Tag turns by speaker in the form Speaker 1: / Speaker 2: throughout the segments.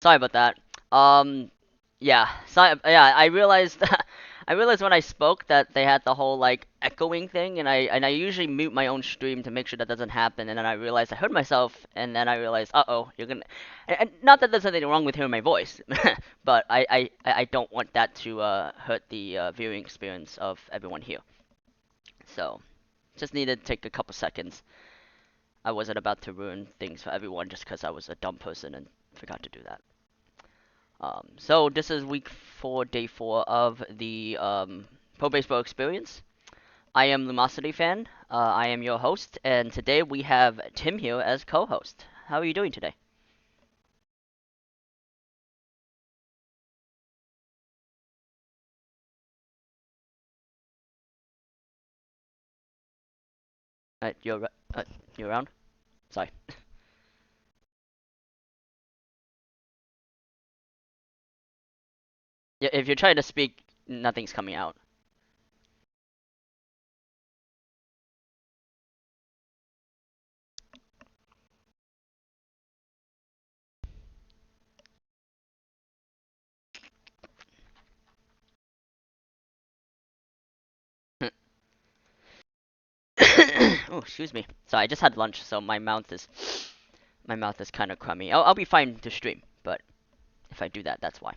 Speaker 1: Sorry about that. Yeah. Sorry. Yeah, I realized. I realized when I spoke that they had the whole like echoing thing, and I usually mute my own stream to make sure that doesn't happen. And then I realized I heard myself, and then I realized, uh-oh, you're gonna. And not that there's anything wrong with hearing my voice, but I don't want that to hurt the viewing experience of everyone here. So just needed to take a couple seconds. I wasn't about to ruin things for everyone just because I was a dumb person and forgot to do that. So this is week 4, day 4 of the Pro Baseball Experience. I am Lumosityfan. I am your host, and today we have Tim here as co-host. How are you doing today? Uh, you're uh, you're around? Sorry. Yeah, if you're trying to speak, nothing's coming out. Oh, excuse me. Sorry, I just had lunch, so my mouth is kind of crummy. I'll be fine to stream, but if I do that, that's why.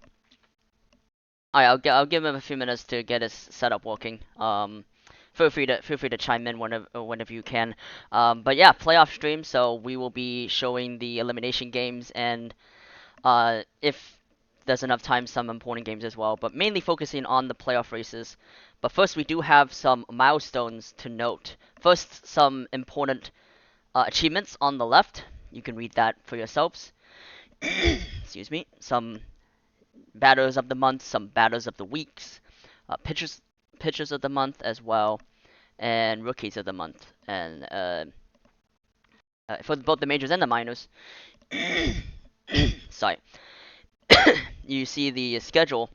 Speaker 1: Alright, I'll give him a few minutes to get his setup working. Feel free to chime in whenever you can. But yeah, playoff stream. So we will be showing the elimination games and if there's enough time, some important games as well. But mainly focusing on the playoff races. But first, we do have some milestones to note. First, some important achievements on the left. You can read that for yourselves. Excuse me. Some batters of the month, some batters of the weeks, pitchers of the month as well, and rookies of the month. And for both the majors and the minors, sorry, you see the schedule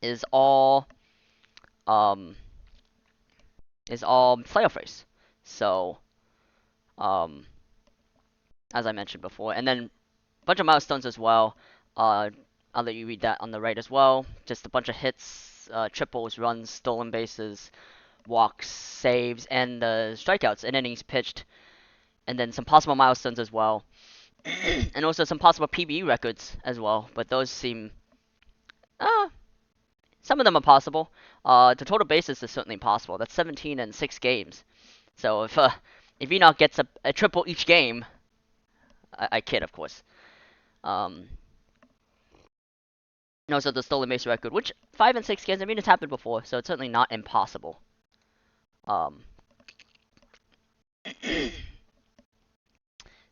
Speaker 1: is all um playoff race. So um as I mentioned before, and then a bunch of milestones as well. Uh, I'll let you read that on the right as well. Just a bunch of hits, triples, runs, stolen bases, walks, saves, and strikeouts and innings pitched, and then some possible milestones as well, and also some possible PBE records as well. But those seem, uh, some of them are possible. The total bases is certainly possible. That's 17 in 6 games. So if Enoch gets a triple each game, I kid, of course. Um, and also the stolen base record, which 5 and 6 games. I mean, it's happened before, so it's certainly not impossible. Um,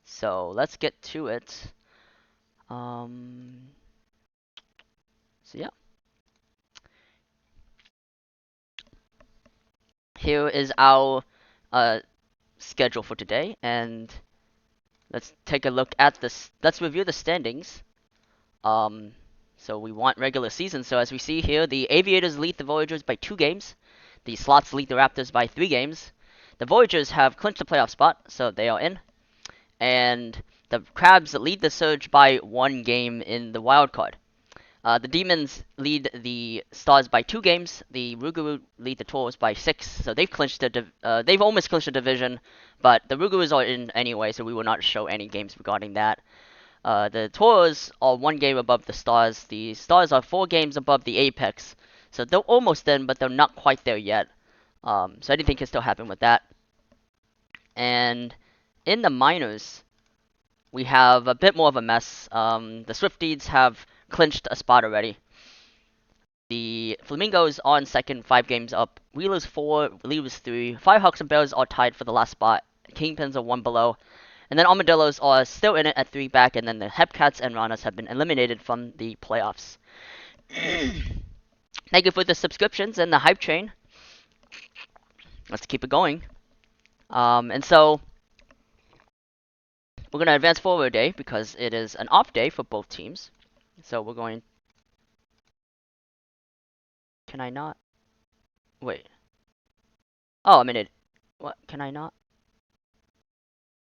Speaker 1: so let's get to it. Um, so yeah, here is our uh, schedule for today, and let's take a look at this. Let's review the standings. Um, so we want regular season. So as we see here, the Aviators lead the Voyagers by 2 games. The Slots lead the Raptors by 3 games. The Voyagers have clinched the playoff spot, so they are in. And the Crabs lead the Surge by 1 game in the wild card. The Demons lead the Stars by 2 games. The Rougarou lead the Taurus by 6. So they've almost clinched the division, but the Rougarous are in anyway, so we will not show any games regarding that. The Taurus are 1 game above the Stars. The Stars are 4 games above the Apex. So they're almost in, but they're not quite there yet. So anything can still happen with that. And in the minors, we have a bit more of a mess. The Swifties have clinched a spot already. The Flamingos are in second, 5 games up. Wheelers 4, Leavers 3. Firehawks and Bears are tied for the last spot. Kingpins are 1 below. And then Armadillos are still in it at 3 back, and then the Hepcats and Ranas have been eliminated from the playoffs. Thank you for the subscriptions and the hype train. Let's keep it going. And so we're gonna advance forward a day because it is an off day for both teams. So we're going. Can I not? Wait. Oh, I mean it. What? Can I not?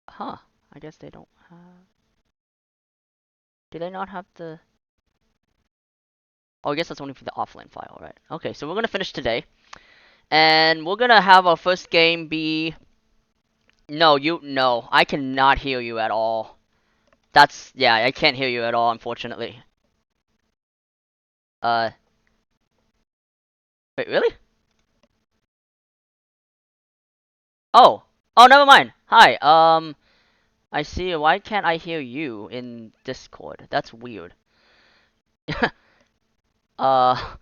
Speaker 1: Huh. I guess they don't have. Do they not have the... Oh, I guess that's only for the offline file, right? Okay, so we're gonna finish today. And we're gonna have our first game be... No, I cannot hear you at all. Yeah, I can't hear you at all, unfortunately. Uh, wait, really? Oh, never mind. Hi, I see. Why can't I hear you in Discord? That's weird. uh,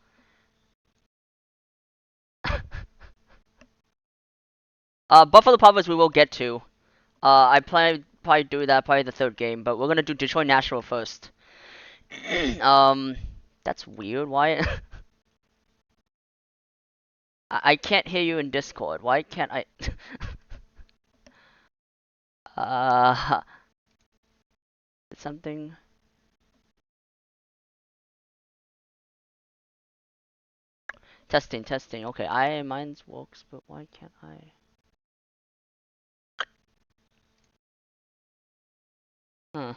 Speaker 1: Buffalo Puppets we will get to. I plan probably do that probably the third game, but we're gonna do Detroit Nashville first. um, that's weird. Why? I can't hear you in Discord. Why can't I? uh, something. Testing. Okay, mine's works, but why can't I? Huh.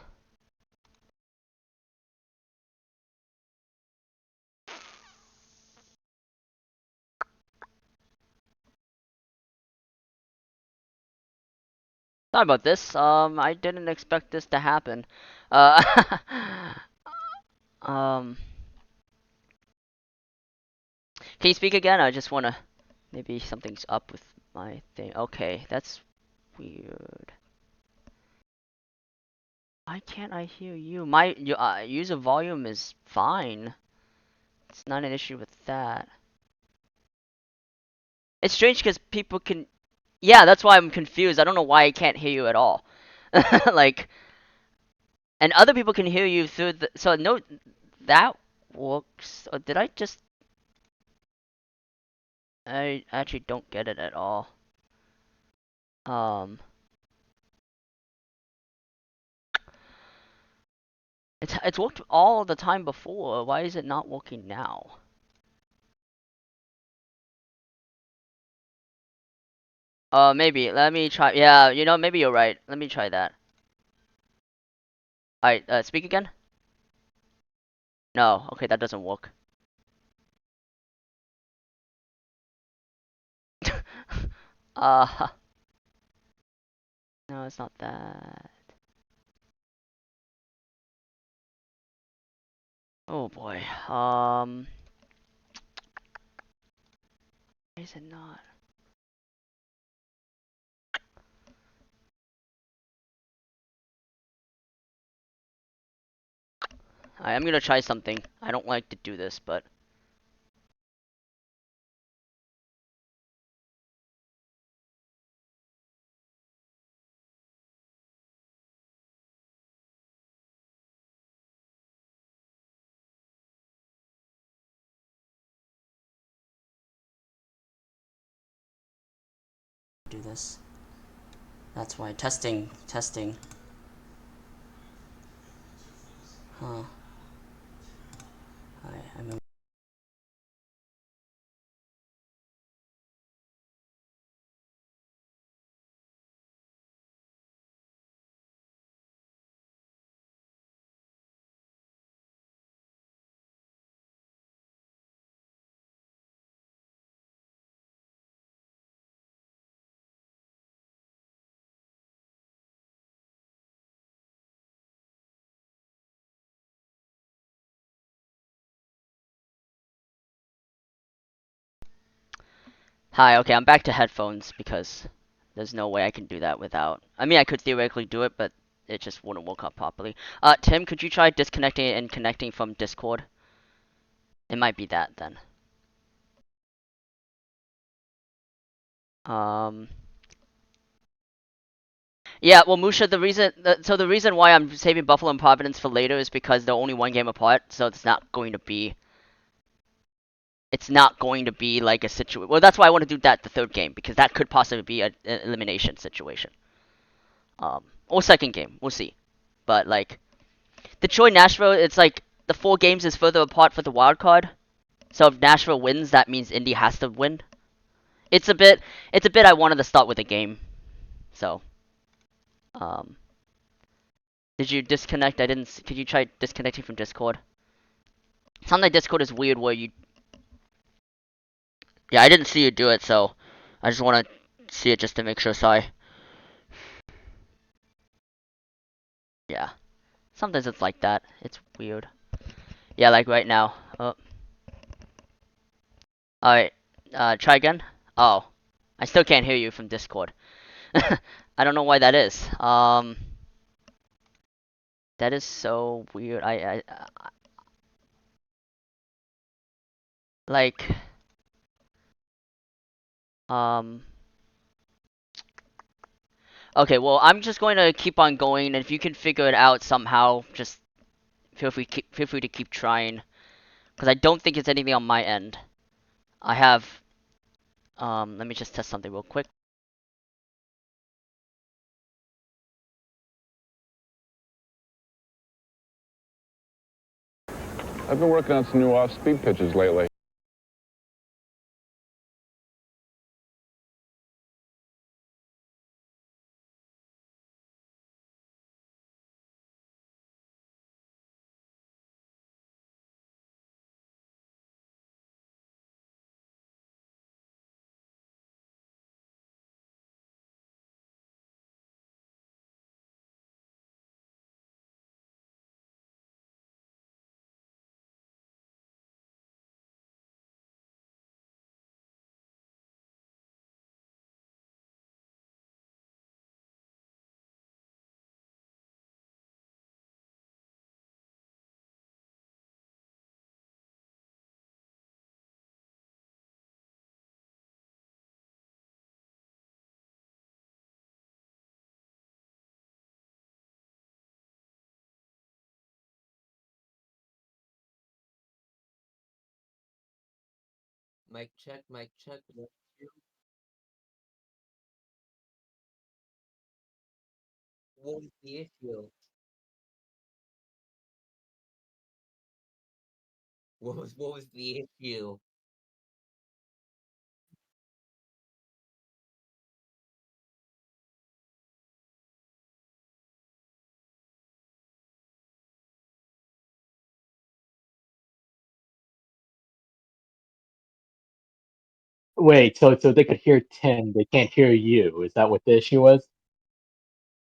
Speaker 1: Sorry about this. I didn't expect this to happen. Uh, um, can you speak again? I just wanna. Maybe something's up with my thing. Okay, that's weird. Why can't I hear you? My user volume is fine. It's not an issue with that. It's strange because people can. Yeah, that's why I'm confused. I don't know why I can't hear you at all. Like, and other people can hear you through the. So no, that works. Or did I just? I actually don't get it at all. Um, it's worked all the time before. Why is it not working now? Maybe. Let me try. Yeah, maybe you're right. Let me try that. Alright, speak again? No. Okay, that doesn't work. uh, no, it's not that. Oh boy. Why is it not? I'm gonna try something. I don't like to do this, but. Do this. That's why. Testing. Huh. I'm Hi, okay, I'm back to headphones because there's no way I can do that without. I mean, I could theoretically do it, but it just wouldn't work out properly. Tim, could you try disconnecting and connecting from Discord? It might be that then. Um. Yeah, well, Musha, the reason why I'm saving Buffalo and Providence for later is because they're only one game apart, so it's not going to be like a situation. Well, that's why I want to do that the third game because that could possibly be an elimination situation. Or second game, we'll see. But like Detroit Nashville, it's like the 4 games is further apart for the wild card. So if Nashville wins, that means Indy has to win. It's a bit I wanted to start with a game. So, um, Did you disconnect? I didn't. Could you try disconnecting from Discord? Sounds like Discord is weird where you. Yeah, I didn't see you do it, so I just want to see it just to make sure. Sorry. Yeah. Sometimes it's like that. It's weird. Yeah, like right now. Oh. Alright. Try again. Oh. I still can't hear you from Discord. I don't know why that is. That is so weird. Like, um. Okay, well, I'm just going to keep on going, and if you can figure it out somehow, just feel free to keep trying, because I don't think it's anything on my end. I have. Let me just test something real quick.
Speaker 2: I've been working on some new off-speed pitches lately.
Speaker 3: Mic check, mic check. What was the issue? What was the issue?
Speaker 4: Wait, so they could hear Tim, they can't hear you. Is that what the issue was?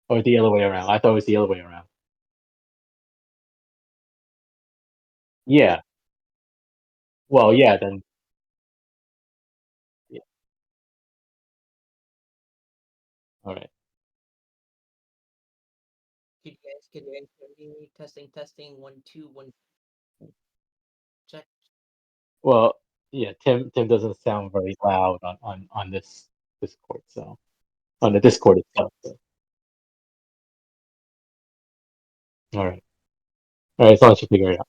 Speaker 4: Or the other way around? I thought it was the other way around. Yeah. Well, yeah, then. Yeah. All right.
Speaker 3: Can you guys hear me? Testing, testing. 1 2 1. Check.
Speaker 4: Well, yeah, Tim doesn't sound very loud on this Discord, so on the Discord itself. So. All right. All right, as long as you figure it out.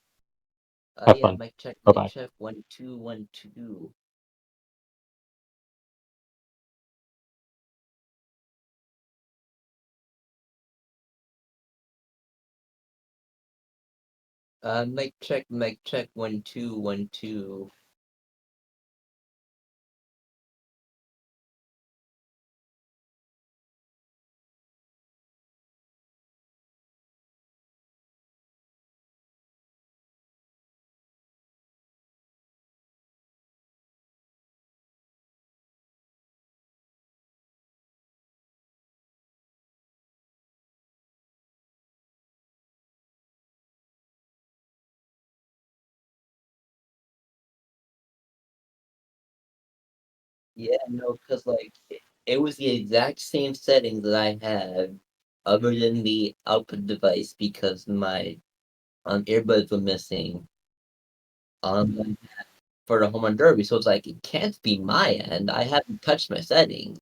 Speaker 4: Have
Speaker 3: Yeah,
Speaker 4: fun.
Speaker 3: mic check,
Speaker 4: Bye
Speaker 3: mic
Speaker 4: bye.
Speaker 3: check. 1 2 1 2. Mic check, mic check. 1 2 1 2. Yeah, no, because like it was the exact same setting that I had, other than the output device because my earbuds were missing. Um, for the home run derby. So it's like it can't be my end. I haven't touched my settings.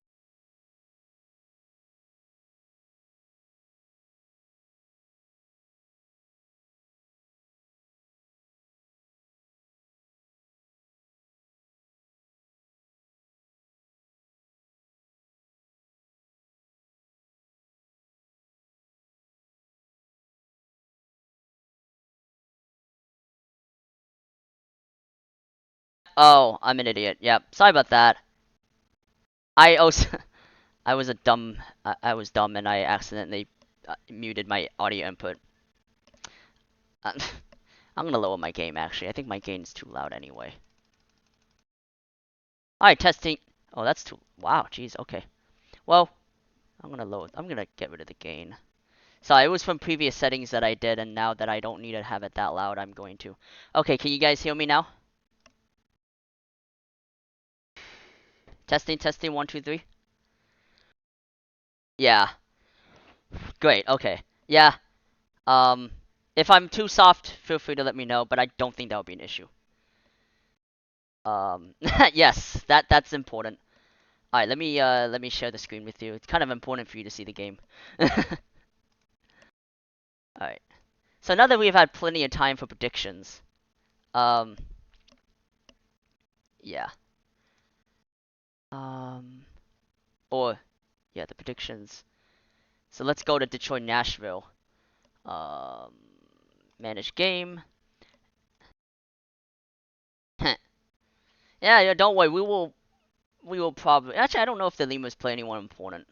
Speaker 1: Oh, I'm an idiot. Yep. Sorry about that. I also I was dumb and I accidentally muted my audio input. Uh, I'm gonna lower my gain actually. I think my gain is too loud anyway. Alright, testing. Oh, that's too. Wow, jeez, okay. Well, I'm gonna get rid of the gain. Sorry, it was from previous settings that I did, and now that I don't need to have it that loud, I'm going to. Okay, can you guys hear me now? Testing, testing, 1, 2, 3. Yeah, great, okay. Yeah, if I'm too soft, feel free to let me know, but I don't think that would be an issue. Yes, that's important. Alright, let me share the screen with you. It's kind of important for you to see the game. Alright. So now that we've had plenty of time for predictions, um, yeah. Or, yeah, the predictions. So let's go to Detroit, Nashville. Um, manage game. Yeah, don't worry. We will probably. Actually, I don't know if the Lemurs play anyone important.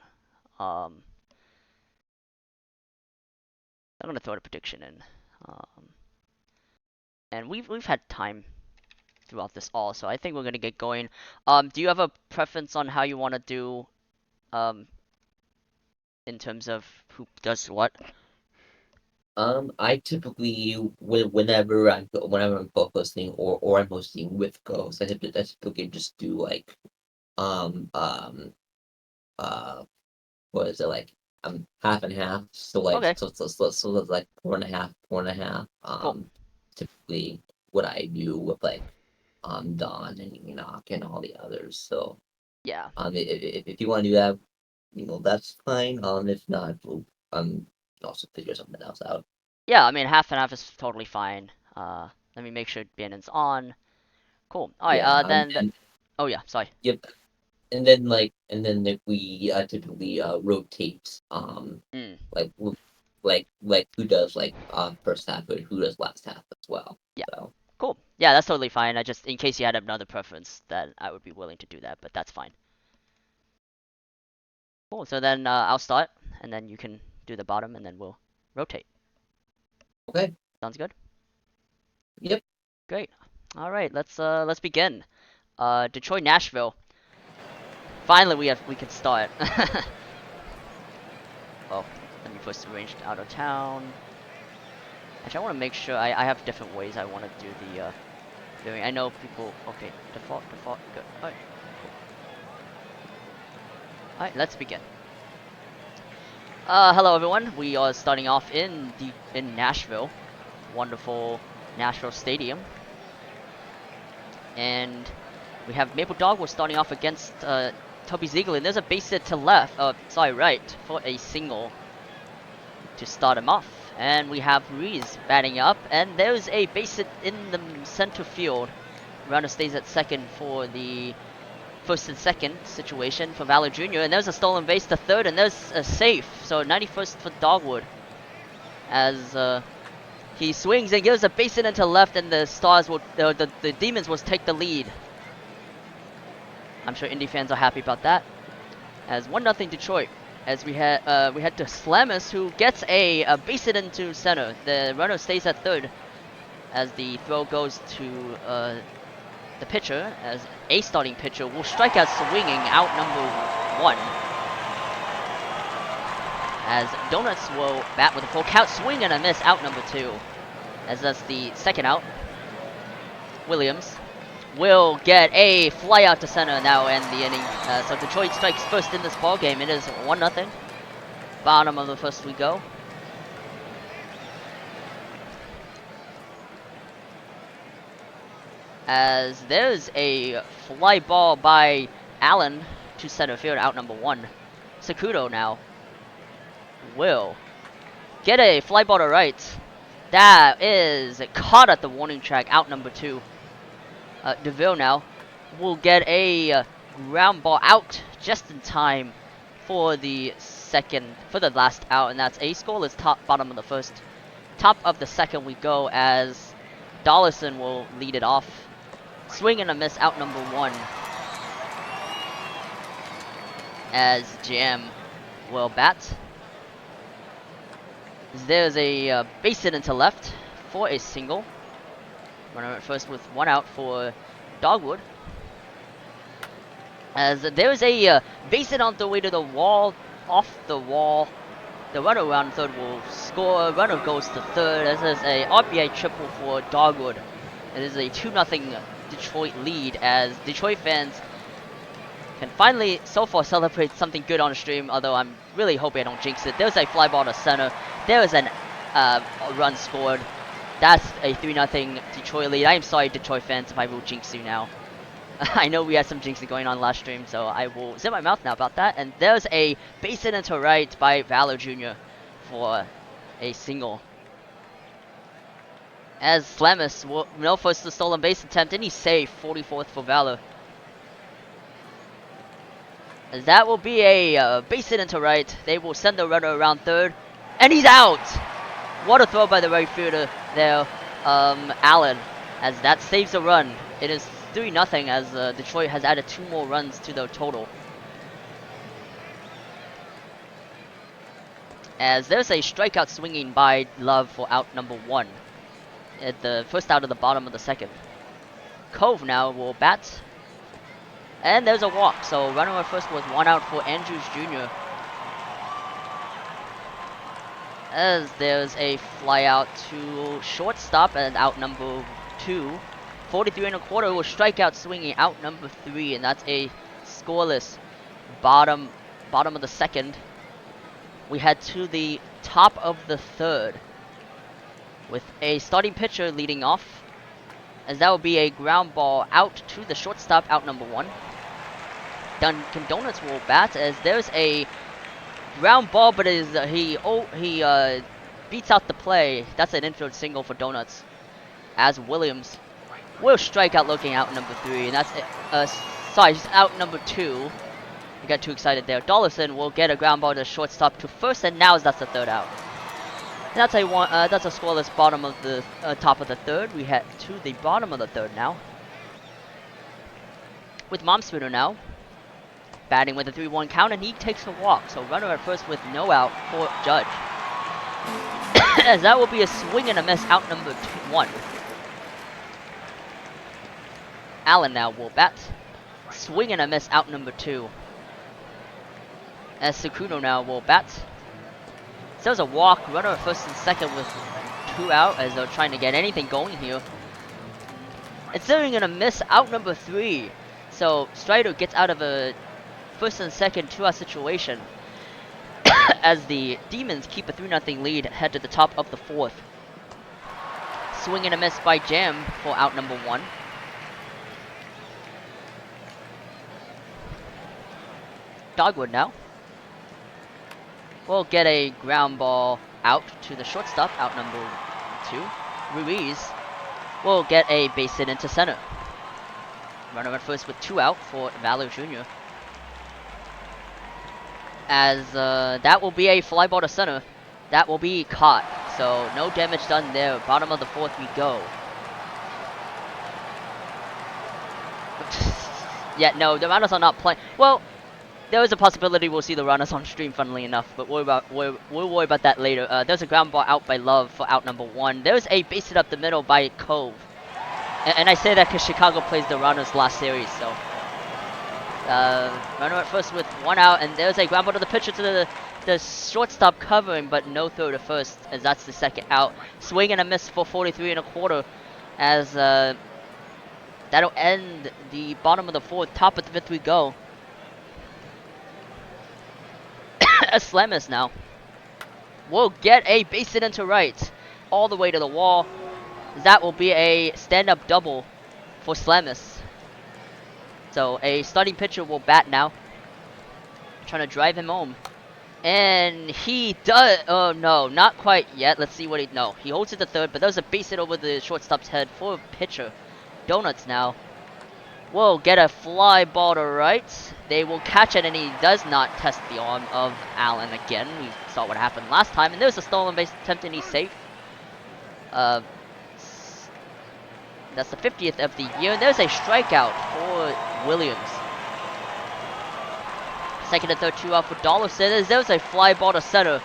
Speaker 1: Um, I'm gonna throw the prediction in. And we've had time throughout this all, so I think we're gonna get going. Do you have a preference on how you want to do, um, in terms of who does what?
Speaker 3: I typically whenever I'm co-hosting or I'm hosting with Ghost, I typically just do like uh what is it like half and half. So like
Speaker 1: Okay,
Speaker 3: so it's like 4.5, 4.5.
Speaker 1: cool.
Speaker 3: Typically what I do with like Don and Enoch and all the others. So
Speaker 1: Yeah.
Speaker 3: if you want to do that, that's fine. If not, we'll also figure something else out.
Speaker 1: Yeah, I mean, half and half is totally fine. Let me make sure Bannon's on. Cool. Alright,
Speaker 3: Yeah.
Speaker 1: then.
Speaker 3: And
Speaker 1: Oh, yeah, sorry.
Speaker 3: yep. And then if we typically rotate
Speaker 1: Mm,
Speaker 3: like who does like first half and who does last half as well.
Speaker 1: yeah,
Speaker 3: So
Speaker 1: cool. Yeah, that's totally fine. I just, in case you had another preference, that I would be willing to do that, but that's fine. Cool, so then I'll start, and then you can do the bottom, and then we'll rotate.
Speaker 3: okay.
Speaker 1: Sounds good?
Speaker 3: Yep.
Speaker 1: Great. Alright, let's begin. Detroit, Nashville. Finally, we can start. Oh, let me first arrange out of town. Actually, I want to make sure I have different ways I want to do the viewing. I know people. Okay, default, good. Alright, cool. Alright, let's begin. Hello everyone. We are starting off in Nashville, wonderful Nashville Stadium, and we have Maple Dog. We're starting off against Toby Ziegler, and there's a base hit to left. Sorry, right for a single to start him off. And we have Ruiz batting up, and there's a base hit in the center field. Runner stays at second for the first and second situation for Valor Jr. And there's a stolen base to third, and there's a safe. So 91st for Dogwood as he swings and gives a base hit into left, and the Stars will, the Demons will take the lead. I'm sure Indy fans are happy about that. As 1-0 Detroit. As we head to Slamus, who gets a base hit into center. The runner stays at third as the throw goes to the pitcher, as a starting pitcher will strike out swinging out number 1. As Donuts will bat with a full count, swing and a miss out number 2. As that's the second out. Williams will get a fly out to center now in the inning. So Detroit strikes first in this ball game. It is 1-0. Bottom of the first we go. As there's a fly ball by Allen to center field, out number 1. Sakudo now will get a fly ball to right. That is caught at the warning track, out number 2. DeVille now will get a ground ball out just in time for the last out, and that's a scoreless bottom of the first. Top of the second we go as Dollison will lead it off. Swing and a miss, out number 1. As Jam will bat. There's a base hit into left for a single. Runner at first with 1 out for Dogwood. As there's a base hit on the way to the wall, off the wall. The runner around third will score. Runner goes to third. This is a RBI triple for Dogwood. It is a 2-0 Detroit lead as Detroit fans can finally, so far, celebrate something good on the stream, although I'm really hoping I don't jinx it. There's a fly ball to center. There is a run scored. That's a 3-0 Detroit lead. I am sorry, Detroit fans, if I will jinx you now. I know we had some jinxing going on last stream, so I will zip my mouth now about that. And there's a base hit into right by Valor Jr. for a single. As Slamus will no first the stolen base attempt, and he's safe, 44th for Valor. As that will be a base hit into right. They will send the runner around third, and he's out. What a throw by the right fielder there, Allen, as that saves the run. It is 3-0 as Detroit has added 2 more runs to their total. As there's a strikeout swinging by Love for out number 1. At the first out of the bottom of the second. Cove now will bat. And there's a walk, so runner at first was 1 out for Andrews Jr. As there's a fly out to shortstop and out number 2. 43 1/4 will strike out swinging out number 3, and that's a scoreless bottom of the second. We head to the top of the third with a starting pitcher leading off, as that will be a ground ball out to the shortstop, out number 1. Dunkin' Donuts will bat as there's a ground ball, but he beats out the play. That's an infield single for Donuts, as Williams will strike out looking out number 3, and that's sorry, out number 2. I got too excited there. Dollison will get a ground ball to shortstop to first, and now that's the third out. And that's a scoreless bottom of the top of the third. We head to the bottom of the third now, with Momspooner now batting with a 3-1 count, and he takes a walk. So runner at first with no out for Judge, as that will be a swing and a miss, out number 1. Allen now will bat. Swing and a miss, out number 2. As Sakuno now will bat. So there's a walk. Runner at first and second with 2 out, as they're trying to get anything going here. It's still gonna miss, out number 3. So Strider gets out of a first and second 2-out situation. As the Demons keep a 3-0 lead, head to the top of the 4th. Swing and a miss by Jam for out number 1. Dogwood now will get a ground ball out to the shortstop, out number 2. Ruiz will get a base hit into center. Runner at first with 2 out for Valor Jr. As that will be a fly ball to center. That will be caught, so no damage done there. Bottom of the 4th we go. Yeah, no, the runners are not playing. Well, there is a possibility we'll see the runners on stream, funnily enough, but we'll worry about that later. There's a ground ball out by Love for out number 1. There's a base hit up the middle by Cove. And I say that because Chicago plays the runners last series, so. Runner at first with 1 out, and there's a ground ball to the pitcher to the shortstop covering, but no throw to first, as that's the second out. Swing and a miss for 43 1/4, as that'll end the bottom of the 4th. Top of the 5th we go. A Slamus now will get a base hit into right, all the way to the wall. That will be a stand-up double for Slamus. So a starting pitcher will bat now, trying to drive him home, and he does. Oh no, not quite yet. Let's see what he. No, he holds it to third, but there's a base hit over the shortstop's head for pitcher. Donuts now will get a fly ball to right. They will catch it, and he does not test the arm of Allen again. We saw what happened last time, and there's a stolen base attempt, and he's safe. That's the 50th of the year, and there's a strikeout for Williams. Second and third 2 out for Dollison. There's a fly ball to center,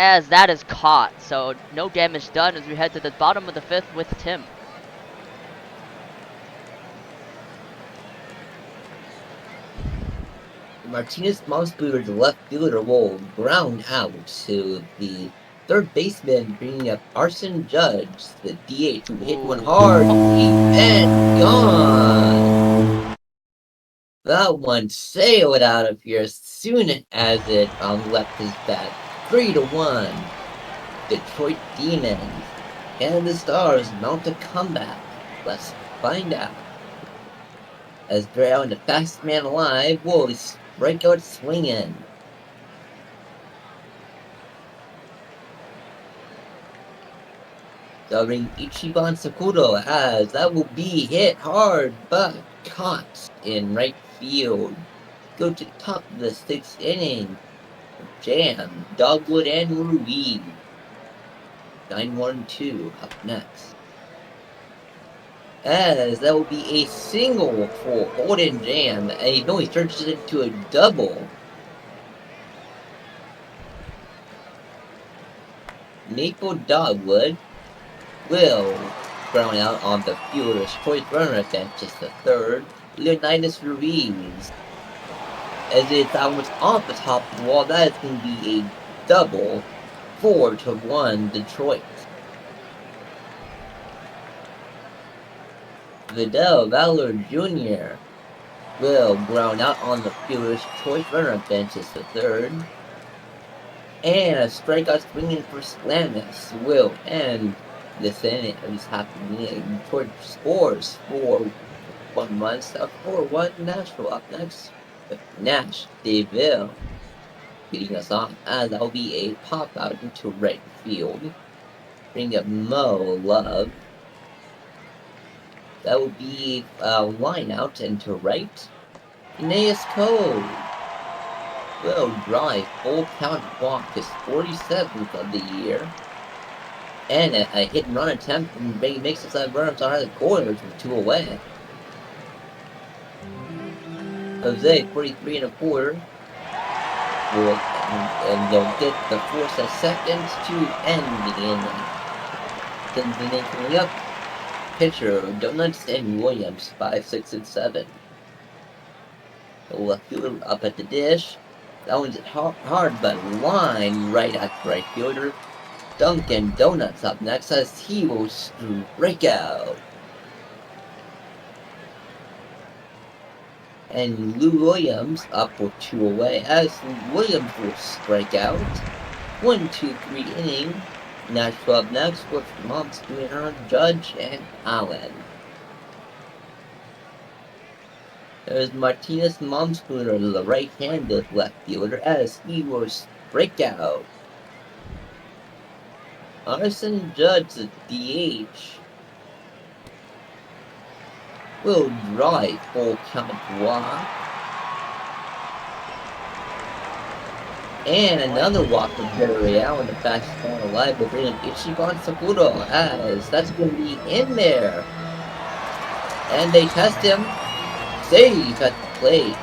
Speaker 1: as that is caught. So no damage done as we head to the bottom of the 5th with Tim.
Speaker 3: Martinez Momspooter's left fielder will ground out to the third baseman, bringing up Arson Judge, the DH, who hit one
Speaker 1: Ooh.
Speaker 3: hard, and gone. That one sailed out of here as soon as it left his bat. 3-1. Detroit Demons and the Stars mount a comeback. Let's find out. As Brown, the fastest man alive, will strike out swinging. Covering Ichiban Sakuro as that will be hit hard but caught in right field. Go to top of the 6th inning. Jam, Dogwood, and Ruiz. 9-1-2 up next. As that will be a single for Holden Jam, and he only turns it into a double. Maple Dogwood will ground out on the fielder's choice runner at benches the 3rd. Leonidas Ruiz. As it's almost off the top of the wall, that is going to be a double. 4-1 Detroit. Vidal Valor Jr. will ground out on the fielder's choice runner at benches the 3rd. And a strikeout swinging for Slamis will end this inning. This happening. Detroit scores for 1 runs, 4-1 Nashville up next. Nash Deville leading us off, as that will be a pop out into right field. Bring up Mo Love. That will be a line out into right. Aeneas Code will drive full count walk, his 47th of the year. And a hit and run attempt, and makes us have runners on the corners with 2 away. Jose, 43 1/4. And they'll get the force at second to end the inning. Then the inning coming up. Pitcher, Donuts and Williams, 5, 6, and 7. The left fielder up at the dish. That one's hard, but line right at the right fielder. Dunkin' Donuts up next as he will strike out. And Lou Williams up with 2 away as Williams will strike out. 1-2-3 inning. Nashville up next with Momspooter, Judge, and Allen. There's Martinez Momspooter, the right-handed left fielder, as he will strike out. Arson Judge, the DH, will draw a full count walk. And another walk from Jerry Allen, the fastest man alive, will bring up Ichiban Sakuro, as that's going to be in there. And they test him. Save at the plate.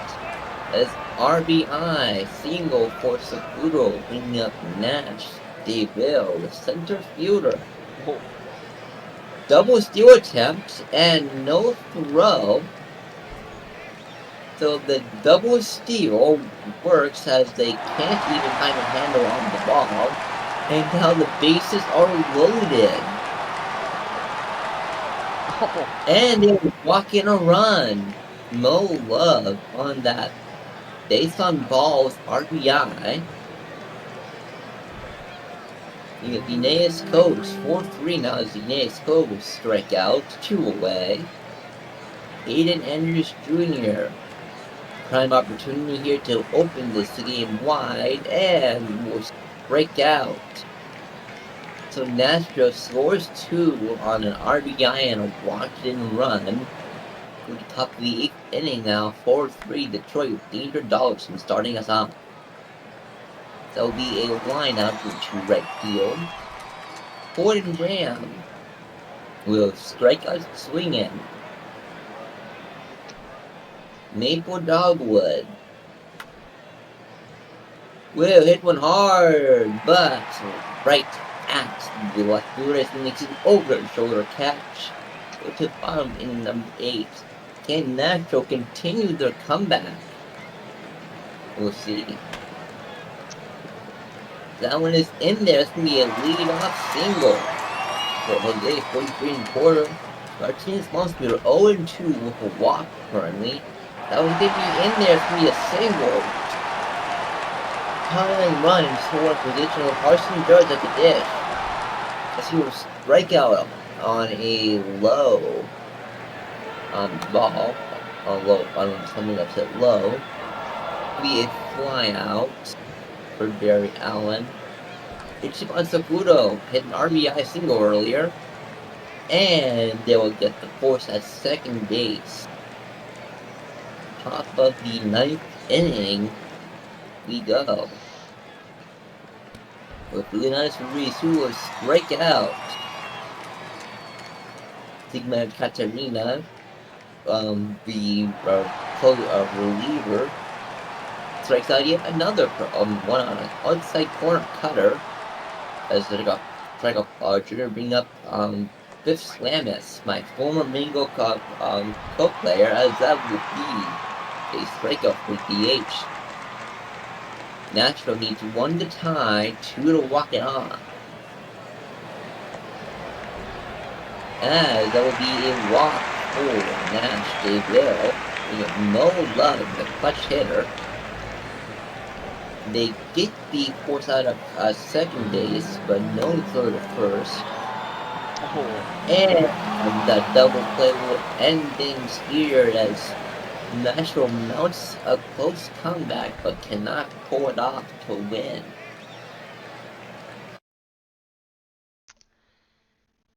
Speaker 3: As RBI, single for Sakuro, bringing up Nash Deville, the center fielder. Double steal attempt and no throw. So the double steal works as they can't even find a handle on the ball. And now the bases are loaded. And they walk in a run. Mo Love on that base on ball with RBI. You got Aeneas Coates, 4-3 now as Aeneas Coates strike out, 2 away. Aiden Andrews Jr. Prime opportunity here to open this game wide and will strike out. So Nashville scores 2 on an RBI and a walked-in run. To the top of the 8th inning now, 4-3 Detroit with Danger Dodson starting us off. There'll be a line out to right field. Gordon Graham will strike out swinging. Maple Dogwood Will hit one hard, but right at the left fielder as he makes an over-shoulder catch. Go to the bottom in number 8. Can Nashville continue their comeback? We'll see. That one is in there. It's going to be a lead-off single for Jose, 43 and a quarter. Martinez Monster 0-2 with a walk currently. That one's going to be in there. It's going to be a single. Tying run in scoring position with Carson Judge at the dish. As he will strike out on a low ball. On something that's at low. Be a fly out for Barry Allen. Ichiban Sakudo hit an RBI single earlier. And they will get the force at second base. Top of the 9th inning, we go. With Leonidas Ruiz, who will strike out. Sigma Katarina, the reliever, strikes out yet another one on an outside corner cutter. As they got strike out Junior, bring up Biff Slamis, my former Mingo Cup co-player, as that would be a strikeout for DH. Nashville needs 1 to tie, 2 to walk it off. As that will be a walk for Nash. They will. We have Mo Love, the clutch hitter. They get the force out of second base, but no throw to first. And the double play will end things here as Nashville mounts a close comeback, but cannot pull it off to win.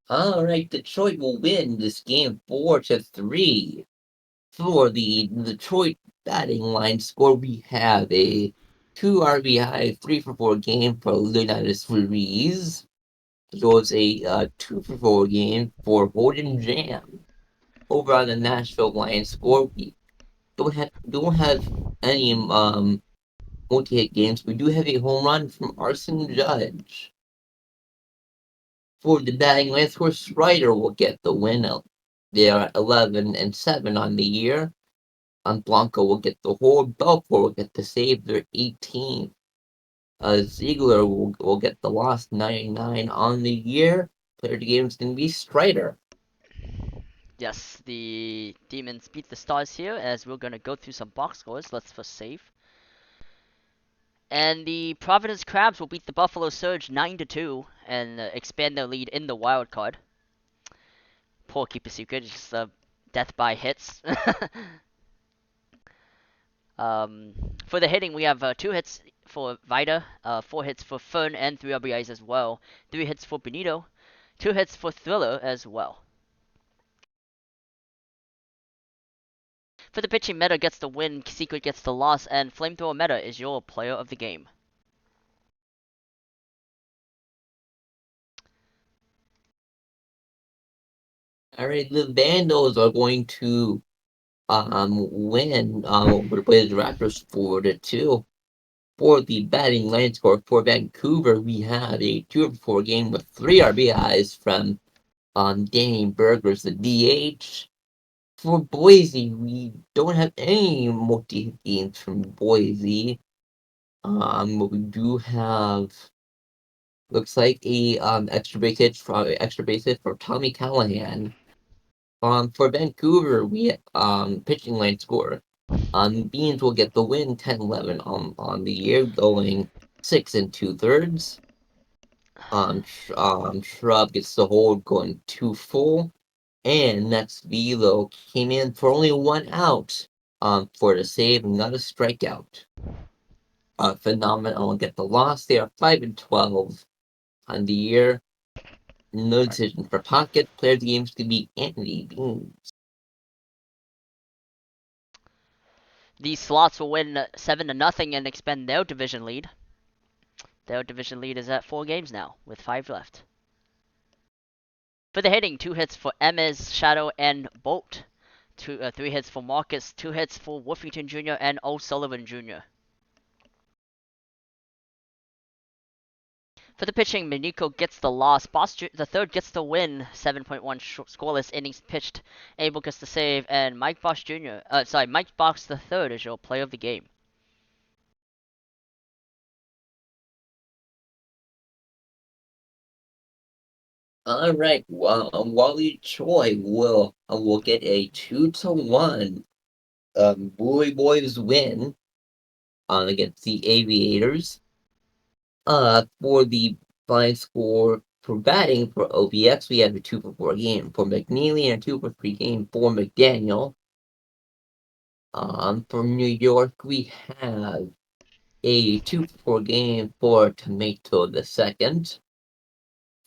Speaker 3: All right, Detroit will win this game 4-3. For the Detroit batting line score, we have a 2 RBI, 3 for 4 game for Leonidas Ruiz. It was a 2 for 4 game for Holden Jam. Over on the Nashville line score, we don't have any multi-hit games. We do have a home run from Arson Judge. For the batting line score, Strider will get the win. They are 11-7 on the year. Blanco will get the hold. Belfour will get the save. They're 18. Ziegler will get the loss, 99 on the year. Player of the game is going to be Strider.
Speaker 1: Yes, the Demons beat the Stars here, as we're gonna go through some box scores. Let's first save. And the Providence Crabs will beat the Buffalo Surge 9-2 and expand their lead in the wild card. Poor keeper secret, just death by hits. For the hitting, we have 2 hits for Vida, 4 hits for Fern, and 3 RBIs as well. 3 hits for Benito, 2 hits for Thriller as well. For the pitching, Meta gets the win, Secret gets the loss, and Flamethrower Meta is your player of the game.
Speaker 3: Alright, the Vandals are going to win over the Raptors 4-2. For the batting line score for Vancouver, we have a 2 for 4 game with 3 RBIs from Danny Burgers, the DH. For Boise, we don't have any multi-hit games from Boise. But we do have, looks like a extra base hit for Tommy Callahan. For Vancouver, we pitching line score. Beans will get the win, 10-11 on the year, going 6 2/3. Shrub gets the hold, going 2 full. And next, Velo came in for only 1 out for the save and not a strikeout. Phenomenal. Get the loss. They are 5-12 on the year. No decision for Pocket. Player of the games to be Anthony Beans.
Speaker 1: The Slots will win 7-0 and expand their division lead. Their division lead is at 4 games now, with 5 left. For the hitting, 2 hits for Emez, Shadow, and Bolt. 3 hits for Marcus, 2 hits for Wolfington Jr. and O'Sullivan Jr. For the pitching, Miniko gets the loss. Boss the third gets the win. 7.1 scoreless innings pitched. Abel gets the save, and Mike Boss Jr. Mike Boss the third is your player of the game.
Speaker 3: All right. Well, Wally Choi will get a 2-1 Bully Boys win against the Aviators. For the final score for batting for OBX, we have a 2-for-4 game for McNeely and a 2-for-3 game for McDaniel. For New York, we have a 2-for-4 game for Tomato the second.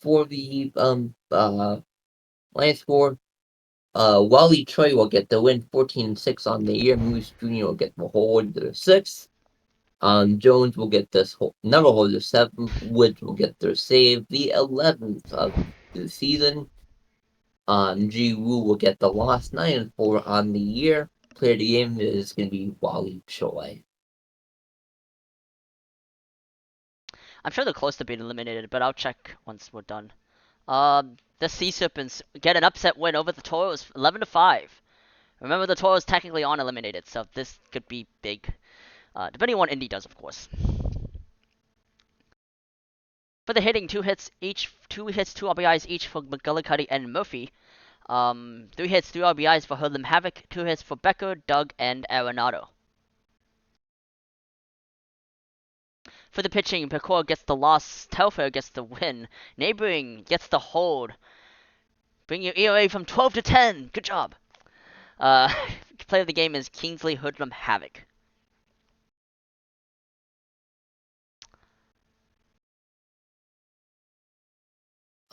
Speaker 3: For the last score, Wally Choi will get the win 14-6 on the year. Moose Jr. will get the hold the 6th. Jones will get this number holder 7th. Woods will get their save, the 11th of the season. Ji Woo will get the loss 9-4 on the year. Player of the game is going to be Wally Choi.
Speaker 1: I'm sure they're close to being eliminated, but I'll check once we're done. The Sea Serpents get an upset win over the Toros, 11-5. Remember, the Toros technically aren't eliminated, so this could be big. Depending on what Indy does, of course. For the hitting, 2 hits, 2 RBIs each for McGillicuddy and Murphy. 3 hits, 3 RBIs for Hoodlum Havoc, 2 hits for Becker, Doug, and Arenado. For the pitching, Pecor gets the loss, Telfair gets the win, Neighboring gets the hold. Bring your ERA from 12 to 10. Good job. Player of the game is Kingsley Hoodlum Havoc.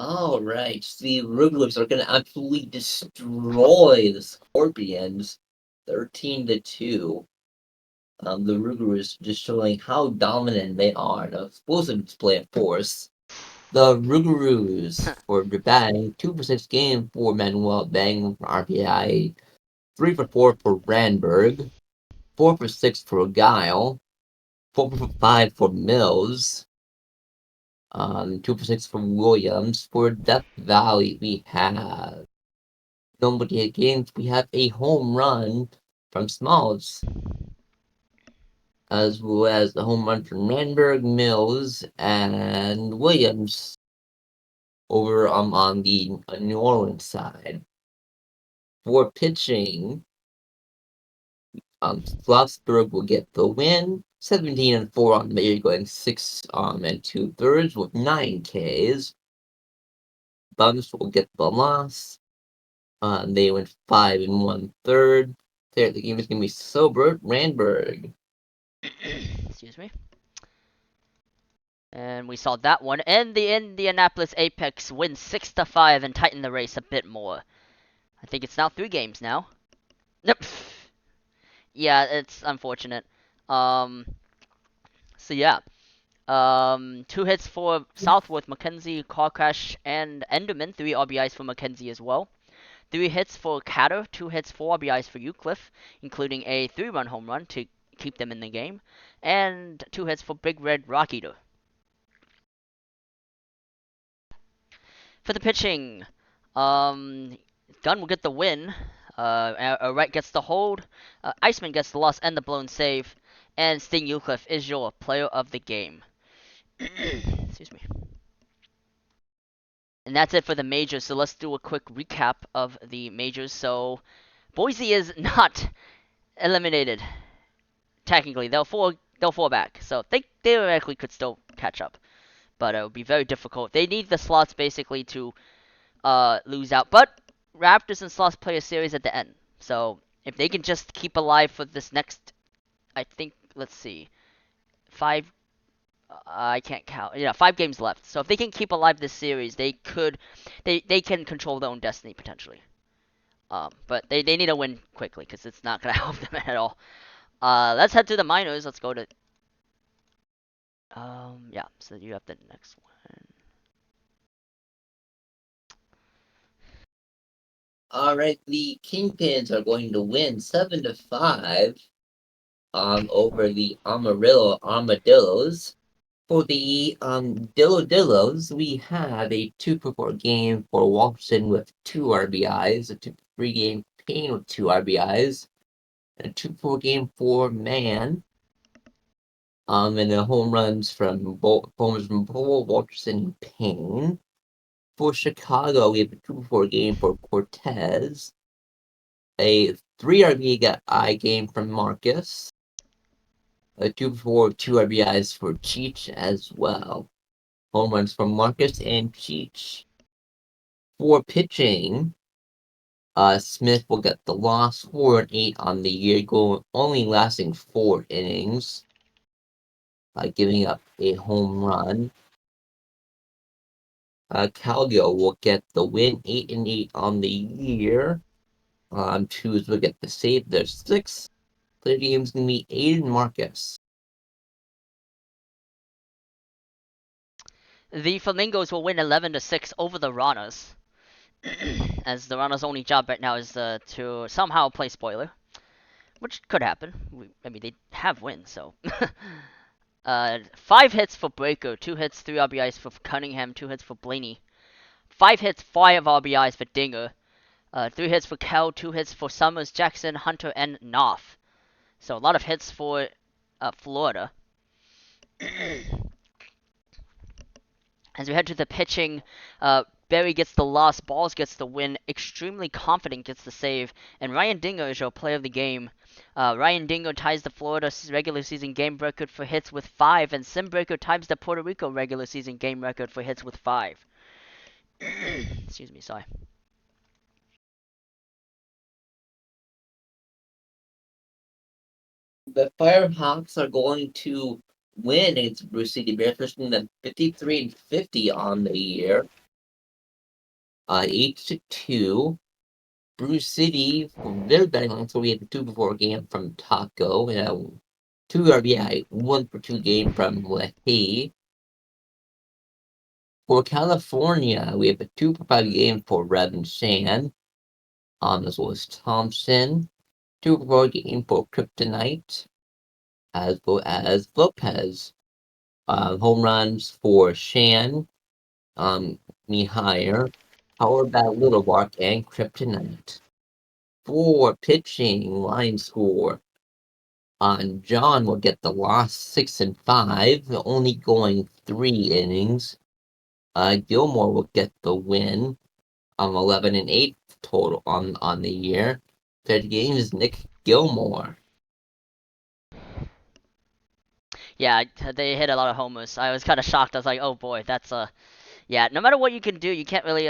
Speaker 3: All right, the Rugrats are going to absolutely destroy the Scorpions, 13-2. The Rugrats just showing how dominant they are, the explosive display of force. The Rougarous for the batting, 2-for-6 game for Manuel Bang for RPI, 3-for-4 for Randberg, 4-for-6 for Guile, 4-for-5 for Mills, 2-for-6 for Williams. For Death Valley, we have nobody against. We have a home run from Smalls, as well as the home run from Randberg, Mills, and Williams over on the New Orleans side. For pitching, Strasburg will get the win, 17-4 on the year, going 6 and 2/3 with 9 Ks. Bums will get the loss. They went 5 1/3. The game is gonna be Sobert Randberg.
Speaker 1: Excuse me. And we saw that one. And the Indianapolis Apex wins 6-5 and tighten the race a bit more. I think it's now 3 games now. Yep. Yeah, it's unfortunate. So yeah. 2 hits for Southworth, McKenzie, Car Crash, and Enderman. 3 RBIs for McKenzie as well. 3 hits for Catter, 2 hits, 4 RBIs for Eucliffe, including a 3-run home run to keep them in the game, and 2 hits for Big Red Rock Eater. For the pitching, Gunn will get the win. Wright gets the hold. Iceman gets the loss and the blown save. And Sting Eucliffe is your player of the game. Excuse me. And that's it for the majors. So let's do a quick recap of the majors. So Boise is not eliminated. Technically, they'll fall back. So they theoretically could still catch up, but it would be very difficult. They need the slots basically to lose out. But Raptors and Slots play a series at the end. So if they can just keep alive for this next, I think, let's see, 5. I can't count. Yeah, 5 games left. So if they can keep alive this series, they can control their own destiny potentially. But they need to win quickly because it's not gonna help them at all. Let's head to the minors. Let's go to. Yeah. So you have the next one.
Speaker 3: All right, the Kingpins are going to win 7-5 over the Amarillo Armadillos. For the Dillos, we have a 2-for-4 game for Walton with 2 RBIs, a 2-for-3 game Payne with 2 RBIs, and a 2-for-4 game for Man. And the home runs from Paul, Walterson, and Payne. For Chicago, we have a 2-for-4 game for Cortez, a 3 RBI game from Marcus, a 2-for-4, 2 RBIs for Cheech as well. Home runs from Marcus and Cheech. For pitching, Smith will get the loss, 4-8 on the year, only lasting 4 innings, giving up a home run. Calgill will get the win, 8-8 on the year. Twos will get the save. There's 6. Clear game's gonna be Aiden Marcus.
Speaker 1: The Flamingos will win 11-6 over the Ranas. As the Ranas' only job right now is to somehow play spoiler, which could happen. I mean, they have wins, so. 5 hits for Breaker, 2 hits, 3 RBIs for Cunningham, 2 hits for Blaney. 5 hits, 5 RBIs for Dinger. 3 hits for Kel, 2 hits for Summers, Jackson, Hunter, and Knopf. So a lot of hits for Florida. As we head to the pitching, Berry gets the loss, Balls gets the win, Extremely Confident gets the save, and Ryan Dinger is your player of the game. Ryan Dinger ties the Florida regular season game record for hits with 5, and Simbreaker ties the Puerto Rico regular season game record for hits with 5. Excuse me, sorry.
Speaker 3: The Firehawks are going to win against Bruce City Bears, pushing them 53-50 on the year. 8-2. Bruce City, for their betting line, so we had a 2-for-4 game from Taco, and a 2 RBI, 1-for-2 game from Leahy. For California, we have a 2-for-5 game for Rev and Shan, as well as Thompson. 2-for-4 game for Kryptonite, as well as Lopez. Home runs for Shan, Mihire, powered by Little Bark, and Kryptonite. For pitching, line score. John will get the loss, 6-5, only going 3 innings. Gilmore will get the win, 11-8 total on the year. Third game is Nick Gilmore.
Speaker 1: Yeah, they hit a lot of homers. I was kind of shocked. I was like, oh boy, that's yeah. No matter what you can do, you can't really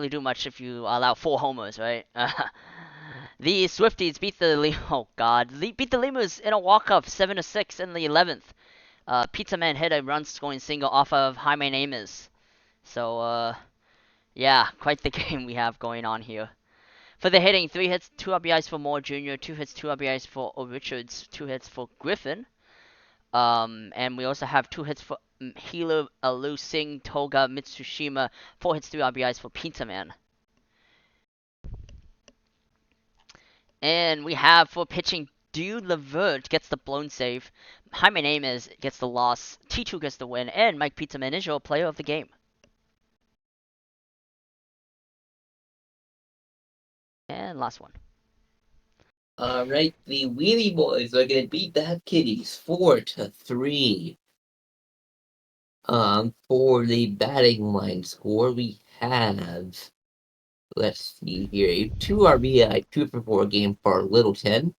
Speaker 1: do much if you allow 4 homers, right? The Swifties beat the beat the Lemurs in a walk-off 7-6 in the 11th. Pizza Man hit a run-scoring single off of Jaime Nemes. So yeah, quite the game we have going on here. For the hitting, 3 hits, 2 RBIs for Moore Jr., 2 hits, 2 RBIs for Richards, 2 hits for Griffin. And we also have 2 hits for Hilo, Alu Singh, Toga, Mitsushima, 4 hits, 3 RBIs for Pizza Man. And we have for pitching, Dude Levert gets the blown save, Jaime Nemes gets the loss, T2 gets the win, and Mike Pizzaman is your player of the game. And last one.
Speaker 3: Alright, the Wheelie Boys are gonna beat the Kitties 4-3. For the batting line score, we have, let's see here, a 2 RBI, 2-for-4 game for Littleton,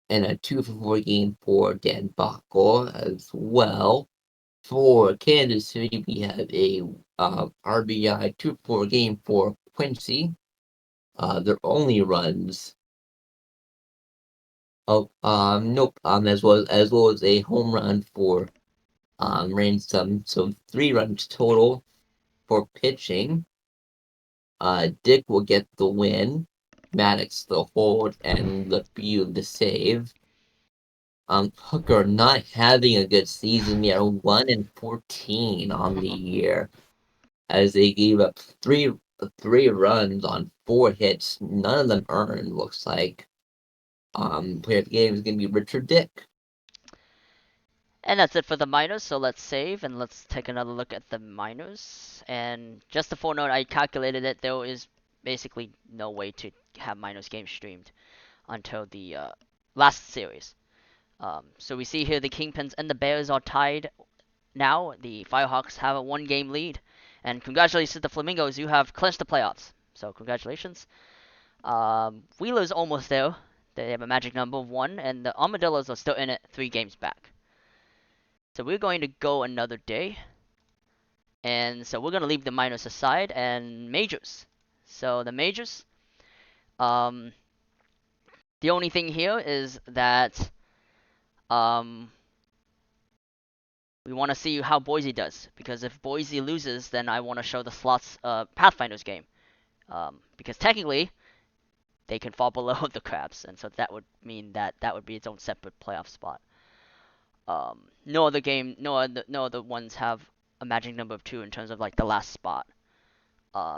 Speaker 3: and a 2-for-4 game for Dan Bacco as well. For Kansas City, we have a RBI 2-for-4 game for Quincy. Their only runs. Oh, nope. As well as a home run for Ransom. So 3 runs total for pitching. Dick will get the win. Maddox the hold, and LeBeau the save. Hooker not having a good season yet, 1-14 on the year, as they gave up three runs on 4 hits, none of them earned. Looks like. Player of the game is gonna be Richard Dick.
Speaker 1: And that's it for the minors, so let's save and let's take another look at the minors. And just a footnote, I calculated it, there is basically no way to have minors games streamed until the last series. So we see here the Kingpins and the Bears are tied now. The Firehawks have a 1-game lead. And congratulations to the Flamingos, you have clinched the playoffs. So congratulations. Wheeler's almost there. They have a magic number of 1, and the Armadillos are still in it 3 games back. So we're going to go another day. And so we're going to leave the minors aside and majors. So the majors, the only thing here is that we want to see how Boise does. Because if Boise loses, then I want to show the slots Pathfinders game. Because technically, they can fall below the Crabs. And so that would mean that that would be its own separate playoff spot. No other ones have a magic number of 2 in terms of like the last spot.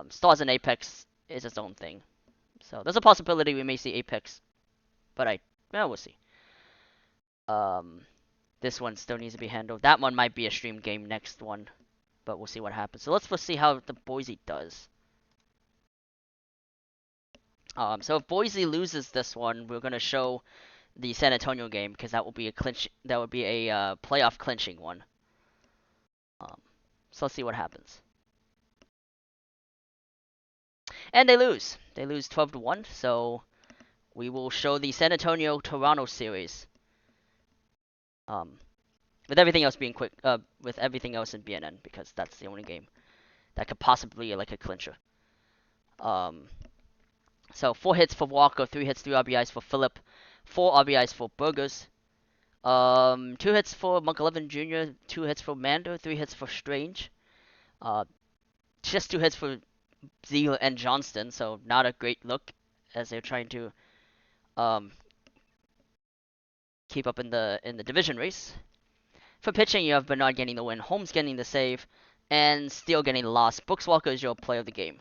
Speaker 1: Stars and Apex is its own thing. So there's a possibility we may see Apex, but we'll see. This one still needs to be handled. That one might be a stream game next one, but we'll see what happens. So let's first see how the Boise does. So if Boise loses this one, we're gonna show the San Antonio game because that will be a clinch. That would be a playoff clinching one. So let's see what happens. And they lose. They lose 12-1. So we will show the San Antonio Toronto series. With everything else being with everything else in BNN because that's the only game that could possibly be like a clincher. So 4 hits for Walker, 3 hits, 3 RBIs for Phillip, 4 RBIs for Burgers. 2 hits for Monk11 Jr., 2 hits for Mando, 3 hits for Strange. Just 2 hits for Zeal and Johnston, so not a great look as they're trying to keep up in the division race. For pitching, you have Bernard getting the win, Holmes getting the save, and Steele getting the loss. Brooks Walker is your player of the game.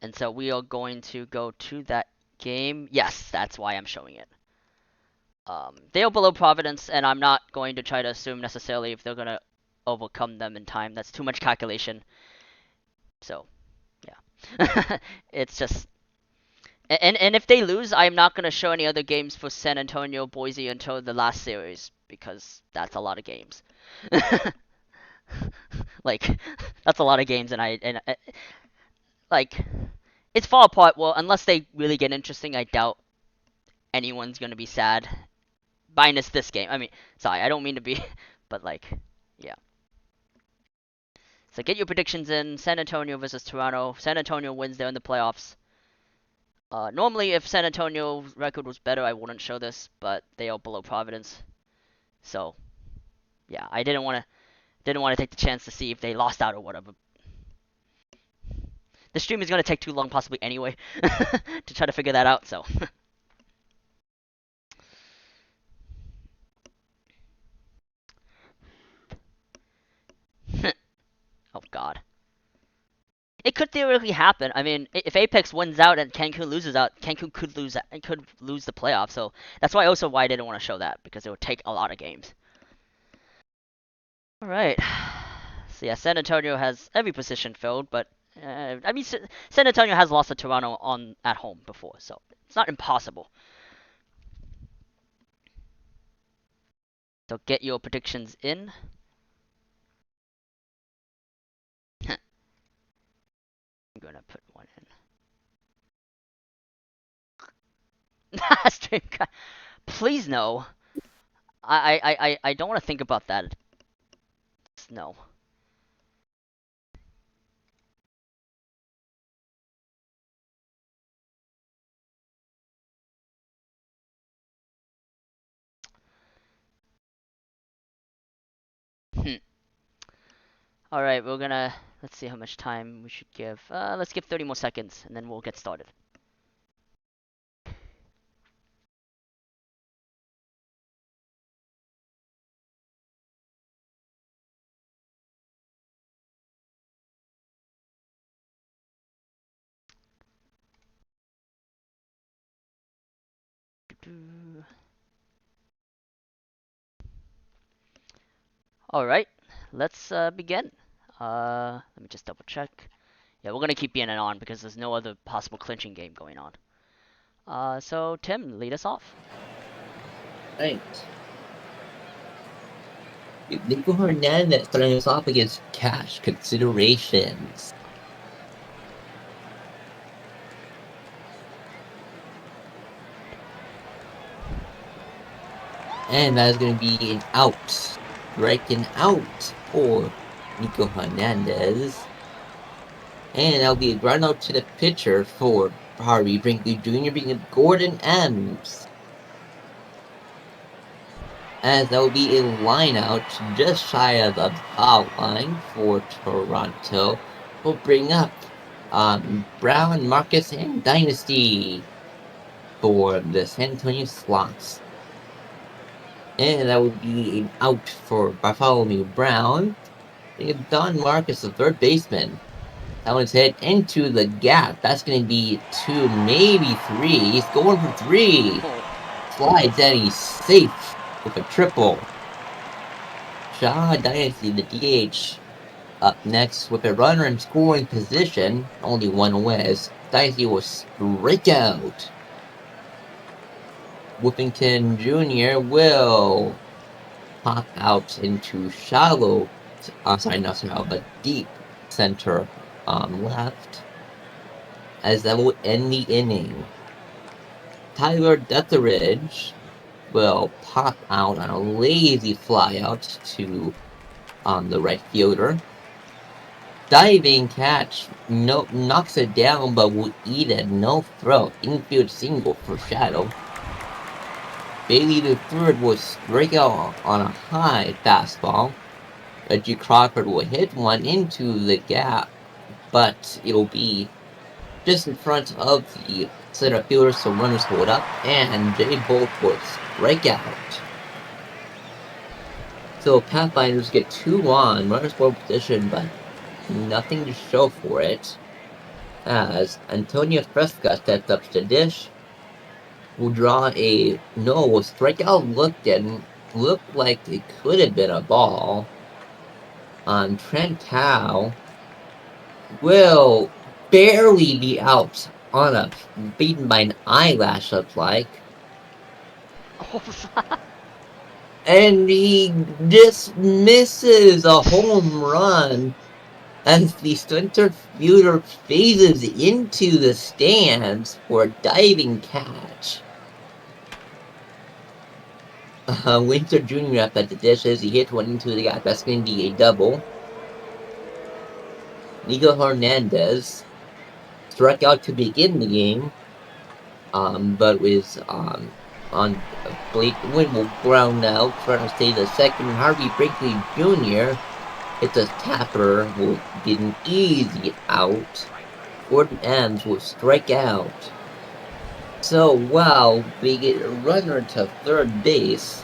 Speaker 1: And so we are going to go to that game. Yes, that's why I'm showing it. They are below Providence, and I'm not going to try to assume necessarily if they're going to overcome them in time. That's too much calculation. So, yeah. It's just... And if they lose, I'm not going to show any other games for San Antonio, Boise until the last series, because that's a lot of games. Like, that's a lot of games, and like, it's fall apart. Well, unless they really get interesting, I doubt anyone's going to be sad. Minus this game. I mean, sorry, I don't mean to be, but like, yeah. So get your predictions in. San Antonio versus Toronto. San Antonio wins there in the playoffs. Normally, if San Antonio's record was better, I wouldn't show this, but they are below Providence. So, yeah, I didn't want to take the chance to see if they lost out or whatever. The stream is going to take too long possibly anyway to try to figure that out, so. Oh, God. It could theoretically happen. I mean, if Apex wins out and Cancun loses out, Cancun could lose the playoff. So that's why I didn't want to show that because it would take a lot of games. All right. So yeah, San Antonio has every position filled, but I mean, San Antonio has lost to Toronto at home before, so it's not impossible. So get your predictions in. I'm gonna put one in. Stream. Please no. I don't want to think about that. No. All right, let's see how much time we should give. Let's give 30 more seconds, and then we'll get started. All right, let's begin. Let me just double check. Yeah, we're gonna keep being on because there's no other possible clinching game going on. So Tim, lead us off.
Speaker 3: Right. Nico Hernandez starting us off against cash considerations. And that is going to be an out. Striking out for Nico Hernandez. And that'll be a ground out to the pitcher for Harvey Brinkley Jr. being Gordon Ems. As that will be a line out just shy of the foul line for Toronto. We'll bring up Brown, Marcus, and Dynasty for the San Antonio Slots. And that would be an out for Bartholomew Brown. Don Marcus, the third baseman. That one's hit into the gap. That's going to be 2, maybe 3. He's going for 3. Slides and he's safe with a triple. Shaw Dynasty, the DH, up next with a runner in scoring position. Only one away as Dynasty will strike out. Whippington Jr. will pop out into shallow, sorry, not shallow, but deep center left, as that will end the inning. Tyler Detheridge will pop out on a lazy flyout to the right fielder. Diving catch knocks it down, but will eat it. No throw. Infield single for Shadow. Bailey the third will strike out on a high fastball. Reggie Crawford will hit one into the gap, but it'll be just in front of the center fielder, so runners hold up, and Jay Bolt will strike out. So Pathfinders get 2 on, runners score position, but nothing to show for it. As Antonio Fresca steps up to the dish, will draw a no strikeout looked like it could have been a ball. On Trent Howe will barely be out on a beaten by an eyelash, looks like. And he just misses a home run as the center fielder phases into the stands for a diving catch. Winter Jr. up at the dishes. He hit one into the gap. That's going to be a double. Nico Hernandez struck out to begin the game, but was on Blake Wynn will ground out, trying to stay the second. Harvey Brinkley Jr. hits a tapper, will get an easy out. Gordon Ems will strike out. So while we get a runner to third base,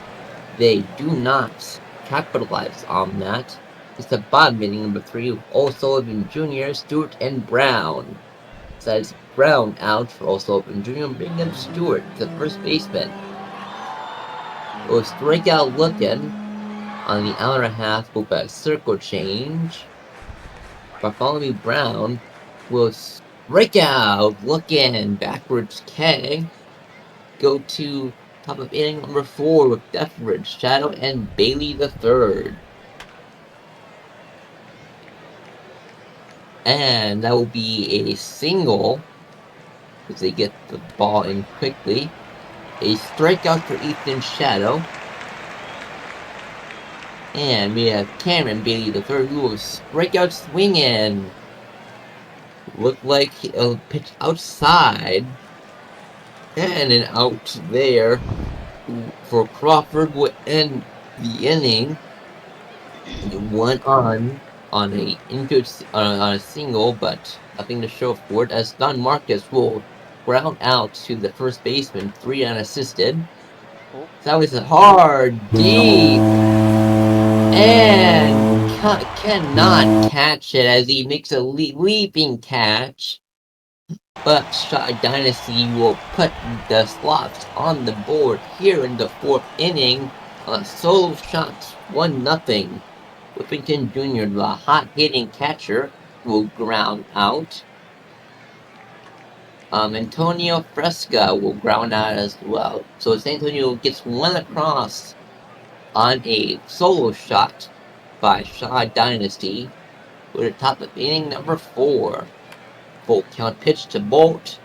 Speaker 3: they do not capitalize on that. It's the bottom inning, number 3, O'Sullivan Jr., Stewart, and Brown. Says Brown out for O'Sullivan Jr., bringing up Stewart, the first baseman. It was strikeout looking on the hour and a half with a circle change. Bartholomew Brown will strike out looking backwards K. Go to top of inning number 4 with Detheridge, Shadow, and Bailey the third. And that will be a single as they get the ball in quickly. A strikeout for Ethan Shadow. And we have Cameron Bailey the third who will strike out swinging. Looked like he'll pitch outside. And an out there for Crawford will end the inning. 1 on a infield on a single, but nothing to show for it. As Don Marcus will ground out to the first baseman, 3 unassisted. That was a hard deep, and cannot catch it as he makes a leaping catch. but Shot Dynasty will put the slots on the board here in the 4th inning. Solo shots, 1-0. Whippington Jr., the hot-hitting catcher, will ground out. Antonio Fresca will ground out as well. So San Antonio gets one across on a solo shot by Shaw Dynasty. We're at top of inning number 4. Full count pitch to Bolt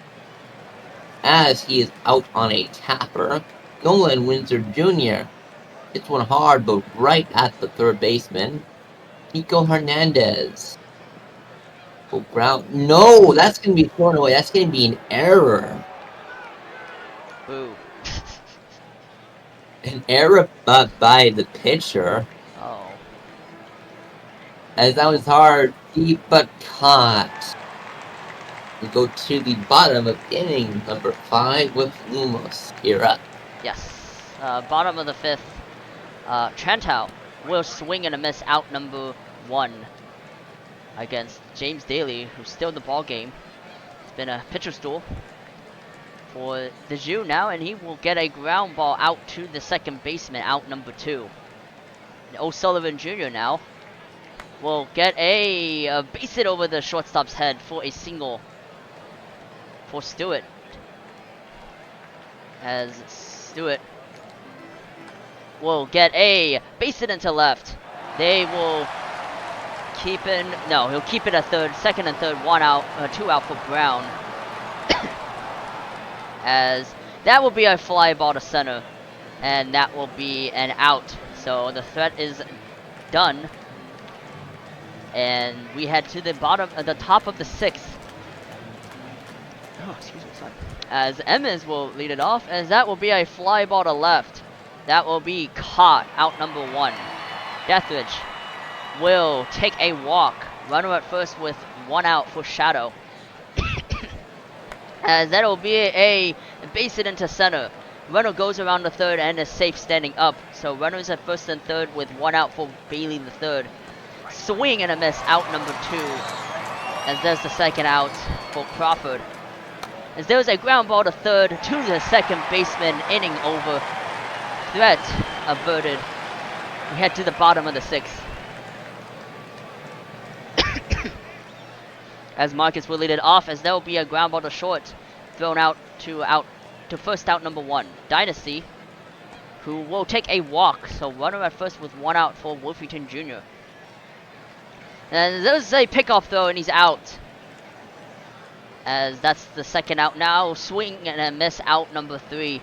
Speaker 3: as he is out on a tapper. Nolan Windsor Jr. hits one hard but right at the third baseman. Nico Hernandez will ground. No, that's going to be thrown away. That's going to be an error.
Speaker 1: Boo.
Speaker 3: An error by the pitcher.
Speaker 1: Oh.
Speaker 3: As that was hard, deep but caught. We go to the bottom of inning number 5 with Lumos. You're up.
Speaker 1: Yes. Bottom of the 5th. Trentau will swing and a miss out number 1 against James Daly, who's still in the ball game. It's been a pitcher's duel for the Jew now, and he will get a ground ball out to the second baseman, out number 2. O'Sullivan Jr. now will get a base hit over the shortstop's head for a single for Stewart. As Stewart will get a base hit into left. They will keep in. No, he'll keep it at third, second and third, 1 out, 2 out for Brown. As that will be a fly ball to center, and that will be an out. So the threat is done, and we head to the bottom, the top of the 6th. Oh, excuse me, sorry. As Emmons will lead it off, as that will be a fly ball to left. That will be caught, out number 1. Deathridge will take a walk. Runner at first with 1 out for Shadow. As that will be a base hit into center. Runner goes around the third and is safe standing up. So runners at first and third with 1 out for Bailey the third. Swing and a miss, out number 2. As there's the second out for Crawford. As there was a ground ball to third to the second baseman, inning over. Threat averted. We head to the bottom of the 6th. As Marcus will lead it off, as there will be a ground ball to short, thrown out to first out number 1. Dynasty, who will take a walk. So runner at first with 1 out for Wolfington Jr. And there's a pickoff throw, and he's out. As that's the second out now. Swing and a miss, out number 3.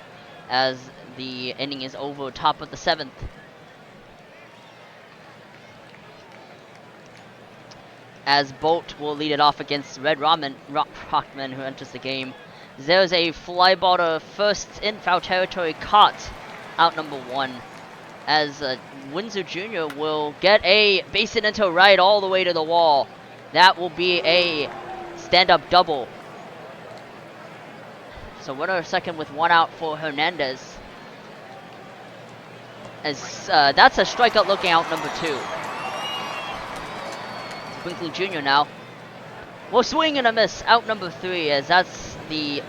Speaker 1: As the inning is over, top of the 7th. As Bolt will lead it off against Red Rockman, who enters the game. There's a fly ball to first in foul territory, caught, out number 1. As Windsor Jr. will get a base hit into right all the way to the wall. That will be a stand-up double. So runner second with 1 out for Hernandez. As that's a strikeout looking out number 2. Brinkley Jr. now will swing and a miss, out number 3, as that's the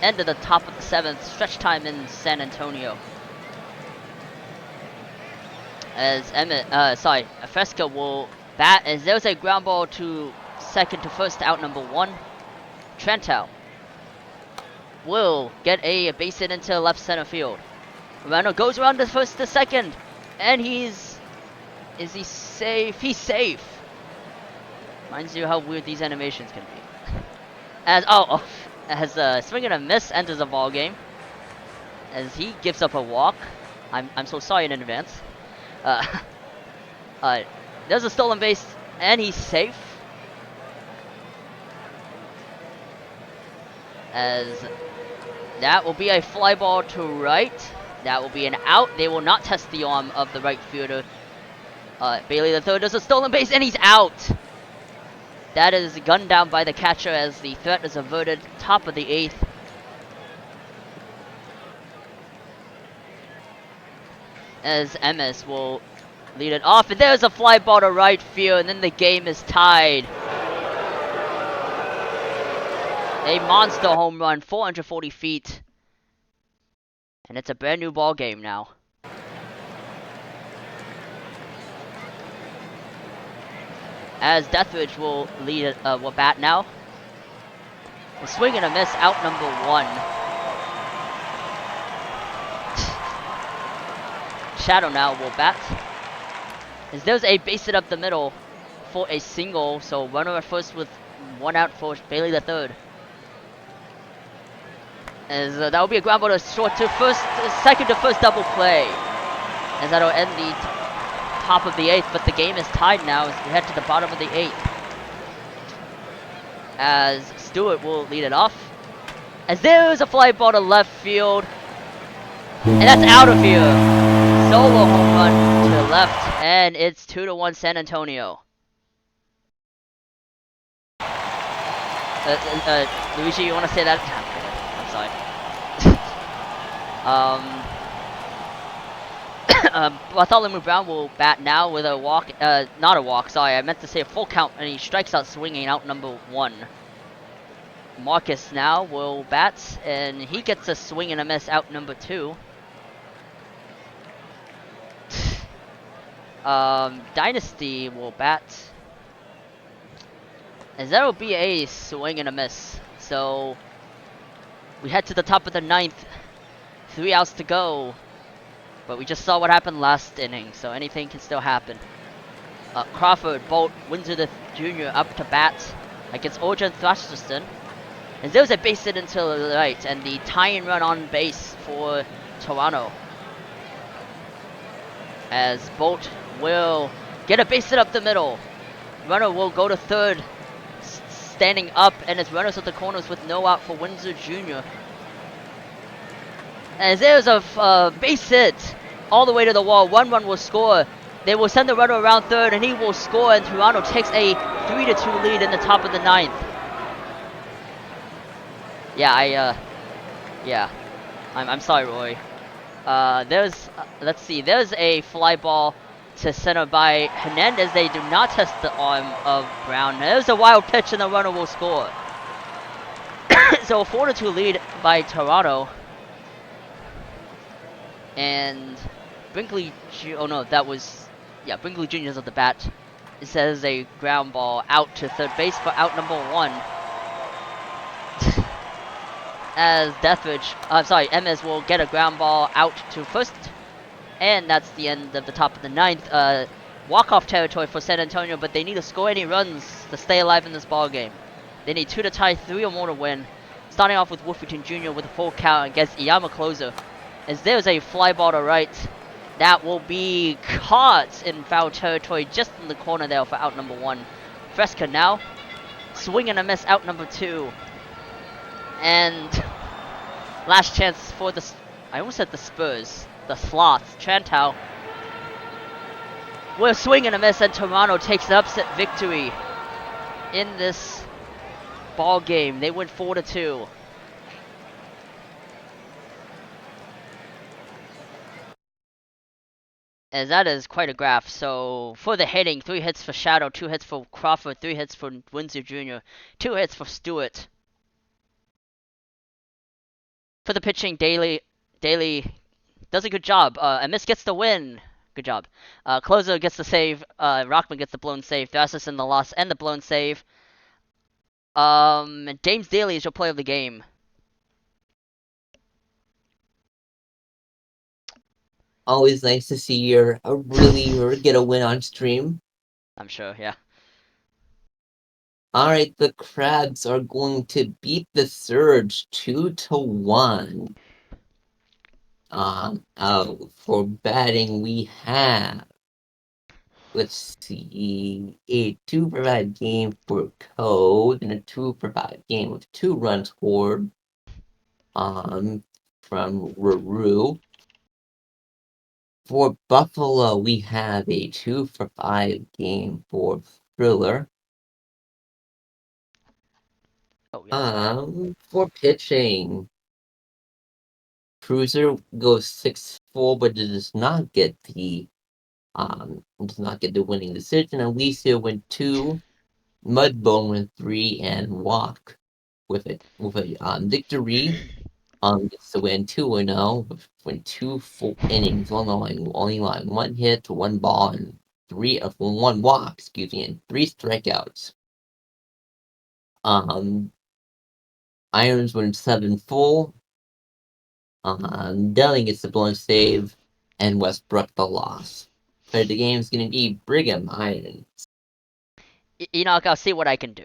Speaker 1: end of the top of the 7th. Stretch time in San Antonio. As Fresca will bat, as there's a ground ball to second to first, out number 1. Trentau will get a base hit into left center field. Runner goes around to first to second, and is he safe? He's safe. Reminds you how weird these animations can be. As swing and a miss enters the ball game, as he gives up a walk. I'm so sorry in advance. There's a stolen base, and he's safe. As that will be a fly ball to right. That will be an out. They will not test the arm of the right fielder. Bailey the third does a stolen base, and he's out. That is gunned down by the catcher as the threat is averted. Top of the 8th. As MS will lead it off, and there's a fly ball to right field, and then the game is tied. A monster home run, 440 feet. And it's a brand new ball game now. As Deathridge will lead, will bat now. A swing and a miss, out number 1. Shadow now will bat. As there's a base hit up the middle for a single, so runner at first with 1 out for Bailey the third. As that will be a ground ball to short to first, second to first double play. As that'll end the top of the 8th, but the game is tied now as we head to the bottom of the 8th. As Stewart will lead it off. As there's a fly ball to left field. And that's out of here. Solo home run to the left, and it's 2-1 San Antonio. Luigi, you want to say that? I'm sorry. Bartholomew Brown will bat now with a walk, not a walk, sorry, I meant to say a full count, and he strikes out swinging out number 1. Marcus now will bat, and he gets a swing and a miss out number 2. Dynasty will bat. As that'll be a swing and a miss. So we head to the top of the 9th. 3 outs to go. But we just saw what happened last inning, so anything can still happen. Crawford, Bolt, Windsor Jr. up to bat against Orjan Thrusterston. And there's a base hit into the right, and the tying run on base for Toronto. As Bolt will get a base hit up the middle. Runner will go to third, standing up, and it's runners at the corners with no out for Windsor Jr. As there's a base hit all the way to the wall. 1 run will score. They will send the runner around third, and he will score, and Toronto takes a 3-2 lead in the top of the 9th. Yeah, I'm sorry, Roy. Let's see, there's a fly ball to center by Hernandez. They do not test the arm of Brown. There's a wild pitch, and the runner will score. So a 4-2 lead by Toronto. And Brinkley, Brinkley Jr. is at the bat. It says a ground ball out to third base for out number 1. As Emez will get a ground ball out to first. And that's the end of the top of the 9th. Walk-off territory for San Antonio, but they need to score any runs to stay alive in this ball game. They need 2 to tie, 3 or more to win. Starting off with Wolferton Jr. with a full count against Iyama closer. As there's a fly ball to right. That will be caught in foul territory just in the corner there for out number 1. Fresca now. Swing and a miss out number 2. And last chance for I almost said the Spurs. The Sloths. Chantal will swing and a miss, and Toronto takes the upset victory in this ball game. They win 4-2. As that is quite a graph. So for the hitting, 3 hits for Shadow, 2 hits for Crawford, 3 hits for Windsor Jr., 2 hits for Stewart. For the pitching, Daly does a good job. Amiss gets the win. Good job. Closer gets the save. Rockman gets the blown save. Thrasserson the loss and the blown save. James Daly is your player of the game.
Speaker 3: Always nice to see your reliever get a win on stream.
Speaker 1: I'm sure, yeah.
Speaker 3: Alright, the Crabs are going to beat the Surge 2-1. For batting, we have, let's see, a 2-for-5 game for Code and a 2-for-5 game with 2 runs scored. From Ruru. For Buffalo, we have a 2-for-5 game for Thriller.
Speaker 1: Oh, yeah.
Speaker 3: For pitching, Cruiser goes 6-4, but it does not get the winning decision. Alicia went 2, Mudbone went 3, and Walk with a victory. Gets to win 2-0, win 2 full innings, only allowing 1 hit, 1 ball, and 1 walk, excuse me, and 3 strikeouts. Irons win 7 full. Delling gets the blown save, and Westbrook the loss. Player of the game is going to be Brigham Irons.
Speaker 1: Enoch, I'll see what I can do.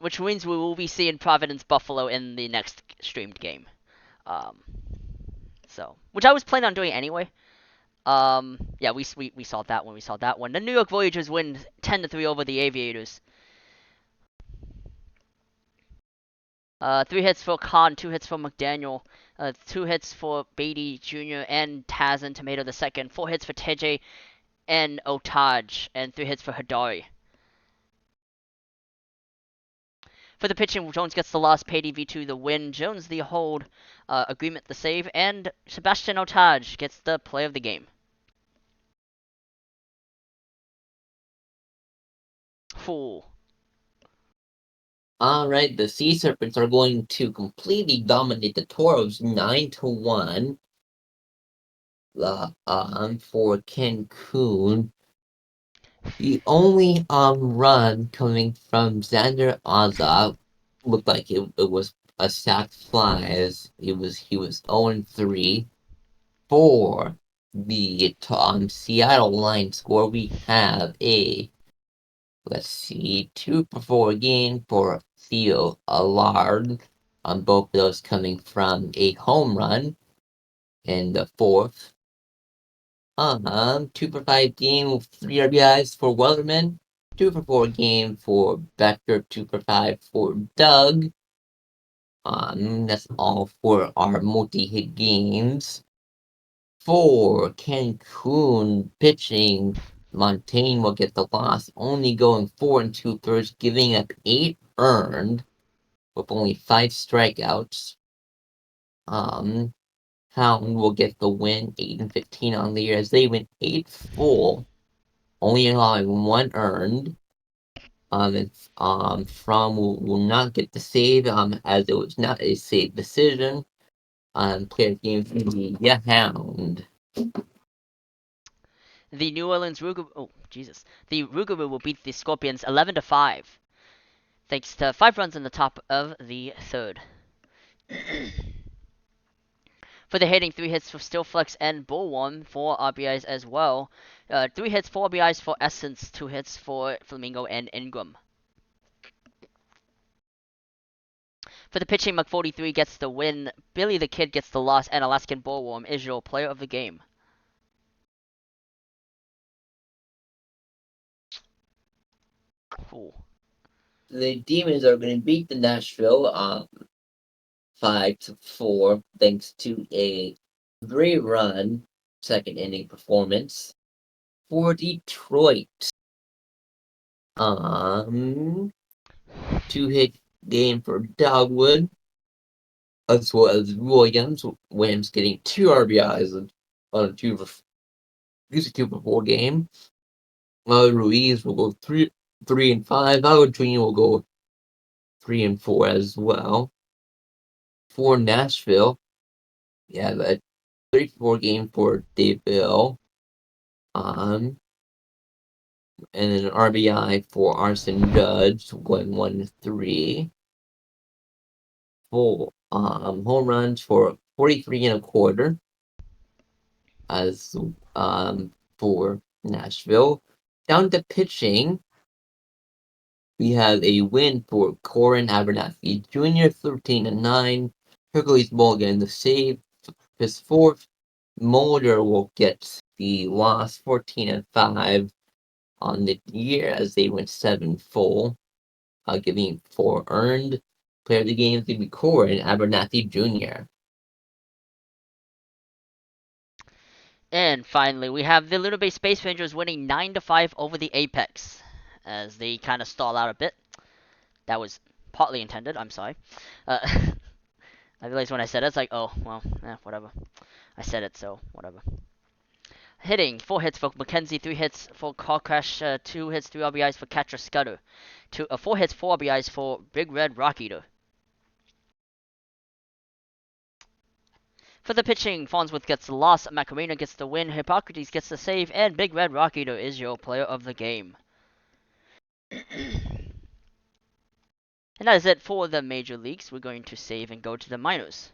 Speaker 1: Which means we will be seeing Providence Buffalo in the next streamed game. Which I was planning on doing anyway. Yeah, we saw that one. We saw that one. The New York Voyagers win 10-3 over the Aviators. 3 hits for Khan, 2 hits for McDaniel, 2 hits for Beatty Jr. and Taz and Tomato the second, 4 hits for Teje and Otaj, and 3 hits for Hidari. For the pitching, Jones gets the loss, Pady V2 the win, Jones the hold, Agreement the save, and Sebastian Otaj gets the play of the game. Fool.
Speaker 3: Alright, the Sea Serpents are going to completely dominate the Toros 9-1. For Cancun. The only run coming from Xander Azza looked like it was a sack fly, as he was 0-3. For the Seattle line score, we have a 2-for-4 game for Theo Allard. Both of those coming from a home run in the fourth. 2-for-5 game with 3 RBIs for Wellerman. 2-for-4 game for Becker. 2-for-5 for Doug. That's all for our multi-hit games. For Cancun pitching, Montaigne will get the loss, only going 4 2/3, giving up 8 earned with only 5 strikeouts. Hound will get the win, 8-15 on the year, as they win 8 full, only allowing 1 earned. From will not get the save, as it was not a save decision. Player game for the Hound.
Speaker 1: The New Orleans Rougarou, the Rougarou will beat the Scorpions 11-5, thanks to 5 runs in the top of the third. For the hitting, 3 hits for Stillflex and Bullworm, 4 RBIs as well. 3 hits, 4 RBIs for Essence, 2 hits for Flamingo and Ingram. For the pitching, Mc43 gets the win, Billy the Kid gets the loss, and Alaskan Bullworm is your player of the game. Cool.
Speaker 3: The Demons are going to beat the Nashville 5-4, thanks to a 3-run second inning performance. For Detroit, 2-hit game for Dogwood, as well as Williams getting 2 RBIs on a 2-for-4 game. Ruiz will go 3-5. Howard Jr. will go 3-4 as well. For Nashville, yeah, the 3-4 game for Dave Bill. And then an RBI for Arson Judge, going 1-3. Full home runs for 43.25. As for Nashville. Down to pitching, we have a win for Corin Abernathy Jr. 13-9. Hercules Mulligan the save, his 4th. Mulder will get the loss, 14-5 on the year, as they went 7 full, giving 4 earned. Player of the game is going to be Corin Abernathy Jr.
Speaker 1: And finally, we have the Lunar Bay Space Rangers winning 9-5 over the Apex, as they kind of stall out a bit. That was partly intended, I'm sorry. I realized when I said it, it's like, oh, well, whatever. I said it, so whatever. Hitting, 4 hits for McKenzie, 3 hits for Car Crash, 2 hits, 3 RBIs for Catcher Scudder, 4 hits, 4 RBIs for Big Red Rock Eater. For the pitching, Farnsworth gets the loss, Macarena gets the win, Hippocrates gets the save, and Big Red Rock Eater is your player of the game. And that is it for the major leagues. We're going to save and go to the minors.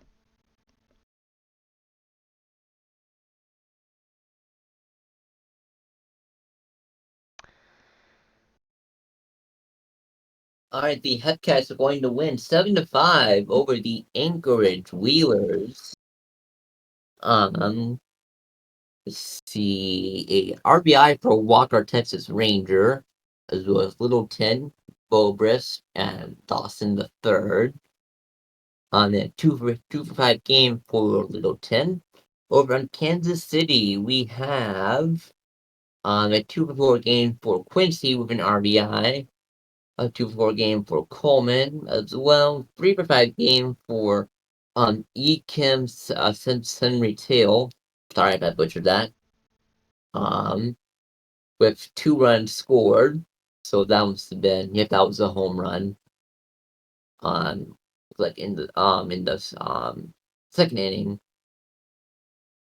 Speaker 3: All right, the Hepcats are going to win 7-5 over the Anchorage Wheelers. Let's see, a RBI for Walker, Texas Ranger, as well as Littleton, Bobris, and Dawson the third. On a 2-for-5 game for Littleton. Over on Kansas City, we have a 2-for-4 game for Quincy with an RBI. A 2-for-4 game for Coleman as well. 3-for-5 game for Kim Sun Retail. Sorry if I butchered that. With 2 runs scored. So that was a home run. Like in the second inning.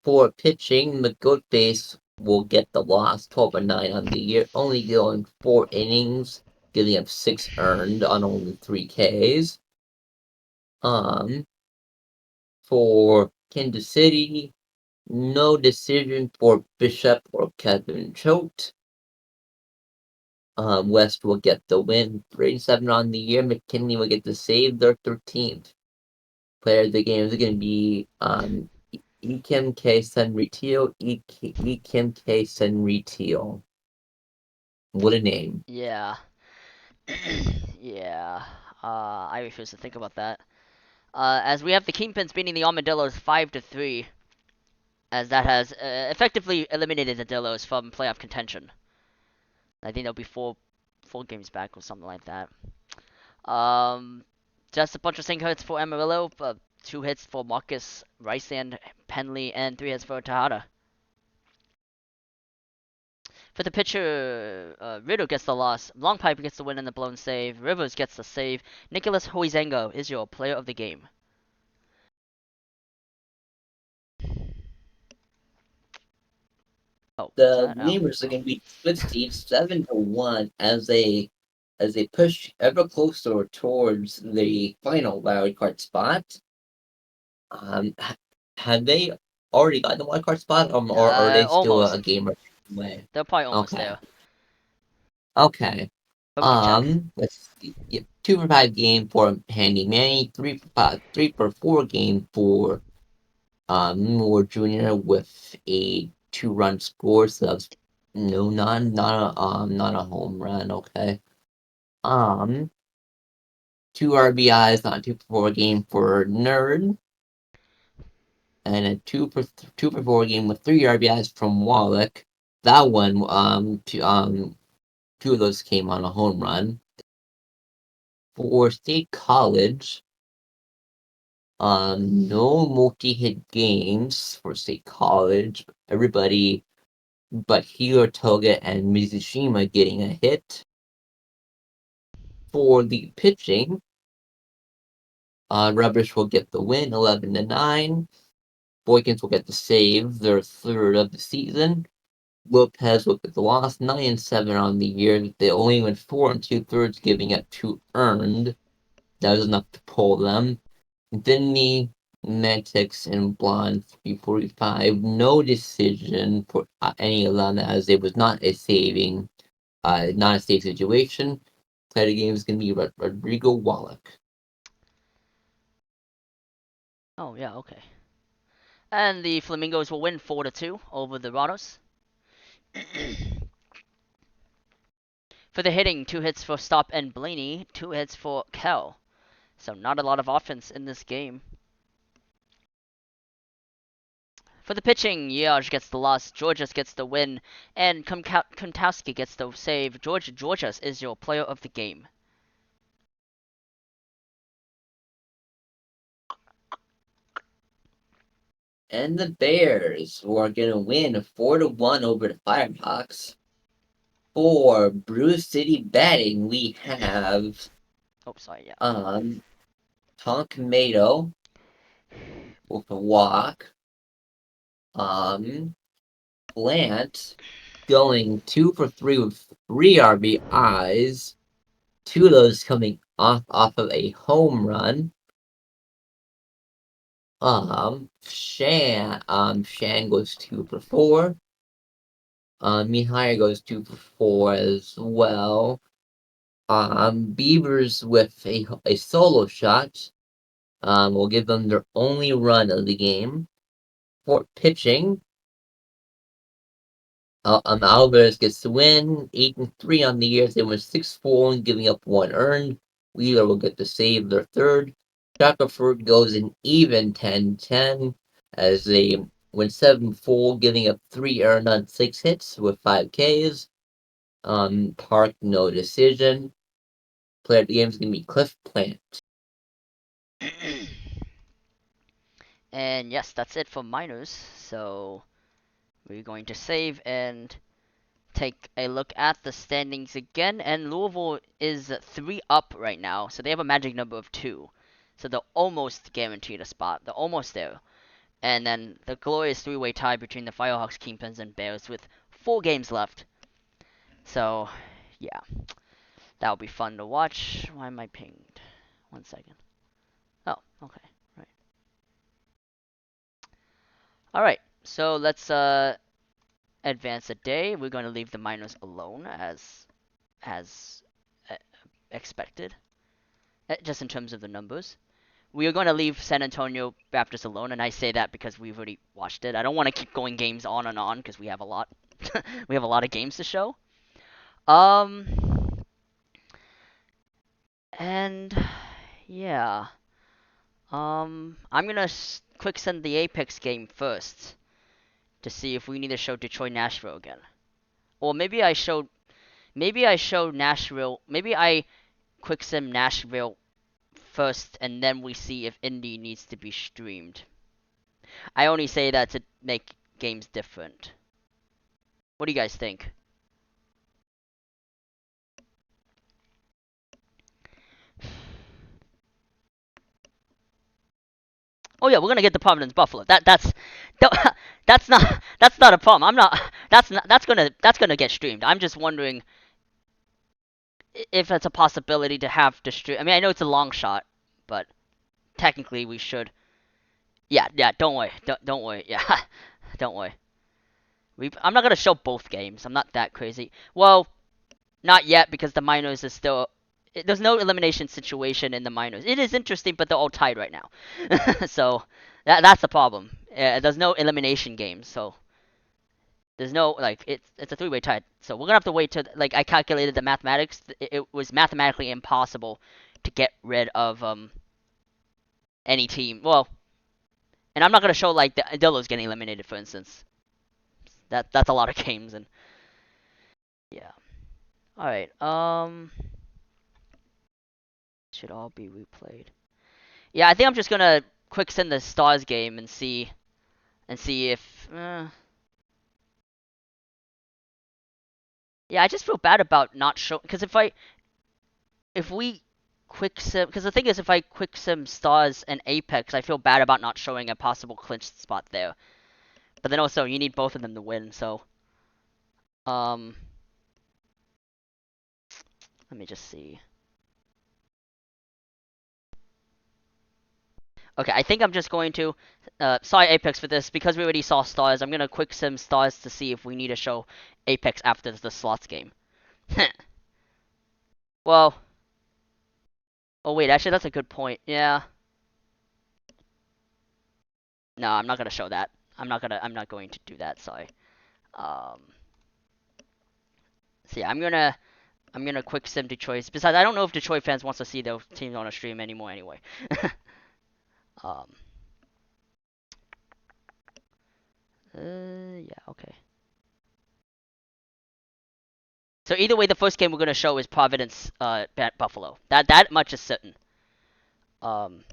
Speaker 3: For pitching, McGoodface will get the loss, 12-9 on the year, only going 4 innings, giving up 6 earned on only 3 Ks. For Kansas City, no decision for Bishop or Kevin Choate. West will get the win, 3-7 on the year. McKinley will get the save, their 13th. Player of the game is going to be Ikem K Sun Retail, Ikem K Sun Retail. What a name.
Speaker 1: Yeah. Yeah. I refuse to think about that. As we have the Kingpins beating the Armadillos 5-3, as that has effectively eliminated the Dillos from playoff contention. I think they'll be four games back or something like that. Just a bunch of single hits for Amarillo, 2 hits for Marcus, Rice and Penley, and 3 hits for Tejada. For the pitcher, Riddle gets the loss, Longpipe gets the win and the blown save, Rivers gets the save, Nicholas Huizengo is your player of the game. Oh, what's
Speaker 3: The
Speaker 1: that? Oh.
Speaker 3: Lemurs are going to be twisted 7-1 as they push ever closer towards the final wild card spot. Have they already got the wild card spot, or are they still
Speaker 1: Almost.
Speaker 3: a game away?
Speaker 1: They're probably almost
Speaker 3: Okay.
Speaker 1: there.
Speaker 3: Okay.
Speaker 1: But we can check.
Speaker 3: Let's see. Yep, 2-for-5 game for Handy Manny, 3-for-4 game for Moore Jr. with a 2-run score. So that's not a home run. Okay. 2 RBIs on 2-for-4 game for Nerd, and a 2-for-4 game with 3 RBIs from Wallach. That one, 2 of those came on a home run. For State College, no multi-hit games for State College. Everybody but Toga and Mizushima getting a hit. For the pitching, Rubbish will get the win, 11-9. Boykins will get the save, their 3rd of the season. Lopez will get the loss, 9-7 on the year. They only went 4 2/3, giving up 2 earned. That was enough to pull them. Vinny, Mantix, and Blonde 345. No decision for any of them, as it was not a save situation. Player of the game is going to be Rodrigo Wallach.
Speaker 1: Oh, yeah, okay. And the Flamingos will win 4-2 over the Ranos. For the hitting, 2 hits for Stop and Blaney, 2 hits for Kel. So not a lot of offense in this game. For the pitching, Yaj gets the loss, Georges gets the win, and Kuntowski gets the save. Georges is your player of the game.
Speaker 3: And the Bears, who are going to win 4-1 over the Firehawks. For Brew City batting, we have
Speaker 1: Oh, sorry, yeah.
Speaker 3: Tom Tomato with a walk. Plant going 2 for 3 with 3 RBIs. 2 of those coming off of a home run. Shan goes 2 for 4. Mihai goes 2 for 4 as well. Beavers with a solo shot. Will give them their only run of the game. For pitching, Alvarez gets the win, 8-3 on the year. They went 6-4 and giving up 1 earned. Wheeler will get to save their third. Shackelford goes an even 10-10 as they went 7-4, giving up 3 earned on 6 hits with 5 Ks. Park, no decision. Player of the game is going to be Cliff Plant.
Speaker 1: And yes, that's it for minors. So we're going to save and take a look at the standings again. And Louisville is 3 up right now, so they have a magic number of 2. So they're almost guaranteed a spot. They're almost there. And then the glorious 3-way tie between the Firehawks, Kingpins, and Bears with 4 games left. So, yeah. That'll be fun to watch. Why am I pinged? 1 second. Oh, okay. Right. Alright, so let's advance a day. We're going to leave the minors alone as expected. Just in terms of the numbers. We are going to leave San Antonio Raptors alone, and I say that because we've already watched it. I don't want to keep going games on and on because we have a lot. We have a lot of games to show. And yeah. I'm gonna quick send the Apex game first to see if we need to show Detroit Nashville again. Or maybe I show Nashville. Maybe I quick sim Nashville first, and then we see if Indy needs to be streamed. I only say that to make games different. What do you guys think? Oh yeah, we're gonna get the Providence Buffalo. That's not a problem. I'm not. That's gonna get streamed. I'm just wondering if it's a possibility to have to stream. I mean, I know it's a long shot, but technically we should. Yeah. Don't worry. Don't worry. Yeah, don't worry. I'm not gonna show both games. I'm not that crazy. Well, not yet because the minors is still. There's no elimination situation in the minors. It is interesting, but they're all tied right now. So that's the problem. There's no elimination games, so there's no like it's a 3-way tie. So we're gonna have to wait till like I calculated the mathematics. It was mathematically impossible to get rid of any team. Well, and I'm not gonna show like the Dillo's getting eliminated, for instance. That's a lot of games and yeah. All right. Should all be replayed. Yeah, I think I'm just gonna quick send the Stars game and see if. Yeah, I just feel bad about not showing because if we quick sim because the thing is if I quick sim Stars and Apex, I feel bad about not showing a possible clinch spot there. But then also you need both of them to win, so let me just see. Okay, I think I'm just going to sorry Apex for this because we already saw Stars. I'm gonna quick sim Stars to see if we need to show Apex after the slots game. Well, oh wait, actually that's a good point. Yeah. No, I'm not gonna show that. I'm not going to do that. Sorry. Um. So yeah, I'm gonna quick sim Detroit. Besides, I don't know if Detroit fans wants to see their teams on a stream anymore. Anyway. um. Yeah. Okay. So either way, the first game we're gonna show is Providence, Buffalo. That much is certain. Um.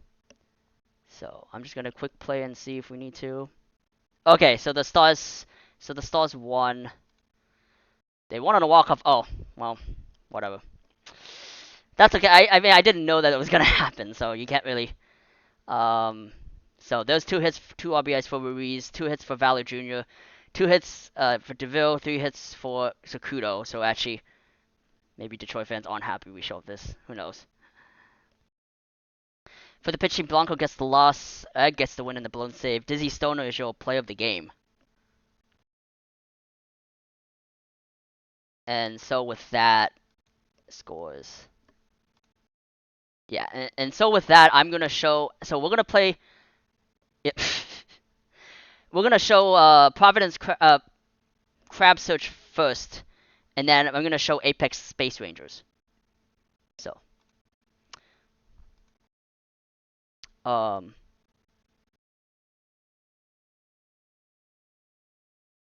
Speaker 1: So I'm just gonna quick play and see if we need to. Okay. So the Stars. So the Stars won. They won on a walk-off. Oh, well, whatever. That's okay. I mean, I didn't know that it was gonna happen, so you can't really. So So there's 2 hits, 2 RBIs for Ruiz, 2 hits for Valor Jr., 2 hits for DeVille, 3 hits for Sakudo. So actually, maybe Detroit fans aren't happy we showed this. Who knows? For the pitching, Blanco gets the loss, Ed gets the win in the blown save. Dizzy Stoner is your play of the game. And so with that, scores. Yeah, and so with that, I'm gonna show. So we're gonna play. Yeah, we're gonna show Providence Crab Search first, and then I'm gonna show Apex Space Rangers. So, um,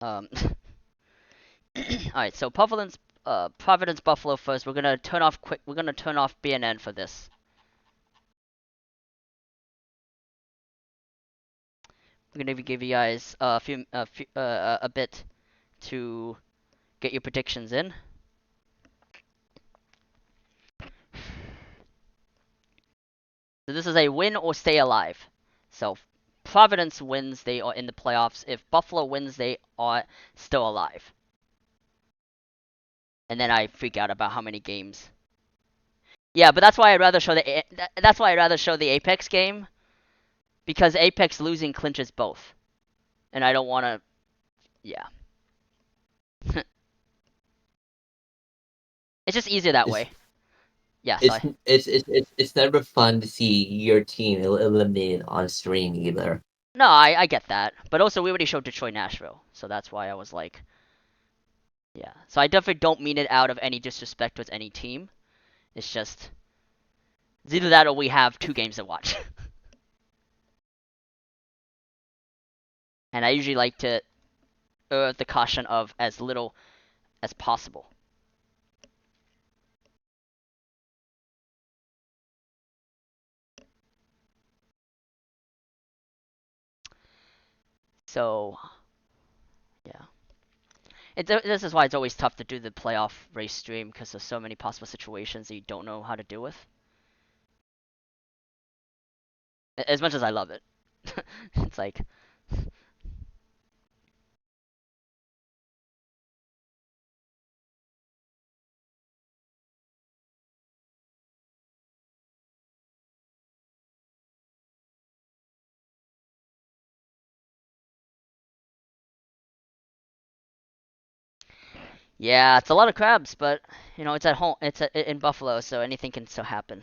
Speaker 1: all right. So Providence Buffalo first. We're gonna turn off quick. We're gonna turn off BNN for this. We're gonna give you guys a bit to get your predictions in. So this is a win or stay alive. So Providence wins, they are in the playoffs. If Buffalo wins, they are still alive. And then I freak out about how many games. Yeah, but that's why I'd rather show the Apex game, because Apex losing clinches both, and I don't want to. Yeah, it's just easier that
Speaker 3: It's
Speaker 1: way. Yeah, sorry.
Speaker 3: it's never fun to see your team eliminated on stream either.
Speaker 1: No, I get that, but also we already showed Detroit Nashville, so that's why I was like, yeah. So I definitely don't mean it out of any disrespect with any team. It's just it's either that or we have 2 games to watch. And I usually like to err the caution of as little as possible. So, yeah. This is why it's always tough to do the playoff race stream, because there's so many possible situations that you don't know how to deal with. As much as I love it. It's like... Yeah, it's a lot of crabs, but, you know, it's at home. It's in Buffalo, so anything can still happen.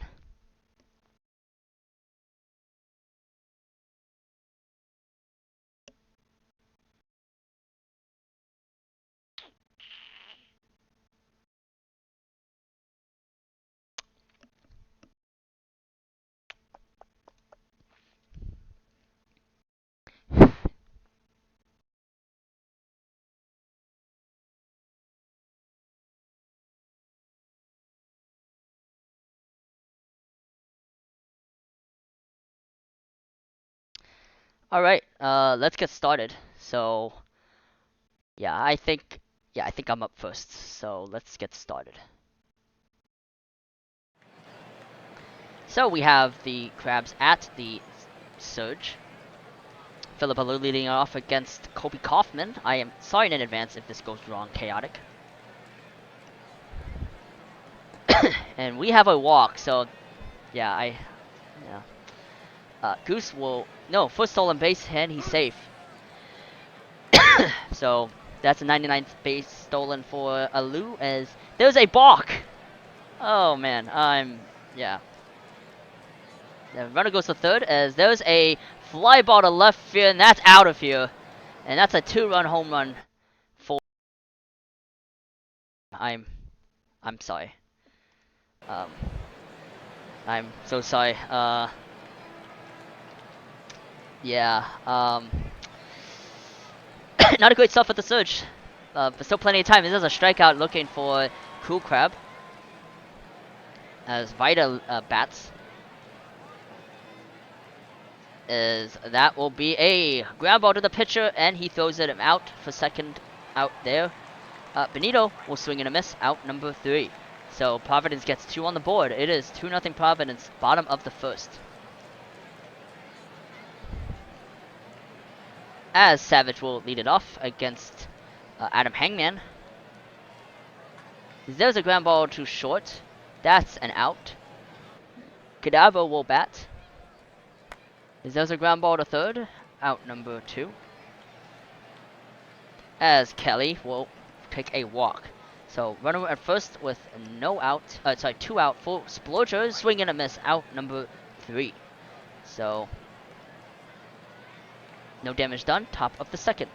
Speaker 1: Alright, let's get started. So, yeah, I think I'm up first. So, let's get started. So, we have the Crabs at the Surge. Philip Alou leading off against Kobe Kaufman. I am sorry in advance if this goes wrong, chaotic. And we have a walk, so yeah, Goose will first stolen base and he's safe. So that's a 99th base stolen for Alou as there's a balk. Oh man, yeah. The runner goes to third as there's a fly ball to left field and that's out of here. And that's a 2-run home run for I'm sorry. I'm so sorry. Yeah. Not a great stuff at the Surge. But still plenty of time. This is a strikeout looking for Cool Crab. As Vita bats. As that will be a ground ball to the pitcher, and he throws it out for second out there. Benito will swing and a miss, out number 3. So Providence gets 2 on the board. It is 2-0 Providence, bottom of the first. as Savage will lead it off against Adam Hangman. There's a ground ball to short. That's an out. Cadaver will bat. There's a ground ball to third. Out number 2. As Kelly will take a walk. So runner at first with no out. 2 out for Splurger. Swing and a miss. Out number 3. So no damage done. Top of the second.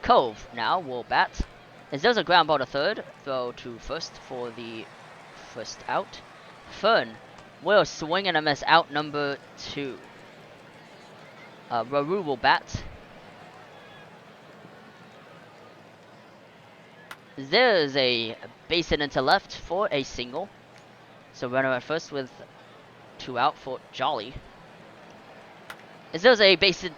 Speaker 1: Cove now will bat. As there's a ground ball to third. Throw to first for the first out. Fern will swing and a miss. Out number 2. Raru will bat. There's a base hit into left for a single. So runner at first with 2 out for Jolly. As there's a base hit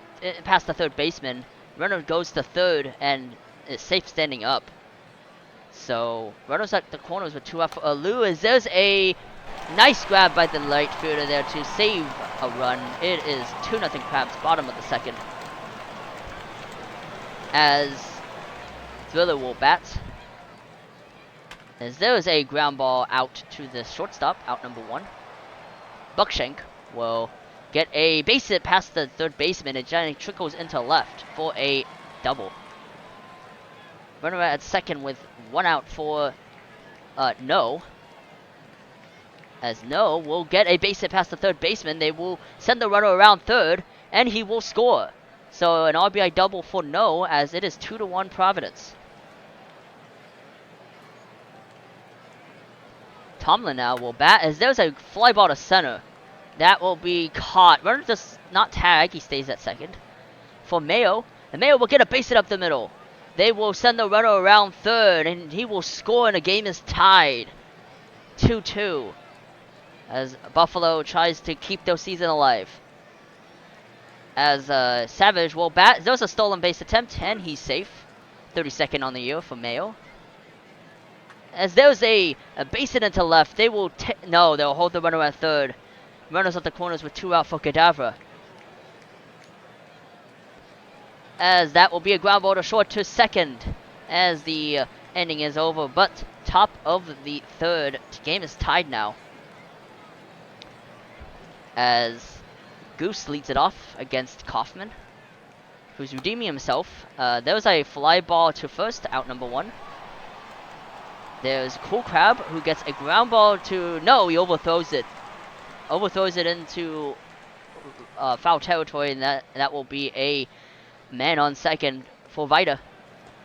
Speaker 1: past the third baseman, runner goes to third and is safe standing up. So runners at the corners with 2 out for Alu. As there's a nice grab by the right fielder there to save a run. It is 2-0 Crabs, bottom of the second. As Thriller will bat. As there is a ground ball out to the shortstop, out number 1. Buckshank will get a base hit past the third baseman. It giant trickles into left for a double. Runner at second with 1 out for No. As No will get a base hit past the third baseman. They will send the runner around third, and he will score. So an RBI double for No, as it is 2-1 Providence. Tomlin now will bat, as there's a fly ball to center. That will be caught. Runner does not tag. He stays at second. For Mayo, and Mayo will get a base hit up the middle. They will send the runner around third, and he will score, and the game is tied. 2-2. As Buffalo tries to keep their season alive. As Savage will bat. There's a stolen base attempt, and he's safe. 32nd on the year for Mayo. As there's a base hit into left, they will no, they'll hold the runner at third. Runners at the corners with 2 out for Cadavra. As that will be a ground ball to short to second, as the inning is over. But top of the third, game is tied now. As Goose leads it off against Kaufman, who's redeeming himself. There was a fly ball to first, out number 1. There's Cool Crab, who gets a ground ball to... No, he overthrows it. Overthrows it into foul territory, and that will be a man on second for Vita.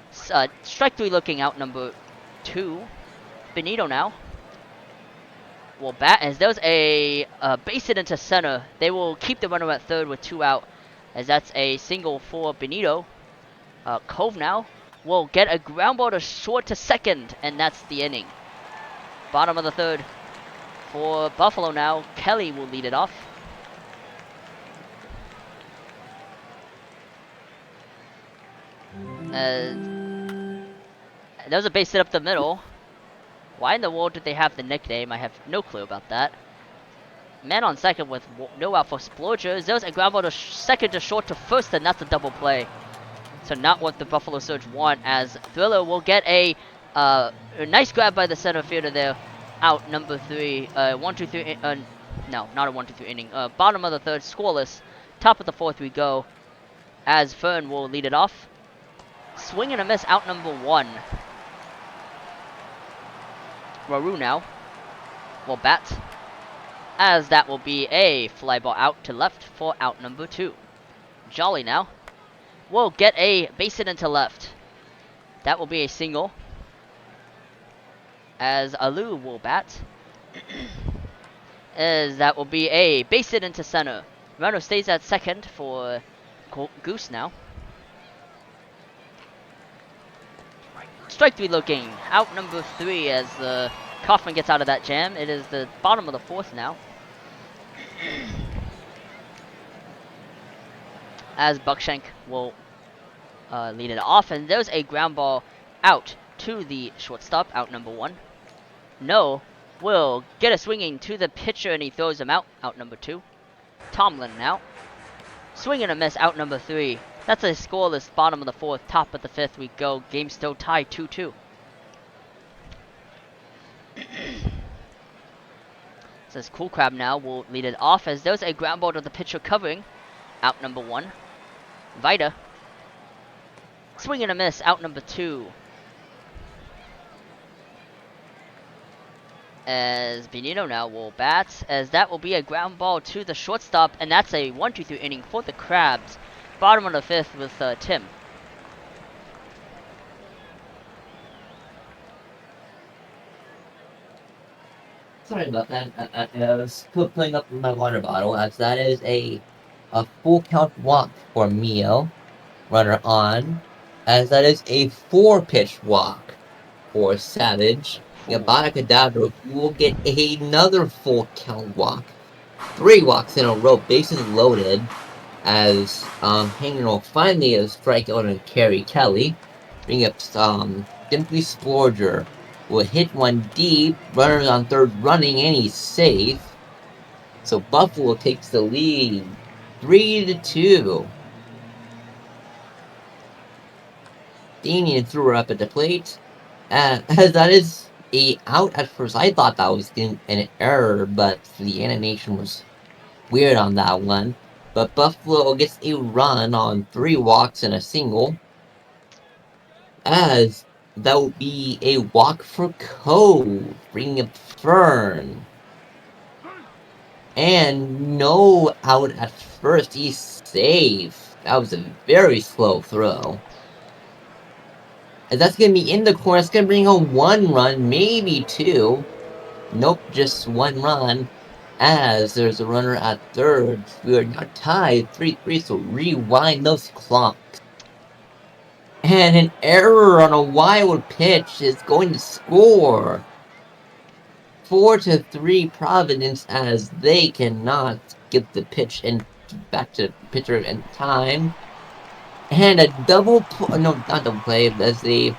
Speaker 1: Strike 3 looking, out number 2. Benito now will bat, as there's a base hit into center. They will keep the runner at third with 2 out, as that's a single for Benito. Cove now will get a ground ball to short to second, and that's the inning. Bottom of the third for Buffalo now. Kelly will lead it off. There's a base hit up the middle. Why in the world did they have the nickname? I have no clue about that. Man on second with no out for Splurger. There's a ground ball to second to short to first, and that's a double play. So not what the Buffalo Surge want, as Thriller will get a nice grab by the center fielder there. Out number 3. 1-2-3. No, not a 1-2-3 inning. Bottom of the third, scoreless. Top of the fourth we go, as Fern will lead it off. Swing and a miss, out number 1. Raru now will bat, as that will be a fly ball out to left for out number 2. Jolly now will get a base hit into left. That will be a single, as Alu will bat. As that will be a base hit into center. Runner stays at second for Goose now. Strike 3 looking, out number 3, as Kaufman gets out of that jam. It is the bottom of the fourth now. As Buckshank will lead it off, and there's a ground ball out to the shortstop, out number 1. No will get a swinging to the pitcher, and he throws him out, out number 2. Tomlin now. Swing and a miss, out number 3. That's a scoreless bottom of the 4th, top of the 5th we go. Game still tied 2-2. Says Cool Crab now will lead it off as there's a ground ball to the pitcher covering. Out number 1. Vida. Swing and a miss, out number 2. As Benito now will bat, as that will be a ground ball to the shortstop, and that's a 1-2-3 inning for the Crabs. Bottom of the 5th with Tim.
Speaker 3: Sorry about that. I was putting up my water bottle, as that is a full count walk for Mio. Runner on, as that is a 4-pitch walk for Savage. Abadacadabra will get another full count walk. 3 walks in a row, bases loaded, as Hangman will finally strike out on Kerry Kelly. Bring up Simply Sporger will hit one deep, runners on third running, and he's safe. So Buffalo takes the lead 3-2. Damien threw her up at the plate. As that is a out at first. I thought that was an error, but the animation was weird on that one. But Buffalo gets a run on 3 walks and a single. As that would be a walk for Cove, bringing up Fern. And no out at first. He's safe. That was a very slow throw. And that's going to be in the corner. It's going to bring home 1 run, maybe 2. Nope, just 1 run. As there's a runner at third. We are now tied 3-3, so rewind those clocks. And an error on a wild pitch is going to score. 4-3 Providence, as they cannot get the pitch and back to the pitcher in time. And a double play, no, not double play, as they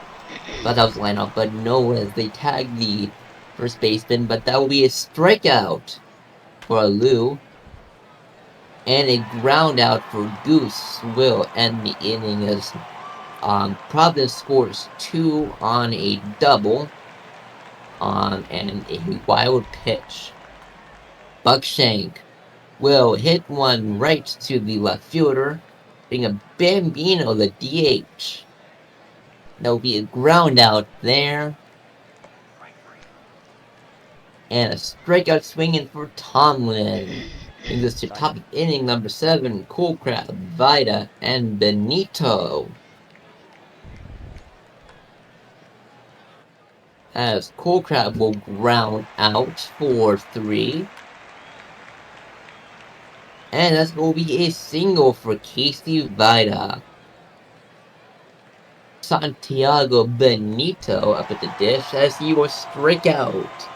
Speaker 3: thought that was line out, but no, as they tag the first baseman, but that will be a strikeout for Lou. And a ground out for Goose will end the inning as Providence scores 2 on a double and a wild pitch. Buckshank will hit one right to the left fielder, being a Bambino, the DH. There'll be a ground out there. And a strikeout swinging for Tomlin. Brings us to top of inning number 7, Cool Crab, Vida, and Benito. As Cool Crab will ground out for 3. And that will be a single for Casey Vida. Santiago Benito up at the dish as he will strike out.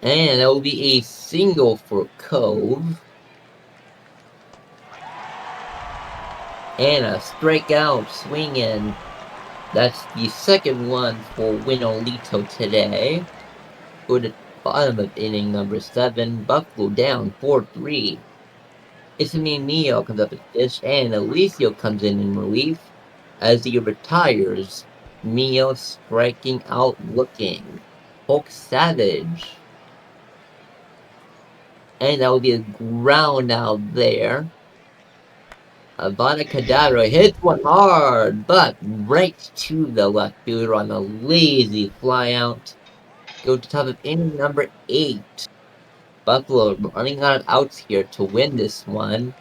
Speaker 3: And that will be a single for Cove. And a strikeout swinging. That's the second one for Winolito today. Go to the bottom of inning number 7. Buffalo down 4-3. Itztimg Mio comes up at the dish, and Alicio comes in relief as he retires. Mio striking out looking. Hulk Savage. And that will be a ground out there. Abadacadabra hits one hard, but right to the left fielder on a lazy fly out. Go to top of inning number 8. Buffalo running out of outs here to win this one.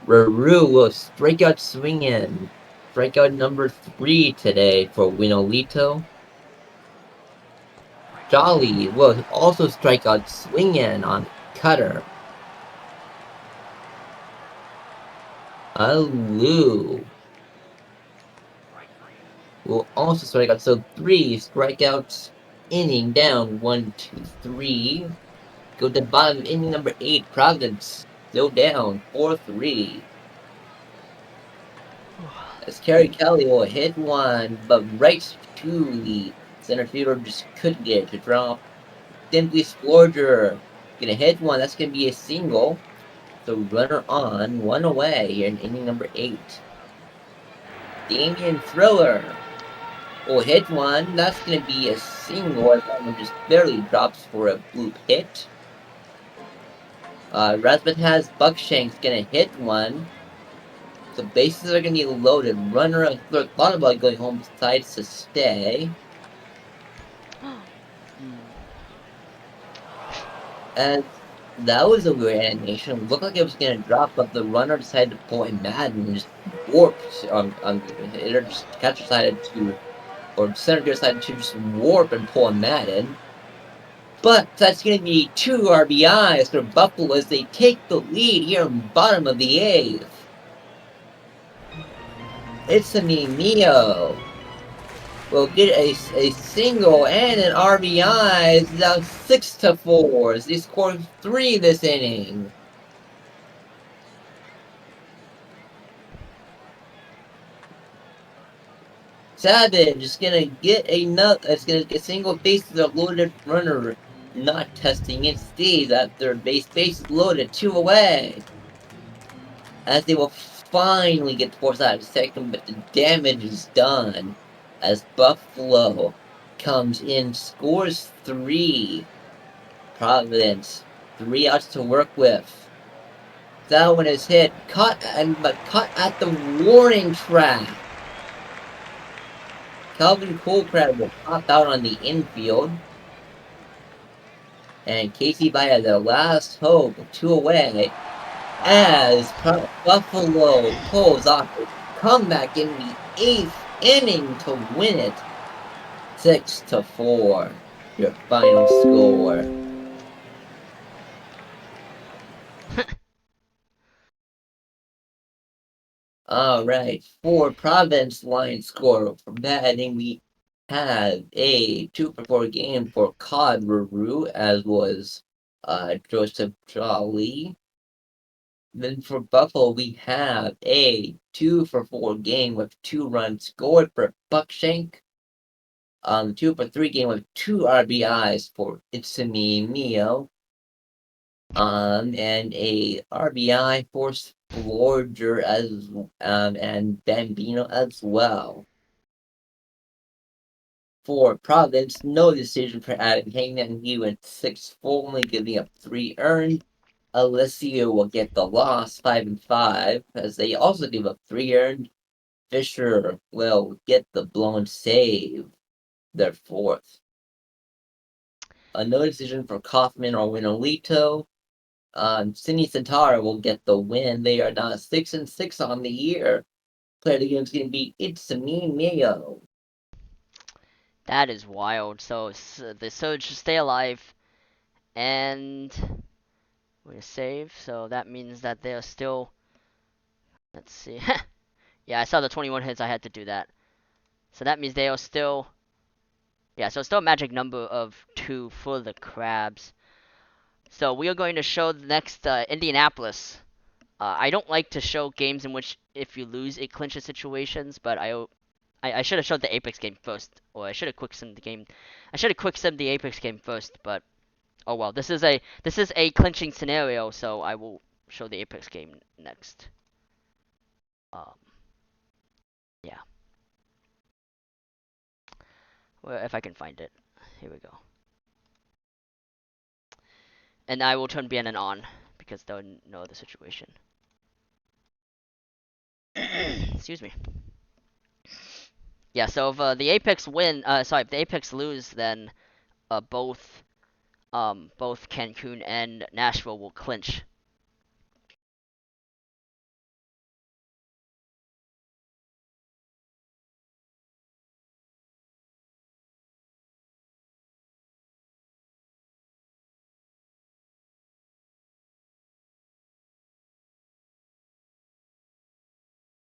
Speaker 3: Raru will strike out swinging. Strikeout number 3 today for Winolito. Jolly will also strike out swinging on cutter. Lou will also strike out. So 3 strikeouts, inning down 1-2-3. Go to the bottom of inning number 8. Providence still down 4-3. As Kerry Kelly will hit one, but right to the Center fielder just couldn't get it to drop. Simply Splurger gonna hit one. That's gonna be a single. So runner on, one away here in inning number 8. Damian Thriller will hit one. That's gonna be a single as that one just barely drops for a bloop hit. Razmataz Buckshank's gonna hit one. So bases are gonna be loaded. Runner thought about going home, decides to stay. And that was a weird animation. It looked like it was gonna drop, but the runner decided to pull a Madden and just warped on the hitter. Just catcher decided to, or center fielder decided to just warp and pull a Madden. But that's gonna be 2 RBIs for Buffalo as they take the lead here in bottom of the 8th. Itztimg will get a single and an RBI. It's now 6-4. They scored 3 this inning. Savage is gonna get it's gonna get single bases a loaded runner, not testing it. Stays at third base. Bases loaded, 2 away. As they will finally get forced out of second, but the damage is done. As Buffalo comes in, scores 3. Providence, 3 outs to work with. That one is hit, caught at the warning track. Calvin Colecrab will pop out on the infield. And Casey Baez, their last hope, 2 away. As Buffalo pulls off a comeback in the 8th inning to win it. 6-4, your final score. Alright, for Providence line score from that inning, we have a 2-for-4 game for Cod Ruru, as was Joseph Jolly. Then for Buffalo, we have a 2-for-4 game with 2 runs scored for Buckshank. 2-for-3 game with 2 RBIs for itztimg. And a RBI for Splurger and Bambino as well. For Providence, no decision for Adam Hangman. He went 6 full, only giving up 3 earned. Alessio will get the loss, 5-5, as they also give up 3 earned. Fisher will get the blown save, their 4th. No decision for Kaufman or Winolito. Sidney Santara will get the win. They are now 6-6 on the year. Player of the game is going to be itztimg.
Speaker 1: That is wild. So the Surge stay alive, and we're gonna save. So that means that they're still. Let's see. Yeah, I saw the 21 hits. I had to do that. So that means they are still. Yeah, so still a magic number of 2 for the Crabs. So we are going to show the next Indianapolis. I don't like to show games in which if you lose it clinches situations, but I should have showed the Apex game first, or I should have quick simmed the game. I should have quick simmed the Apex game first, but oh well. This is a clinching scenario, so I will show the Apex game next. Um, yeah. Well, if I can find it, here we go. And I will turn BNN on because they'll know the situation. Excuse me. Yeah. So if the Apex win, sorry, if the Apex lose, then both Cancun and Nashville will clinch.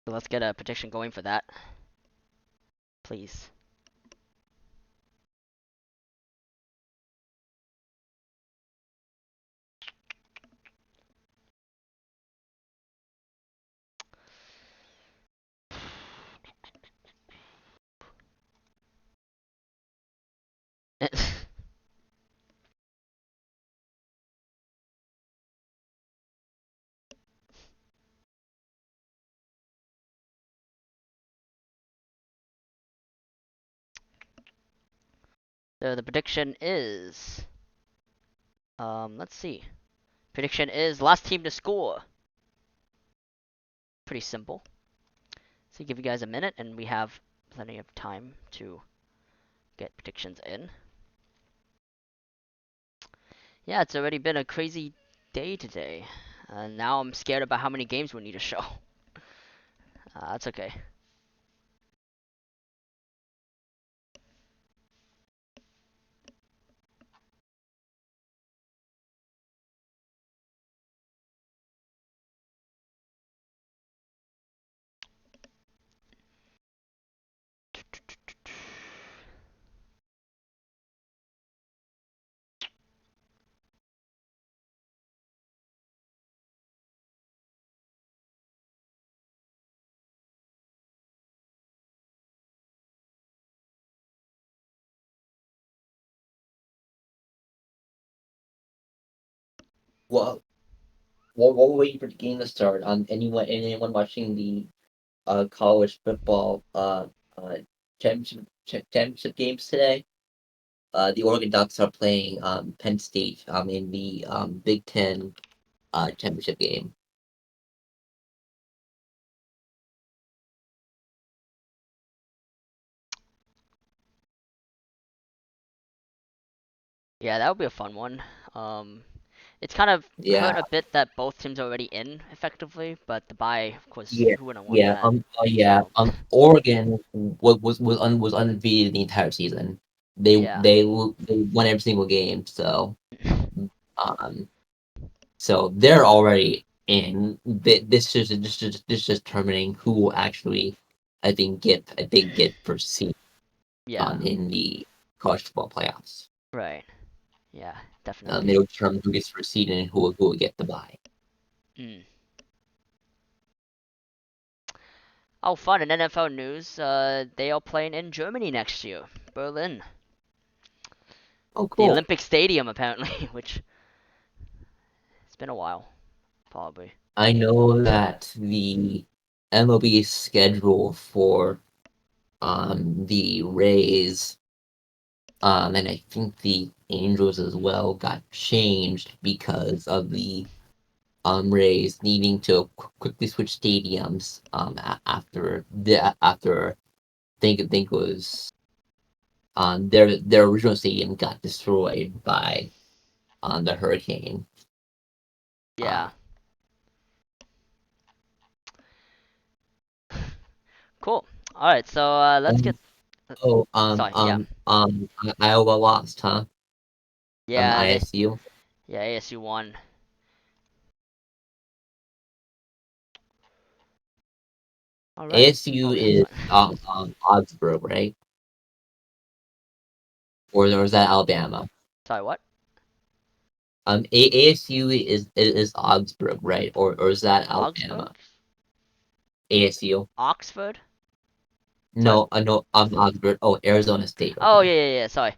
Speaker 1: So let's get a petition going for that, please. So the prediction is, let's see. Prediction is last team to score. Pretty simple. So give you guys a minute, and we have plenty of time to get predictions in. Yeah, it's already been a crazy day today. Now I'm scared about how many games we need to show. That's okay.
Speaker 3: Well, while we're waiting for the game to start, anyone watching the college football championship games today? The Oregon Ducks are playing Penn State in the Big Ten championship game.
Speaker 1: Yeah, that would be a fun one. It's kind of
Speaker 3: Yeah,
Speaker 1: hurt a bit that both teams are already in effectively, but the bye, of course,
Speaker 3: yeah,
Speaker 1: who wouldn't want
Speaker 3: yeah.
Speaker 1: that?
Speaker 3: Yeah.
Speaker 1: So
Speaker 3: Oregon was undefeated the entire season.
Speaker 1: yeah,
Speaker 3: They won every single game. Um, so they're already in. This is just determining who will actually, get first seed
Speaker 1: yeah,
Speaker 3: in the college football playoffs.
Speaker 1: right, yeah, definitely.
Speaker 3: It'll determine who gets first seed and who will get the bye.
Speaker 1: Mm. Oh, fun! In NFL news, they are playing in Germany next year, Berlin,
Speaker 3: Oh,
Speaker 1: the
Speaker 3: cool.
Speaker 1: Olympic Stadium apparently, which it's been a while, probably.
Speaker 3: I know that the MLB schedule for the Rays and I think the Angels as well got changed because of the Rays needing to quickly switch stadiums after I think it was their original stadium got destroyed by the hurricane. Uh,
Speaker 1: Yeah, cool. All right, so let's get.
Speaker 3: um, oh,
Speaker 1: Sorry, yeah,
Speaker 3: Iowa lost, huh?
Speaker 1: yeah, they,
Speaker 3: ISU.
Speaker 1: yeah, ASU won. All right.
Speaker 3: ASU
Speaker 1: Oh,
Speaker 3: is
Speaker 1: sorry.
Speaker 3: Augsburg, right? Or is that Alabama?
Speaker 1: Sorry, what?
Speaker 3: ASU is Augsburg, right? Or is that
Speaker 1: Augsburg?
Speaker 3: Alabama? ASU.
Speaker 1: Oxford? Sorry.
Speaker 3: No, no, Augsburg. Oh, Arizona State.
Speaker 1: Oh, yeah,
Speaker 3: Okay,
Speaker 1: yeah, yeah. Sorry.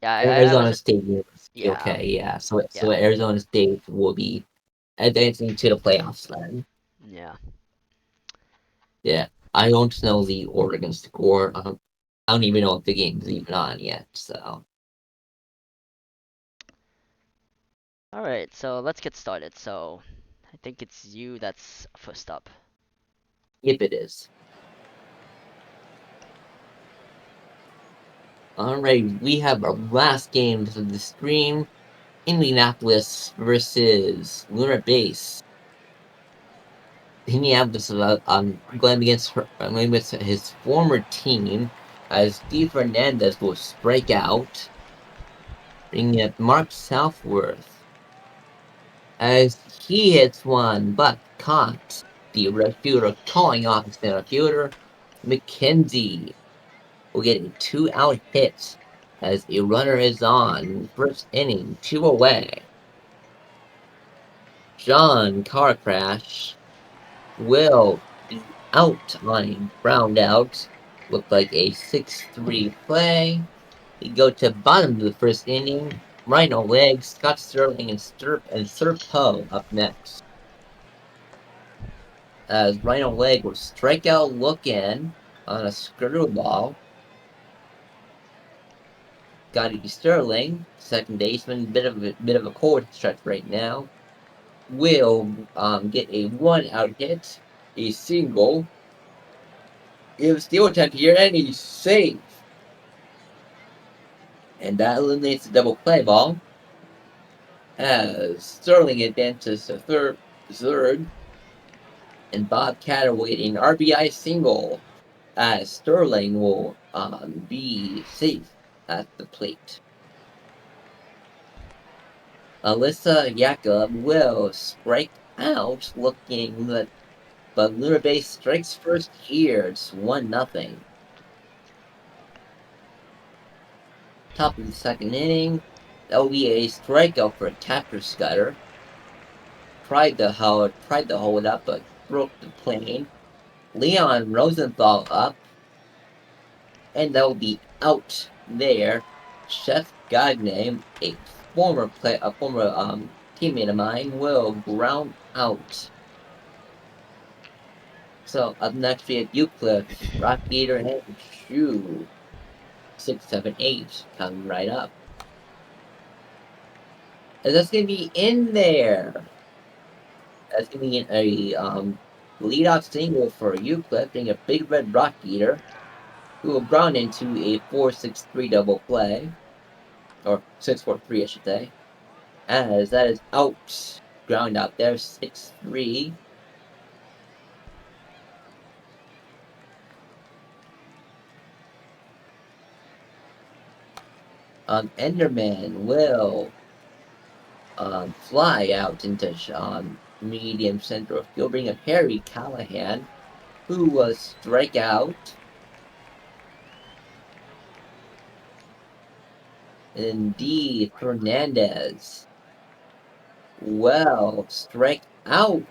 Speaker 1: Yeah, I
Speaker 3: Arizona
Speaker 1: wasn't.
Speaker 3: State University.
Speaker 1: Yeah,
Speaker 3: Okay, yeah. So
Speaker 1: yeah,
Speaker 3: Arizona State will be advancing to the playoffs then.
Speaker 1: yeah.
Speaker 3: Yeah, I don't know the Oregon score. I don't even know if the game's even on yet. So,
Speaker 1: All right, so let's get started. So, I think it's you that's first up.
Speaker 3: if it is. Alright, we have our last game of the stream. Indianapolis versus Lunar Base. Indianapolis going against his former team as Steve Fernandez will strike out, bringing up Mark Southworth as he hits one, but caught. The right fielder calling off the center fielder. McKenzie will get a 2-out hit as a runner is on. First inning, 2 away. John car crash will be out on a ground out. Looked like a 6-3 play. We go to bottom of the first inning. Rhino Leg, Scott Sterling, and Serpo up next. As Rhino Leg will strike out looking on a screwball. Scotty Sterling, second baseman, bit of a cold stretch right now, will get a 1-out hit, a single. Gives steal attempt here, and he's safe. And that eliminates the double play ball. As Sterling advances to third, and Bob Catterway an RBI single. As Sterling will be safe at the plate. Alyssa Jakob will strike out, looking but Lunar Base strikes first here. It's 1-0. Top of the second inning. That will be a strikeout for Capture Scudder. Tried to hold up, but broke the plane. Leon Rosenthal up, and that will be out there. Chef Gagne, a former teammate of mine, will ground out. So up next we have Euclid, Rock Eater, and Shoe. 6, 7, 8 coming right up. And that's gonna be in there. That's gonna be a leadoff single for Euclid, being a big red Rock Eater, who will ground into a 4-6-3 double play. Or 6-4-3, I should say. As that is out. Ground out there, 6-3. Enderman will fly out into medium central field, bring up Harry Callahan, who was strike out. And D. Fernandez will strike out.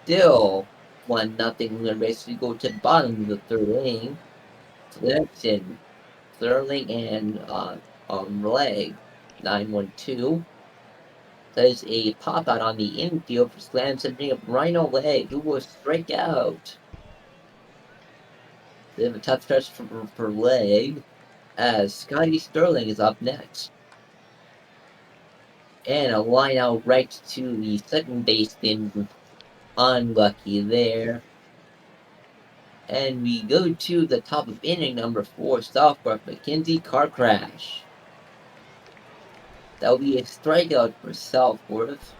Speaker 3: Still 1-0. We're gonna basically go to the bottom of the third inning. Selection, Sterling, and Leg 9-1-2. That is a pop out on the infield for Slam, sending up Rhino Leg, who will strike out. They have a tough stretch for Leg, as Scotty Sterling is up next. And a line out right to the second baseman. Unlucky there. And we go to the top of inning number 4, Southpark McKenzie car crash. That will be a strikeout for Southworth.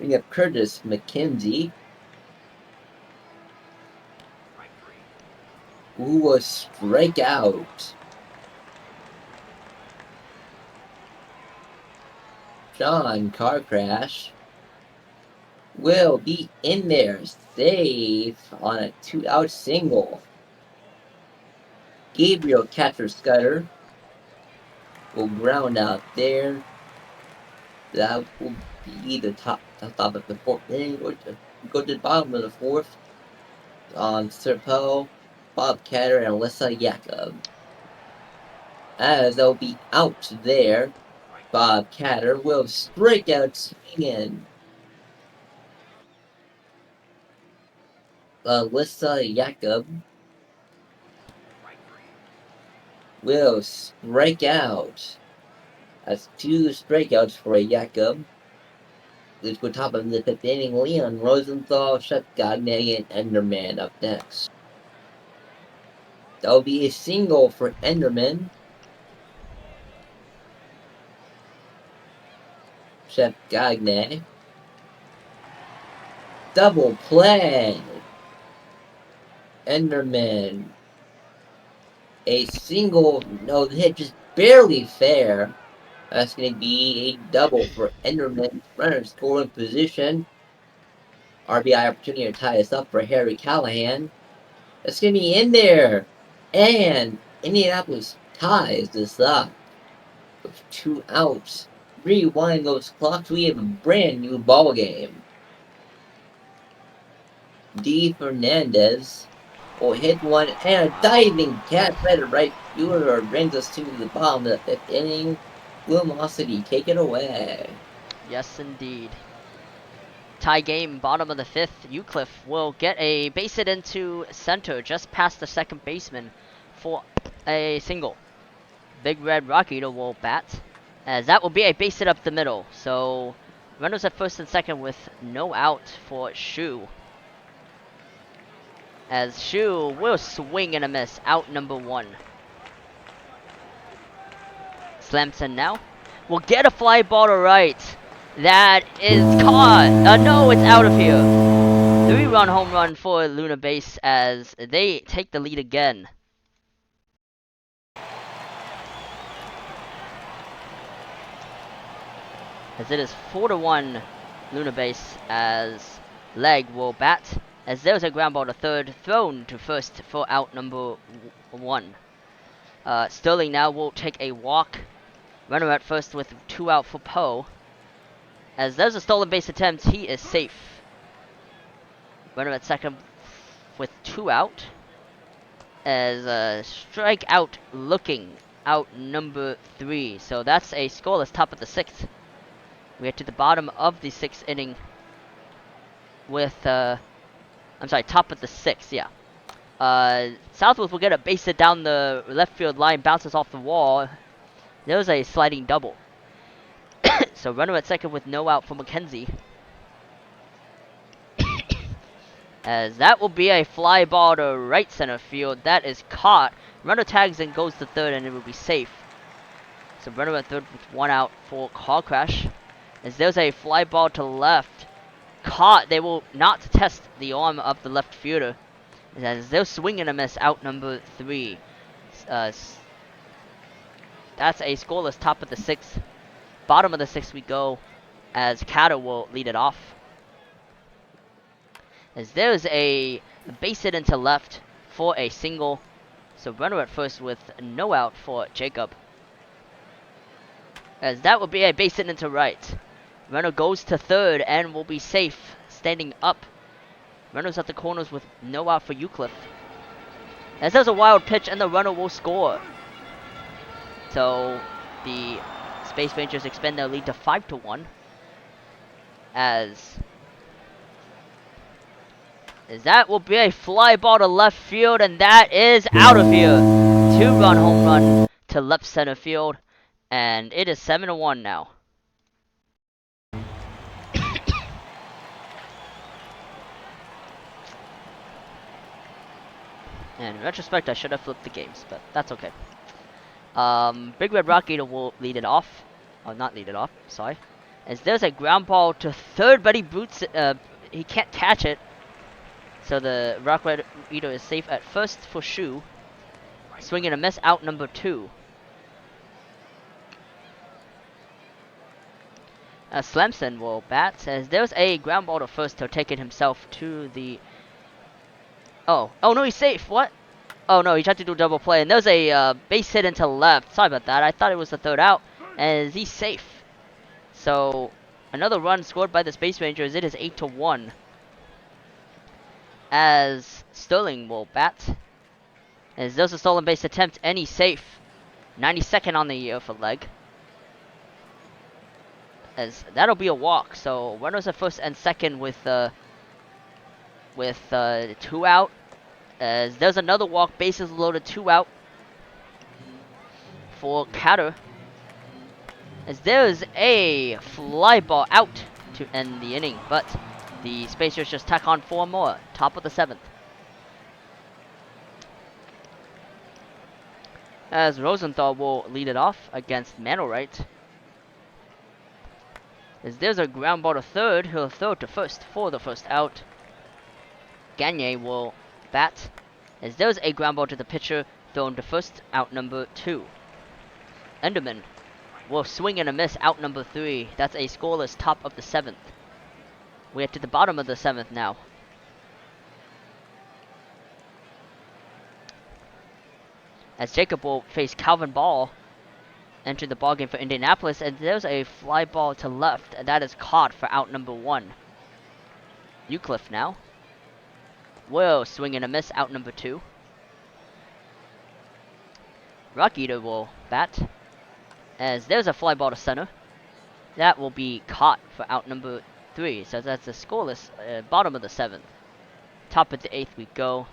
Speaker 3: We have Curtis McKenzie, who will strike out. John car crash will be in there, safe on a 2-out single. Gabriel Catcher Scudder will ground out there. That will be the top of the fourth inning. Go to the bottom of the fourth. Serpo, Bob Catter, and Alyssa Jakob. As they'll be out there, Bob Catter will strike out swinging. Alyssa Jakob will strike out. That's 2 strikeouts for Jakob. Let's go top of the 5th inning. Leon Rosenthal, Chef Gagne, and Enderman up next. That'll be a single for Enderman. Chef Gagne. Double play. Enderman. A single, no hit, just barely fair. That's going to be a double for Enderman. Runner scoring position. RBI opportunity to tie us up for Harry Callahan. That's going to be in there. And Indianapolis ties this up with 2 outs. Rewind those clocks. We have a brand new ball game. D. Fernandez will hit one, and a diving catch right at right fielder brings us to the bottom of the 5th inning. Lumosity, take it away.
Speaker 1: Yes, indeed. Tie game, bottom of the 5th. Euclid will get a base hit into center, just past the second baseman for a single. Big Red Rock Eater will bat, as that will be a base hit up the middle. So runners at first and second with no out for Shu. As Shu will swing and a miss, out number 1. Slamson now will get a fly ball to right. That is caught. No, it's out of here. 3-run home run for Luna Base as they take the lead again. As it is 4-1 Luna Base as Leg will bat. As there's a ground ball to third, thrown to first for out number 1. Sterling now will take a walk. Runner at first with 2 out for Poe. As there's a stolen base attempt, he is safe. Runner at second with 2 out. As strike out looking, out number 3. So that's a scoreless top of the 6th. We are to the bottom of the 6th inning with, I'm sorry, top of the 6th, yeah. Southwoods will get a base hit down the left field line, bounces off the wall. There was a sliding double. So runner at second with no out for McKenzie. As that will be a fly ball to right center field. That is caught. Runner tags and goes to third, and it will be safe. So runner at third with 1 out for car crash. As there's a fly ball to left. Caught. They will not test the arm of the left fielder. As they'll swing and a miss, out number 3. That's a scoreless top of the 6th. Bottom of the 6th we go, as Cato will lead it off. As there's a base hit into left for a single. So runner at first with no out for Jacob. As that will be a base hit into right. Runner goes to third and will be safe, standing up. Runners at the corners with no out for Euclid. As there's a wild pitch and the runner will score. So the Space Rangers expand their lead to 5-1. As that will be a fly ball to left field, and that is out of here. 2-run home run to left center field, and it is 7-1 now. And in retrospect, I should have flipped the games, but that's okay. Big Red Rock Eater will lead it off. Oh, not lead it off, sorry. As there's a ground ball to third, but he boots it, he can't catch it. So the Rock Red Eater is safe at first for Shu. Swing and a miss, out number 2. Slamson will bat, as there's a ground ball to first to take it himself to the... Oh no, he's safe, what? Oh no, he tried to do a double play, and there's a base hit into left. Sorry about that, I thought it was the third out, as he's safe. So, another run scored by the Space Rangers. It is 8-1. As Sterling will bat. As there's a stolen base attempt, and he's safe. 92nd on the year for Leg. As that'll be a walk. So runners at first and second with 2 out. As there's another walk, bases loaded, 2 out for Catter. As there's a fly ball out to end the inning, but the Spacers just tack on 4 more. Top of the 7th. As Rosenthal will lead it off against Manowright. As there's a ground ball to third, he'll throw to first for the first out. Gagne will bat. As there's a ground ball to the pitcher, thrown to first, out number 2. Enderman will swing and a miss, out number 3. That's a scoreless top of the 7th. We're to the bottom of the 7th now. As Jacob will face Calvin Ball, enter the ballgame for Indianapolis, and there's a fly ball to left, and that is caught for out number 1. Euclid now will swing and a miss, out number 2. Rock Eater will bat, as there's a fly ball to center. That will be caught for out number 3, so that's a scoreless bottom of the 7th. Top of the 8th we go,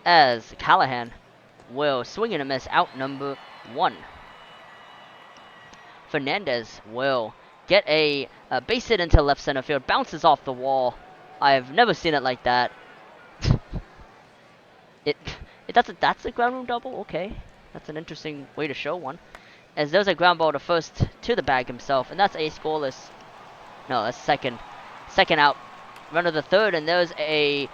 Speaker 1: as Callahan will swing and a miss out number 1. Fernandez will get a base hit into left center field, bounces off the wall. I've never seen it like that. it that's a ground room double. Okay, that's an interesting way to show one. As there's a ground ball to first to the bag himself, and that's a scoreless. No, that's second out. Runner to third, and there's an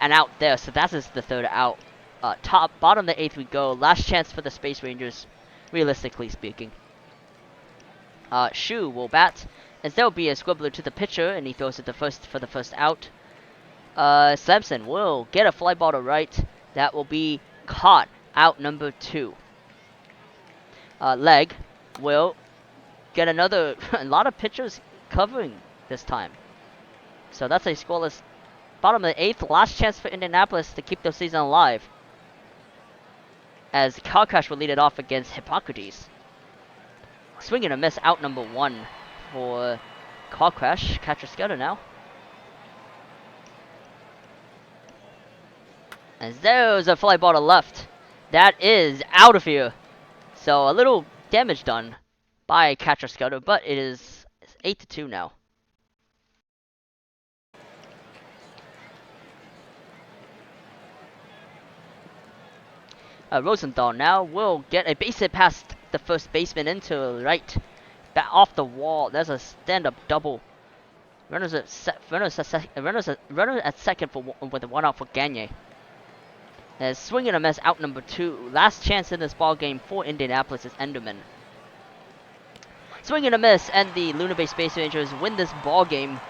Speaker 1: out there. So that is the third out. Bottom of the 8th we go. Last chance for the Space Rangers, realistically speaking. Shu will bat, as there will be a squibbler to the pitcher, and he throws it to first for the first out. Samson will get a fly ball to right. That will be caught. Out number 2. Leg will get another. A lot of pitchers covering this time. So that's a scoreless. Bottom of the 8th. Last chance for Indianapolis to keep their season alive. As Car Crash will lead it off against Hippocrates. Swing and a miss. Out number 1 for Car Crash. Catcher scatter now. As there's a fly ball to left. That is out of here. So a little damage done by catcher Scudder, but it is 8-2 now. Rosenthal now will get a base hit past the first baseman into right. Back off the wall. There's a stand-up double. Runner at second for with a 1 out for Gagne. As swing and a miss out number 2. Last chance in this ball game for Indianapolis is Enderman. Swing and a miss, and the Luna Bay Space Rangers win this ball game,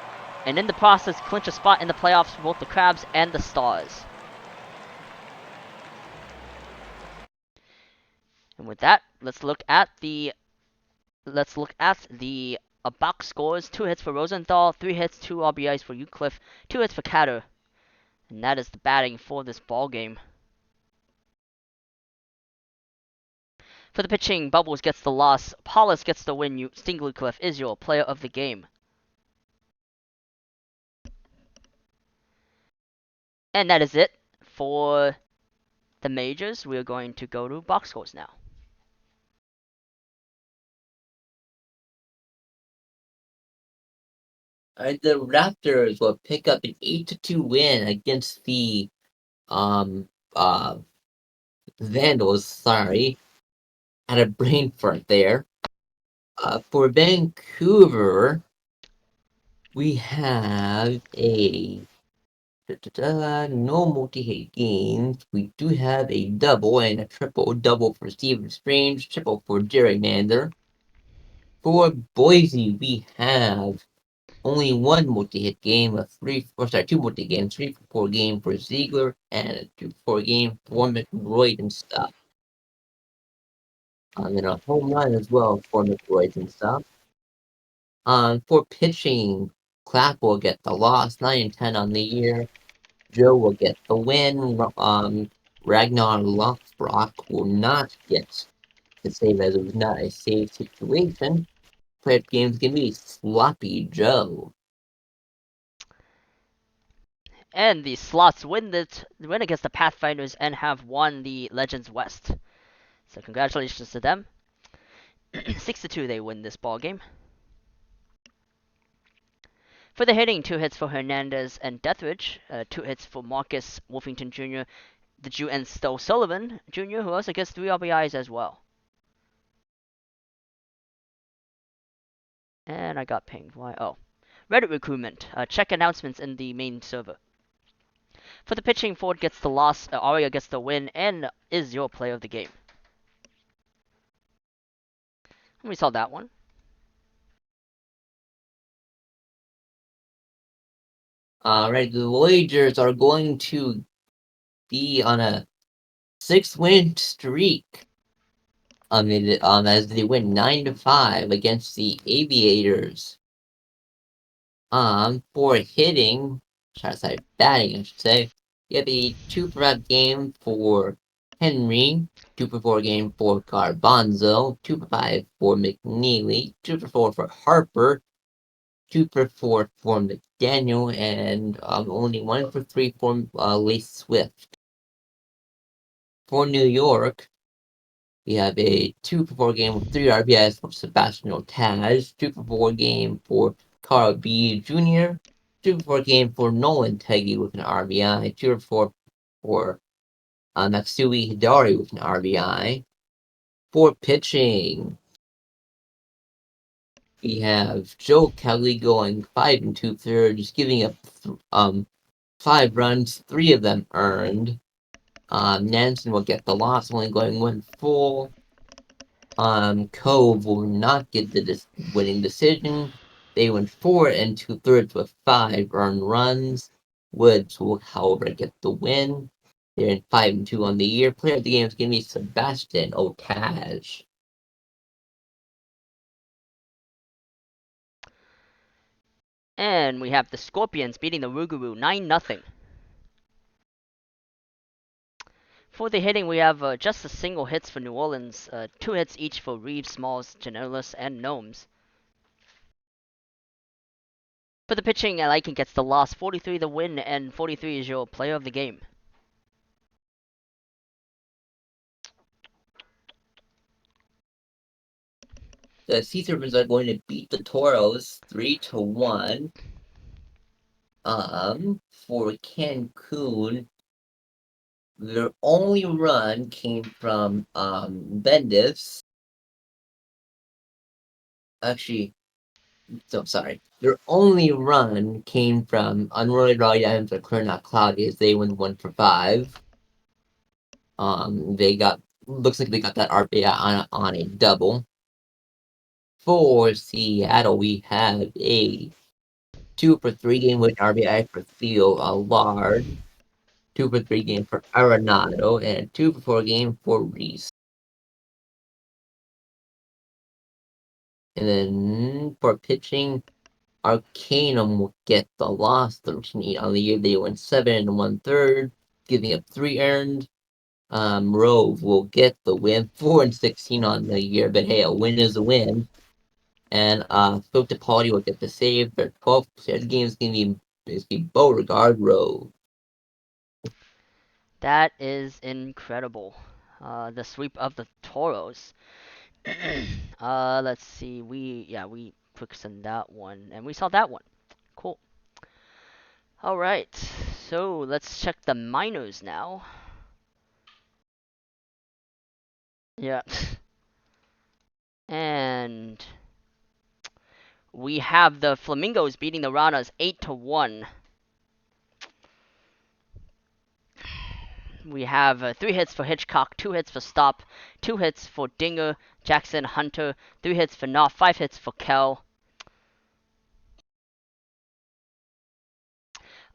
Speaker 1: and in the process clinch a spot in the playoffs for both the Crabs and the Stars. And with that, let's look at the box scores. 2 hits for Rosenthal, 3 hits, 2 RBIs for Eucliffe, 2 hits for Catter, and that is the batting for this ball game. For the pitching, Bubbles gets the loss, Paulus gets the win. Stingleycliff is your player of the game. And that is it for the majors. We are going to go to box scores now.
Speaker 3: Alright, the Raptors will pick up an 8-2 win against the Vandals. Sorry, had a brain fart there. For Vancouver, we have a no multi-hit games. We do have a double and a triple. Double for Steven Strange, triple for Gerrymander. For Boise, we have only 1 multi-hit game, two multi games, 3-4 game for Ziegler, and a 2-4 game for McBroyd and stuff. And then a home run as well for McBroyd and stuff. For pitching, Clapp will get the loss, 9-10 on the year. Joe will get the win. Ragnar Lothbrok will not get the save, as it was not a save situation. Playoff game's gonna be Sloppy Joe.
Speaker 1: And the Slots win against the Pathfinders and have won the Legends West. So congratulations to them. 6-2 they win this ball game. For the hitting, 2 hits for Hernandez and Deathridge, 2 hits for Marcus Wolfington Jr., the Jew, and Stowe Sullivan Jr., who also gets 3 RBIs as well. And I got pinged. Why? Oh. Reddit recruitment. Check announcements in the main server. For the pitching, Ford gets the loss, Aria gets the win, and is your player of the game. We saw that one.
Speaker 3: Alright, the Voyagers are going to be on a 6-win streak. As they win 9-5 against the Aviators. For hitting, batting, I should say, you have a 2-for-5 game for Henry, 2-for-4 game for Garbanzo, 2-for-5 for McNeely, 2-for-4 for Harper, 2-for-4 for McDaniel, and only 1-for-3 for Lace Swift. For New York, we have a 2-for-4 game with 3 RBIs for Sebastian Otaj, 2-for-4 game for Carl B. Jr., 2-for-4 game for Nolan Teggy with an RBI, 2-for-4 for Matsui Hidari with an RBI. For pitching, we have Joe Kelly going 5 2/3, giving up 5 runs, 3 of them earned. Nansen will get the loss, only going 1 full. Cove will not get the winning decision. They went 4 2/3 with 5 earned runs. Woods will, however, get the win. They're in 5-2 on the year. Player of the game is going to be Sebastian Otaj.
Speaker 1: And we have the Scorpions beating the Rougarou 9-0. For the hitting, we have just a single hits for New Orleans, 2 hits each for Reeves, Smalls, Janolis, and Gnomes. For the pitching, Lycan gets the loss, 43 the win, and 43 is your player of the game.
Speaker 3: The Sea Serpents are going to beat the Toros 3-1. For Cancun, their only run came from Bendis. Actually, so sorry. Their only run came from unruly Raleigh Adams or Clear Not Cloudy as they went 1 for 5. They got looks like they got that RBI on a double. For Seattle, we have a 2-for-3 game with RBI for Theo Allard, 2-for-3 game for Arenado, and a 2-for-4 game for Reese. And then for pitching, Arcanum will get the loss, 13-8 on the year. They went 7 1/3, giving up 3 earned. Rove will get the win, 4-16 on the year, but hey, a win is a win. And Phil DePauli will get the save. Their 12th game is going to be Beauregard Rove.
Speaker 1: That is incredible. The sweep of the Toros. Let's see. We quick send that one, and we saw that one. Cool. All right. So let's check the minors now. Yeah. And we have the Flamingos beating the Ranas 8-1. We have 3 hits for Hitchcock, 2 hits for Stop, 2 hits for Dinger, Jackson, Hunter, 3 hits for Knopf, 5 hits for Kell.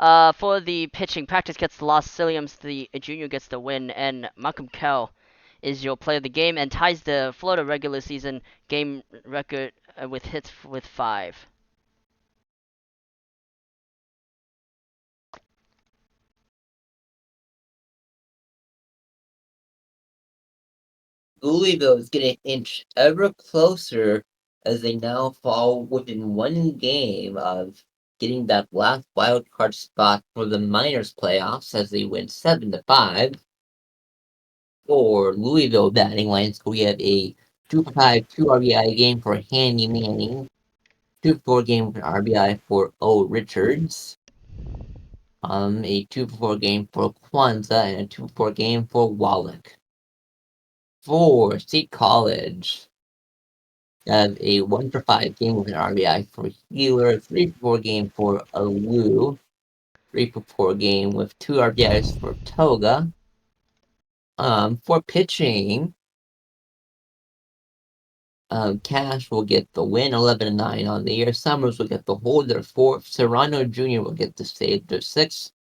Speaker 1: For the pitching, Practice gets the loss, Silliams, the junior, gets the win, and Malcolm Kell is your player of the game and ties the Florida regular season game record with hits with 5.
Speaker 3: Louisville is getting an inch ever closer as they now fall within 1 game of getting that last wild card spot for the minors playoffs as they win 7-5. For Louisville batting lines, we have a 2-for-5, 2 RBI game for Handy Manning, 2-for-4 game for RBI for O. Richards, a 2-for-4 game for Kwanzaa, and a 2-for-4 game for Wallach. For State College, have a 1-for-5 game with an RBI for Healer, 3-for-4 game for Alu, 3-for-4 game with 2 RBIs for Toga. For pitching, Cash will get the win, 11-9 on the year. Summers will get the hold, their 4th. Serrano Jr. will get the save, their 6th.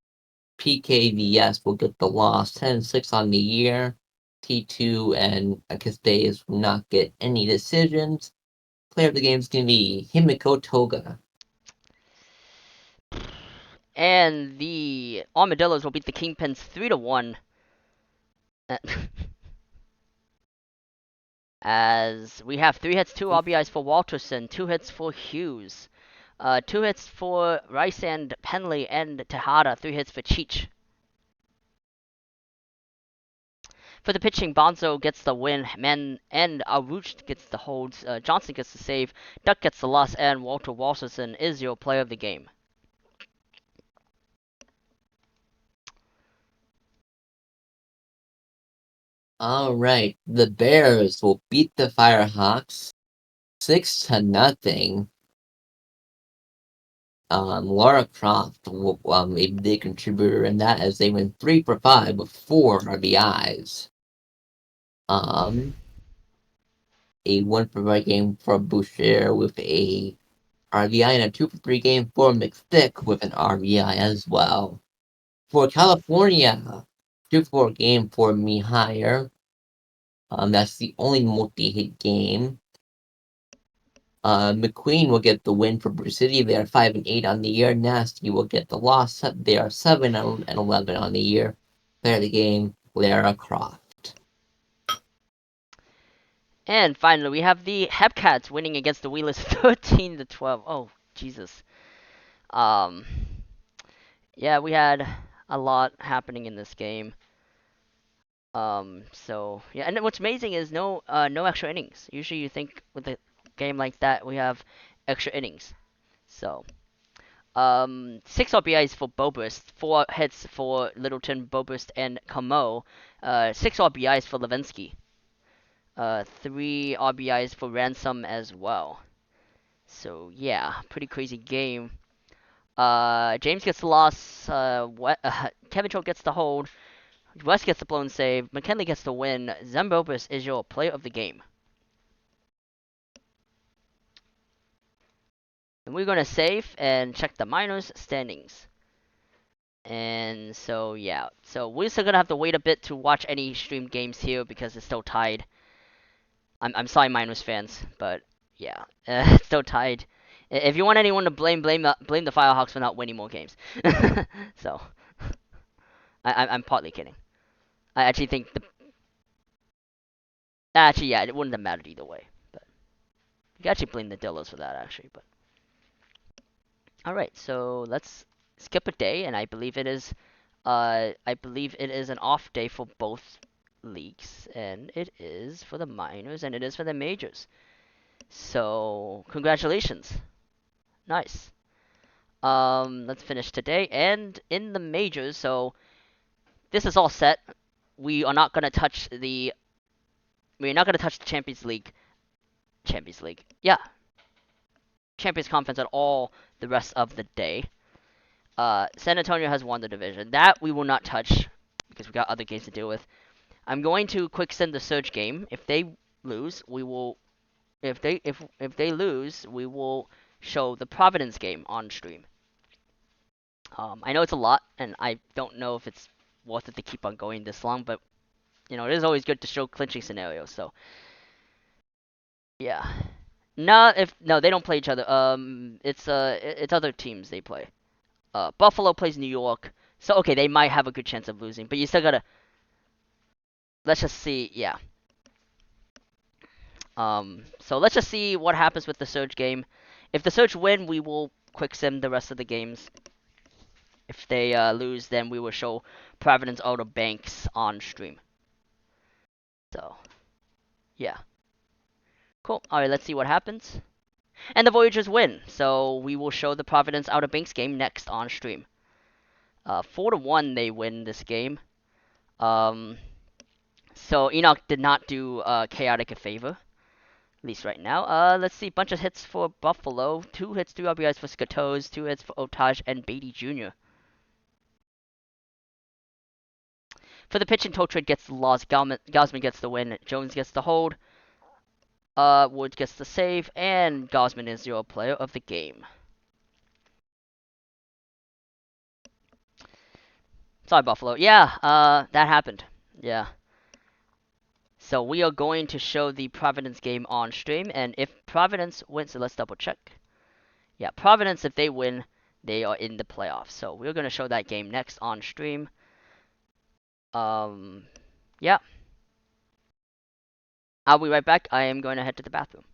Speaker 3: PKVS will get the loss, 10-6 on the year. T2 and Castillas will not get any decisions. Player of the game is going to be Himiko Toga.
Speaker 1: And the Armadillos will beat the Kingpins 3-1. As we have 3 hits, 2 RBIs for Walterson, 2 hits for Hughes, 2 hits for Rice and Penley and Tejada, 3 hits for Cheech. For the pitching, Bonzo gets the win, and Aruch gets the holds, Johnson gets the save, Duck gets the loss, and Walter Walterson is your player of the game.
Speaker 3: All right, the Bears will beat the Firehawks 6-0. Laura Croft will a big contributor in that as they went 3 for 5 with 4 RBIs. A 1 for 5 game for Boucher with a RBI and a 2 for 3 game for McStick with an RBI as well. For California, 2 for 4 game for Mihire. That's the only multi-hit game. McQueen will get the win for Bruce City. They are 5-8 on the year. Nasty will get the loss. They are 7-11 on the year. Player of the game, Lara Croft.
Speaker 1: And finally, we have the Hepcats winning against the Wheelers 13-12. Oh, Jesus. Yeah, we had a lot happening in this game. So yeah, and what's amazing is no extra innings. Usually you think with a game like that we have extra innings. So 6 RBIs for Bobrist, 4 hits for Littleton, Bobrist, and Camo. 6 RBIs for Levinsky. 3 RBIs for Ransom as well. So yeah, pretty crazy game. James gets the loss. Kevin Trout gets the hold. West gets the blown save. McKinley gets the win. Zembobus is your player of the game. And we're gonna save and check the minors standings. And so yeah, so we're still gonna have to wait a bit to watch any streamed games here because it's still tied. I'm sorry, minors fans, but yeah, it's still tied. If you want anyone to blame the Firehawks for not winning more games. So I'm partly kidding. I actually think actually yeah, it wouldn't have mattered either way. But you can actually blame the Dillos for that actually. But all right, so let's skip a day, and I believe it is an off day for both leagues, and it is for the minors and it is for the majors. So congratulations, nice. Let's finish today, and in the majors, so this is all set. We are not gonna touch the Champions League. Yeah, Champions Conference at all the rest of the day. San Antonio has won the division. That we will not touch because we got other games to deal with. I'm going to quick send the Surge game. If they lose, we will. If they lose, we will show the Providence game on stream. I know it's a lot, and I don't know if it's worth it to keep on going this long, but you know it is always good to show clinching scenarios. So yeah. No, they don't play each other. It's other teams they play. Buffalo plays New York. So okay, they might have a good chance of losing, but you still gotta. Let's just see. Yeah. So let's just see what happens with the Surge game. If the Surge win, we will quick sim the rest of the games. If they lose, then we will show Providence Outer Banks on stream. So yeah, cool. All right, let's see what happens. And the Voyagers win, so we will show the Providence Outer Banks game next on stream. 4-1 they win this game. So Enoch did not do Chaotic a favor, at least right now. Let's see, bunch of hits for Buffalo. 2 hits, 3 RBIs for Skatos, 2 hits for Otage and Beatty Jr. For the pitch and tow trade gets the loss. Gosman gets the win. Jones gets the hold. Woods gets the save, and Gosman is your player of the game. Sorry, Buffalo. Yeah, that happened. Yeah. So we are going to show the Providence game on stream, and if Providence wins, so let's double check. Yeah, Providence, if they win, they are in the playoffs. So we're going to show that game next on stream. Yeah. I'll be right back. I am going to head to the bathroom.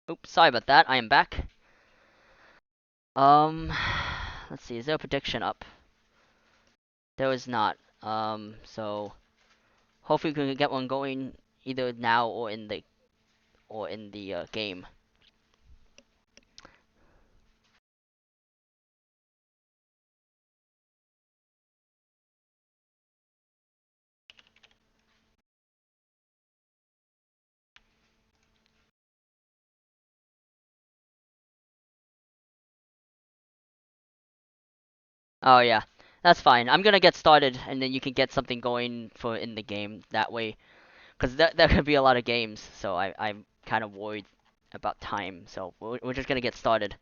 Speaker 1: Oops, sorry about that. I am back. Let's see. Is there a prediction up? There is not. So hopefully we can get one going either now or in the game. Oh yeah, that's fine. I'm gonna get started, and then you can get something going for in the game that way, because there could be a lot of games. So I'm kind of worried about time. So we're just gonna get started,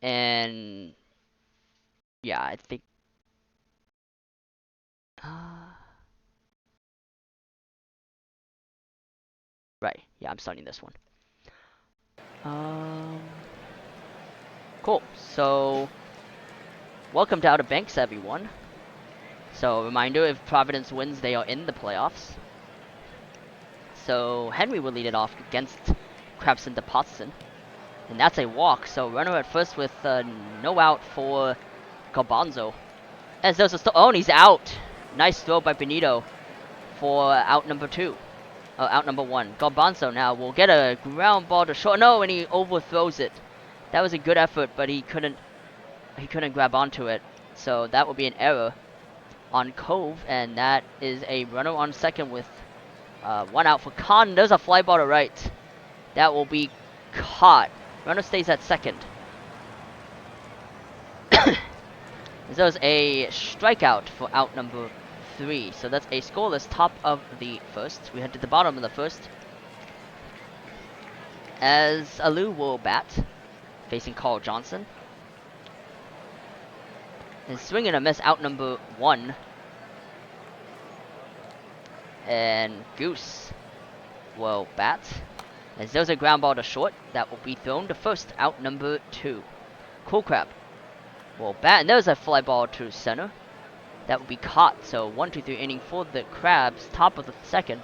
Speaker 1: and yeah, I think. Right. Yeah, I'm starting this one. Cool. So welcome to Outer Banks, everyone. So reminder: if Providence wins, they are in the playoffs. So Henry will lead it off against Krabson to Potson. And that's a walk, so runner at first with no out for Garbanzo. As there's a oh, and he's out. Nice throw by Benito for out number 2. Out number 1. Garbanzo now will get a ground ball to short. No, and he overthrows it. That was a good effort, but he couldn't grab onto it. So that will be an error on Cove, and that is a runner on second with 1 out for Khan. There's a fly ball to right. That will be caught. Runner stays at second. There's a strikeout for out number 3. So that's a scoreless top of the first. We head to the bottom of the first. As Alu will bat, facing Carl Johnson. And swing and a miss, out number 1. And Goose will bat. As there's a ground ball to short, that will be thrown to first, out number 2. Cool Crab will bat, and there's a fly ball to center. That will be caught. So 1, 2, 3 inning for the Crabs, top of the second.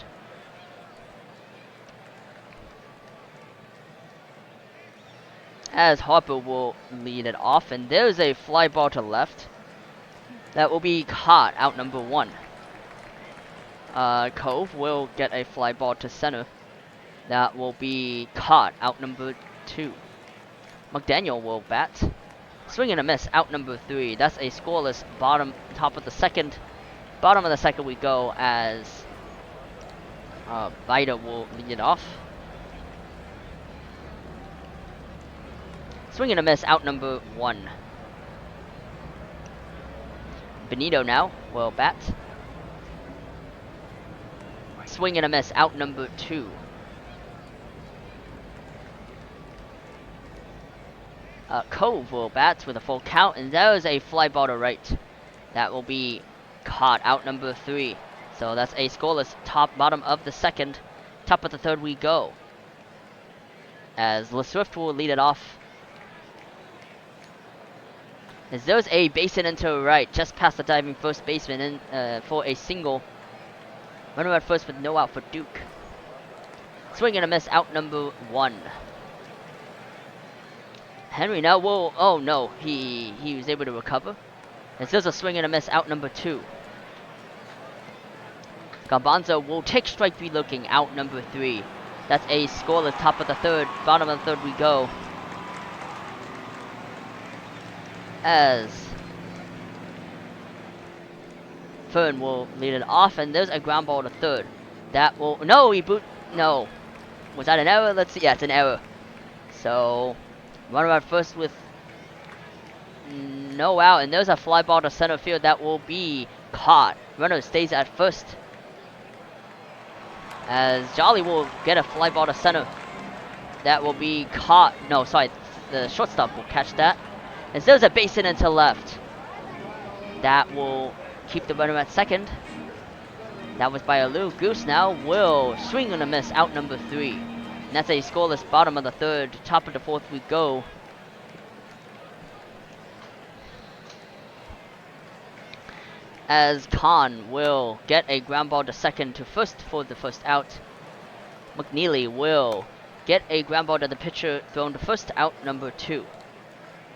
Speaker 1: As Harper will lead it off, and there's a fly ball to left. That will be caught, out number 1. Cove will get a fly ball to center. That will be caught, out number 2. McDaniel will bat. Swing and a miss, out number 3. That's a scoreless top of the second. Bottom of the second we go as Vida will lead it off. Swing and a miss, out number 1. Benito now will bat. Swing and a miss, out number 2. Cove will bat with a full count, and there is a fly ball to right. That will be caught, out number 3. So that's a scoreless bottom of the second. Top of the third we go. As LeSwift will lead it off. As there's a base hit into right, just past the diving first baseman in, for a single. Runner at first with no out for Duke. Swing and a miss, out number 1. Henry now will, oh no, he was able to recover. As there's a swing and a miss, out number 2. Garbanzo will take strike 3 looking, out number 3. That's a scoreless top of the third, bottom of the third we go. As Fern will lead it off, and there's a ground ball to third. That will, no, no. Was that an error? Let's see, yeah, it's an error. So, runner at first with no out, and there's a fly ball to center field that will be caught. Runner stays at first. As Jolly will get a fly ball to center. That will be caught. No, sorry, the shortstop will catch that. As there's a base hit into left. That will keep the runner at second. That was by Alu. Goose now will swing and a miss, out number 3. And that's a scoreless bottom of the third, top of the fourth we go. As Khan will get a ground ball to second to first for the first out. McNeely will get a ground ball to the pitcher thrown to first, out number 2.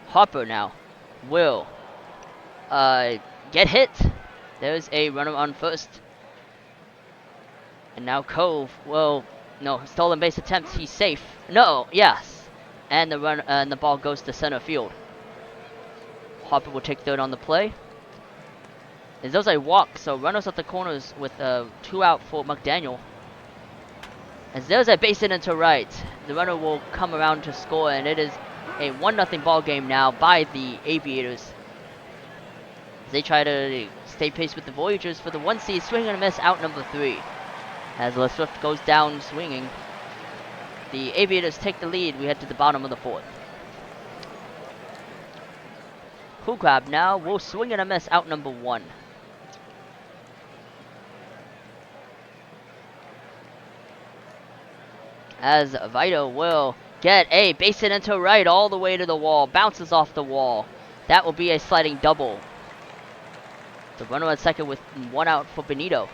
Speaker 1: Harper now will get hit. There's a runner on first. And now Cove will, no, stolen base attempt, he's safe. No, yes. And the ball goes to center field. Harper will take third on the play. And there's a walk, so runners at the corners with 2 out for McDaniel. As there's a base hit into right, the runner will come around to score, and it is a 1-0 ball game now by the Aviators. As they try to stay pace with the Voyagers for the 1 seed, swing and a miss, out number 3. As LeSwift goes down swinging, the Aviators take the lead. We head to the bottom of the 4th. Cool Crab now will swing and a miss, out number 1. As Vito will get a base hit into right all the way to the wall, bounces off the wall. That will be a sliding double. The runner at second with 1 out for Benito.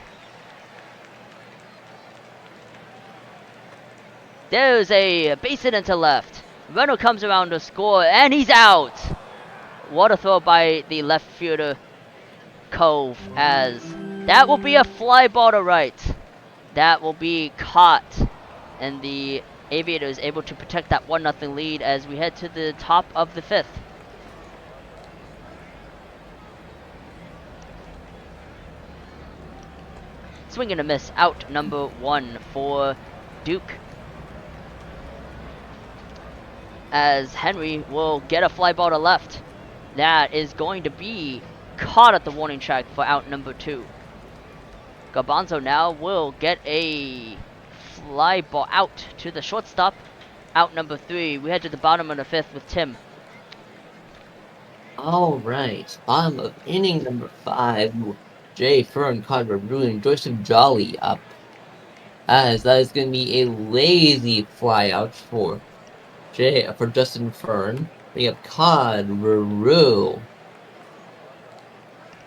Speaker 1: There's a base hit into left. Runner comes around to score, and he's out. What a throw by the left fielder, Cove, as that will be a fly ball to right. That will be caught, and the Aviators able to protect that 1-0 lead as we head to the top of the 5th. Swing and a miss, out number 1 for Duke. As Henry will get a fly ball to left. That is going to be caught at the warning track for out number 2. Garbanzo now will get a fly ball out to the shortstop, out number 3. We head to the bottom of the 5th with Tim.
Speaker 3: Alright, bottom of inning number 5. Jay Fern, Carter Bruin, Joseph Jolly up. As that is going to be a lazy fly out for Justin Fern. We have Cod Ruru.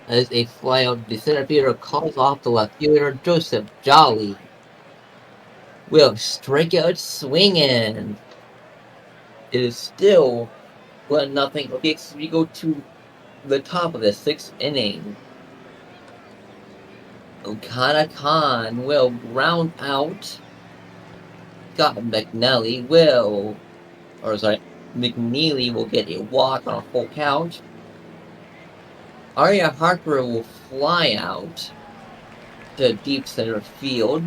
Speaker 3: As a fly out, the center fielder calls off the left fielder, Joseph Jolly. Will strike out swinging. It is still 1-0. Okay, so we go to the top of the 6th inning. Okada Khan will ground out. Scott McNeely will get a walk on a full count. Arya Harper will fly out to deep center field.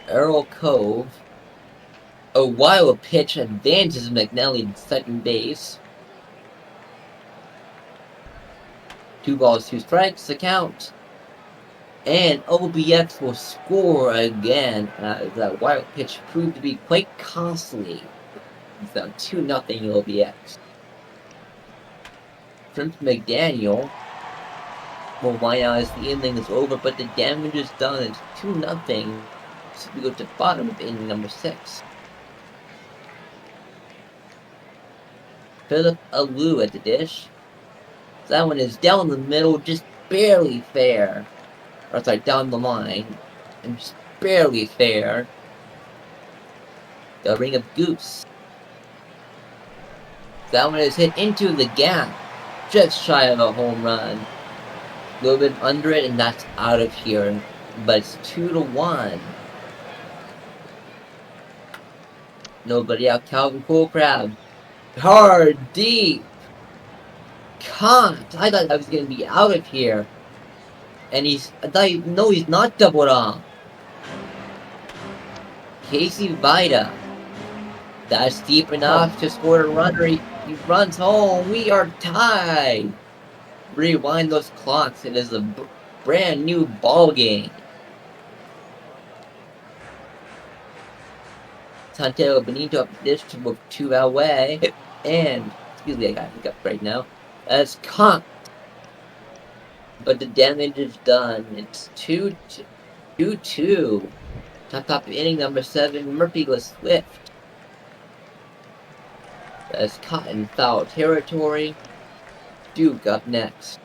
Speaker 3: Earl Cove. A wild pitch advances McNeely to second base. 2 balls, 2 strikes, the count. And OBX will score again, as that wild pitch proved to be quite costly. It's now 2-0 OBX. Prince McDaniel will wind out as the inning is over, but the damage is done. It's 2-0. So we go to the bottom of inning number 6. Philip Alou at the dish. So that one is down the middle, just barely fair. Or sorry, down the line. And just barely fair. The ring of Goose. That one is hit into the gap. Just shy of a home run. A little bit under it, and that's out of here. But it's 2-1. Nobody out. Calvin Coolcrab. Hard, deep. Caught. I thought I was going to be out of here. And he's not doubled off. Casey Vida. That's deep enough to score a runner. He runs home. We are tied. Rewind those clocks. It is a brand new ball game. Santiago Benito up this to move 2 away. And, excuse me, I got hiccup right now. That's caught. But the damage is done. It's 2-2. Top of inning number 7. Murphy goes Swift. That's caught in foul territory. Duke up next.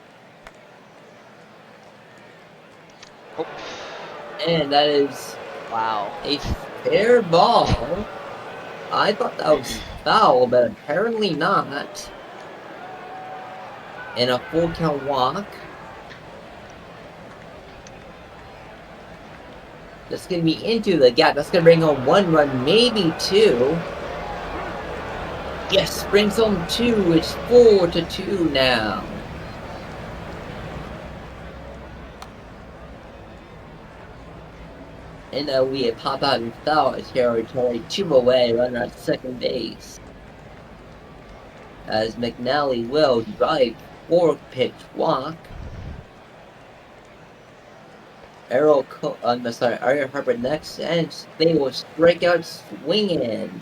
Speaker 1: Oh.
Speaker 3: And that is
Speaker 1: wow.
Speaker 3: a fair ball. I thought that was foul, but apparently not. And a full count walk. That's going to be into the gap. That's going to bring home 1 run, maybe 2. Yes, brings home 2. It's 4-2 now. And we pop out in foul territory, 2 away, runner at second base. As McNally will drive 4-pitch walk. Arrow Harper next, and they will strike out swinging.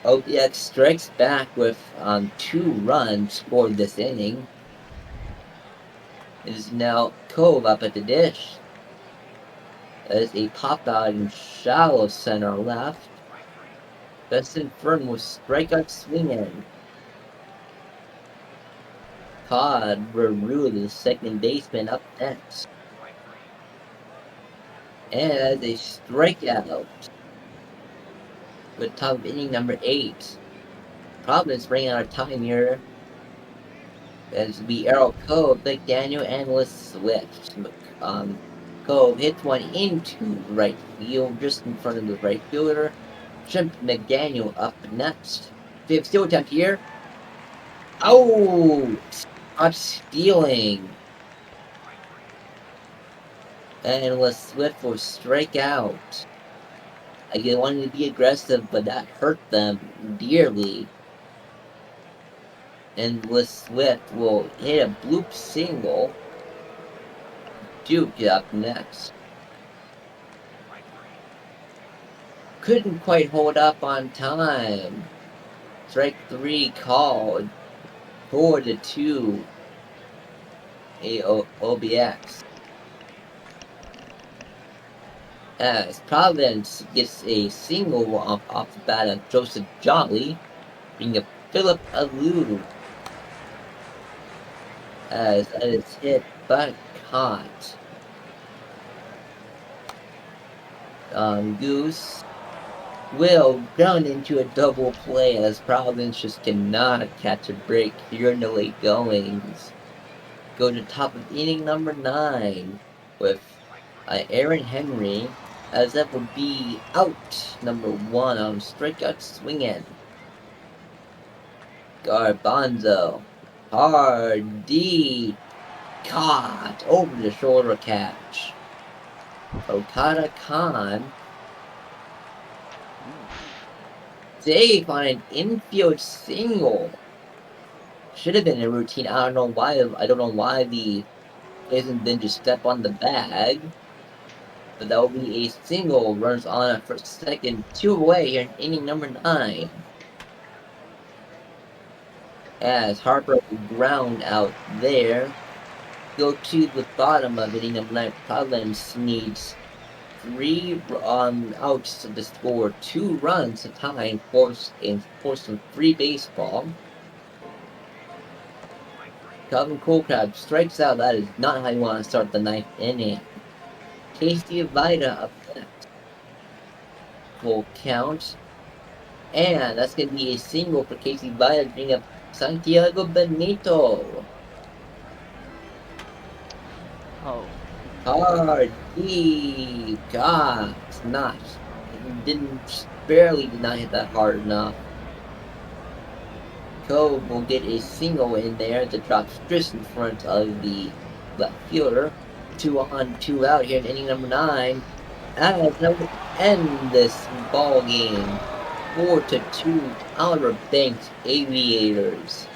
Speaker 3: OPX strikes back with 2 runs scored this inning. It is now Cove up at the dish. As a pop out in shallow center left. Besson Fern will strike out swinging. Todd Veru, the second baseman, up next. And as a strikeout with top of inning number 8. Providence running out of time here. As we Arrow Cove, McDaniel, and Swift. Cove hits one into right field, just in front of the right fielder. Shrimp McDaniel up next. We have steal attempt here. Oh! Not stealing. And Swift will strike out. Again, wanting to be aggressive, but that hurt them dearly. And Swift will hit a bloop single. Duke up next. Couldn't quite hold up on time. Strike 3 called. 4-2. OBX. As Providence gets a single off the bat of Joseph Jolly, bringing up Philip Alou. As that is hit but caught. Goose will run into a double play as Providence just cannot catch a break here in the late goings. Go to top of inning number 9 with Aaron Henry, as that would be out number 1 on strikeout swinging. Garbanzo, hard, deep, caught, over the shoulder catch. Okada Khan, safe on an infield single. Should have been a routine. I don't know why the Blazers didn't just step on the bag. But that will be a single. Runs on at first, second, 2 away here in inning number 9. As Harper will ground out there. Go to the bottom of inning number 9. Providence needs 3 outs to score 2 runs to tie and force some free baseball. Calvin Colecrab strikes out. That is not how you want to start the 9th inning. Casey Vida up next. Full count. And that's going to be a single for Casey Vida, bring up Santiago Benito.
Speaker 1: Oh.
Speaker 3: Hard, deep, God, it's not. Barely did not hit that hard enough. Cove will get a single in there that drops just in front of the left fielder. 2 on, 2 out here in inning number 9. As that will end this ball game. 4-2 Outer Banks Aviators.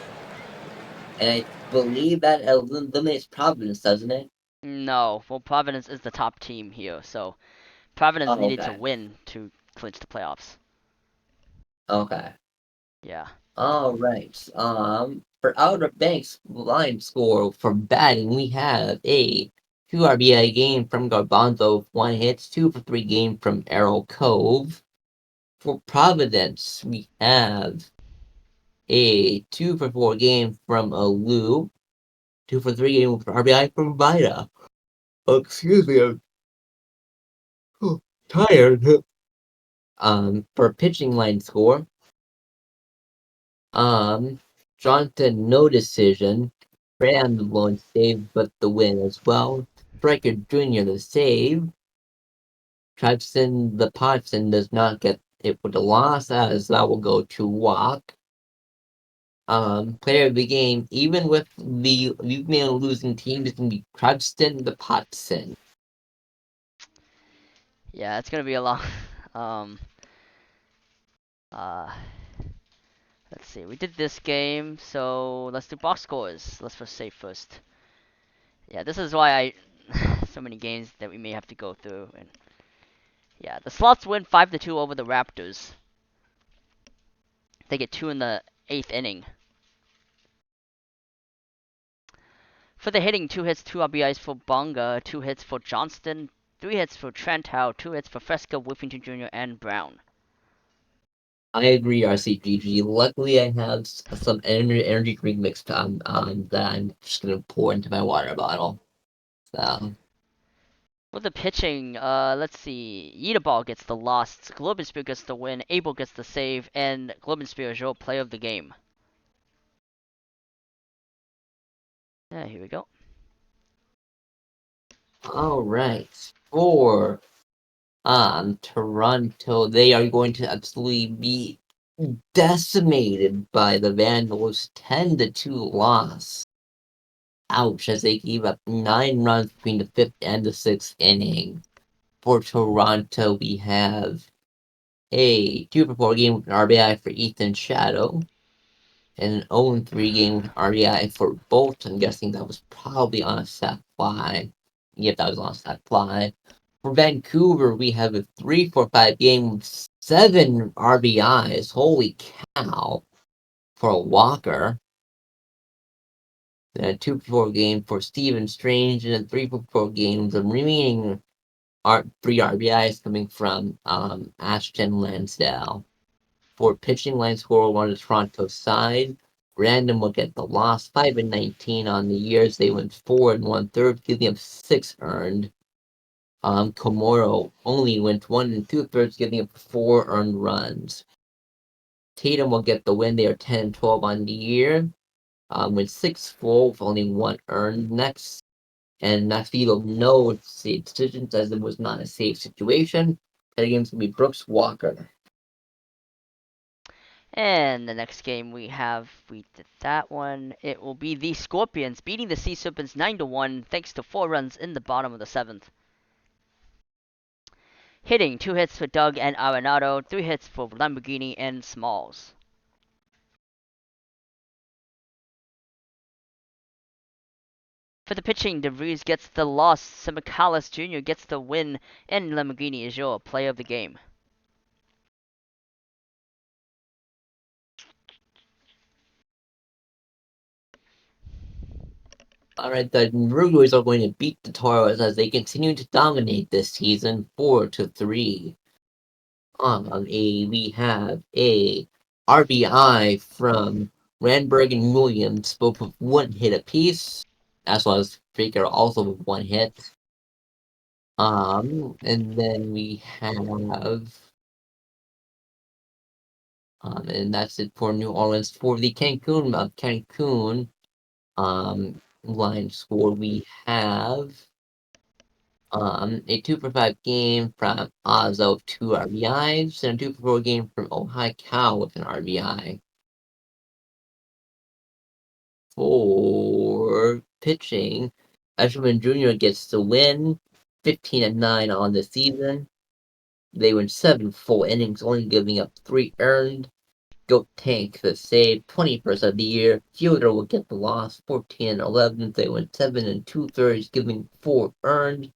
Speaker 3: And I believe that eliminates Providence, doesn't it?
Speaker 1: No. Well, Providence is the top team here, so Providence needed to win to clinch the playoffs.
Speaker 3: Okay.
Speaker 1: Yeah.
Speaker 3: Alright. For Outer Banks line score for batting, we have a 2 RBI game from Garbanzo, 1 hit, 2 for 3 game from Arrow Cove. For Providence, we have a 2 for 4 game from Alou, 2 for 3 game for RBI from Vida. Oh, excuse me. tired. For pitching line score, Jonathan, no decision. Graham, the lone save, but the win as well. Striker Jr., the save. Tribson, the Potson does not get it with a loss, as that will go to walk. Player of the game, even with the losing team, is going to be Tribson, the Potson.
Speaker 1: Yeah, it's gonna be a long. Um. Uh. Let's see. We did this game, so let's do box scores. Let's first save first. Yeah, this is why I so many games that we may have to go through. And yeah, the Slots win 5-2 over the Raptors. They get 2 in the 8th inning. For the hitting, 2 hits, 2 RBIs for Bonga, 2 hits for Johnston, 3 hits for Trent Howe, 2 hits for Fresca, Whiffington Jr., and Brown.
Speaker 3: I agree, RCGG. Luckily, I have some energy drink mixed that I'm just gonna pour into my water bottle. So
Speaker 1: For the pitching, let's see. Yeetaball gets the loss, Globenspiel gets the win, Abel gets the save, and Globenspiel is your player of the game. Yeah, here we go.
Speaker 3: all right, for Toronto, they are going to absolutely be decimated by the Vandals. 10-2 loss. Ouch! As they gave up 9 runs between the 5th and the 6th inning. For Toronto, we have a 2-for-4 game with an RBI for Ethan Shadow, and an 0-3 game with an RBI for Bolt. I'm guessing that was probably on a set fly. Yep, that was on a set fly. For Vancouver, we have a 3-4-5 game with 7 RBIs. Holy cow! For Walker. Then a 2-for-4 game for Steven Strange, and a 3-for-4 game. The remaining 3 RBIs coming from Ashton Lansdale. For pitching line score on the Toronto side, Random will get the loss, 5-19 on the years. They went 4 1/3, giving up 6 earned. Komoro only went 1 2/3, giving up 4 earned runs. Tatum will get the win. They are 10-12 on the year. With 6 full, with only 1 earned. Next, and Nashville, no decisions, as it was not a safe situation. That game's gonna be Brooks Walker.
Speaker 1: And the next game we did that one. It will be the Scorpions beating the Sea Serpents 9-1 thanks to 4 runs in the bottom of the 7th. Hitting, 2 hits for Doug and Arenado, 3 hits for Lamborghini and Smalls. For the pitching, DeVries gets the loss, Semicalis Jr. gets the win, and Lamborghini is your player of the game.
Speaker 3: Alright, the Rougarous are going to beat the Toros as they continue to dominate this season, 4-3. We have a RBI from Randberg and Williams, both with 1 hit apiece, as well as Baker also with 1 hit. And then we have, and that's it for New Orleans. For the Cancun, line score, we have a 2-for-5 game from Ozzo, 2 RBIs, and a 2-for-4 game from Ohio Cow with an RBI. For pitching, Eshelman Jr. gets the win, 15-9 on the season. They went 7 full innings, only giving up 3 earned. Goat Tank the save, 21st of the year. Fielder will get the loss, 14-11. They went 7 2/3, giving 4 earned.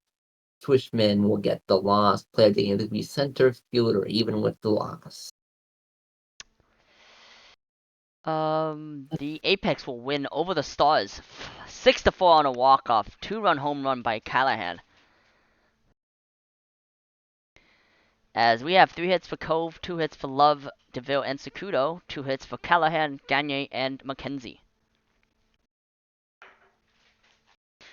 Speaker 3: Twishman will get the loss. Player of the game to be center fielder, even with the loss.
Speaker 1: The Apex will win over the Stars, 6-4 on a walk-off, 2-run home run by Callahan. As we have 3 hits for Cove, 2 hits for Love, DeVille, and Sakudo, 2 hits for Callahan, Gagne, and McKenzie.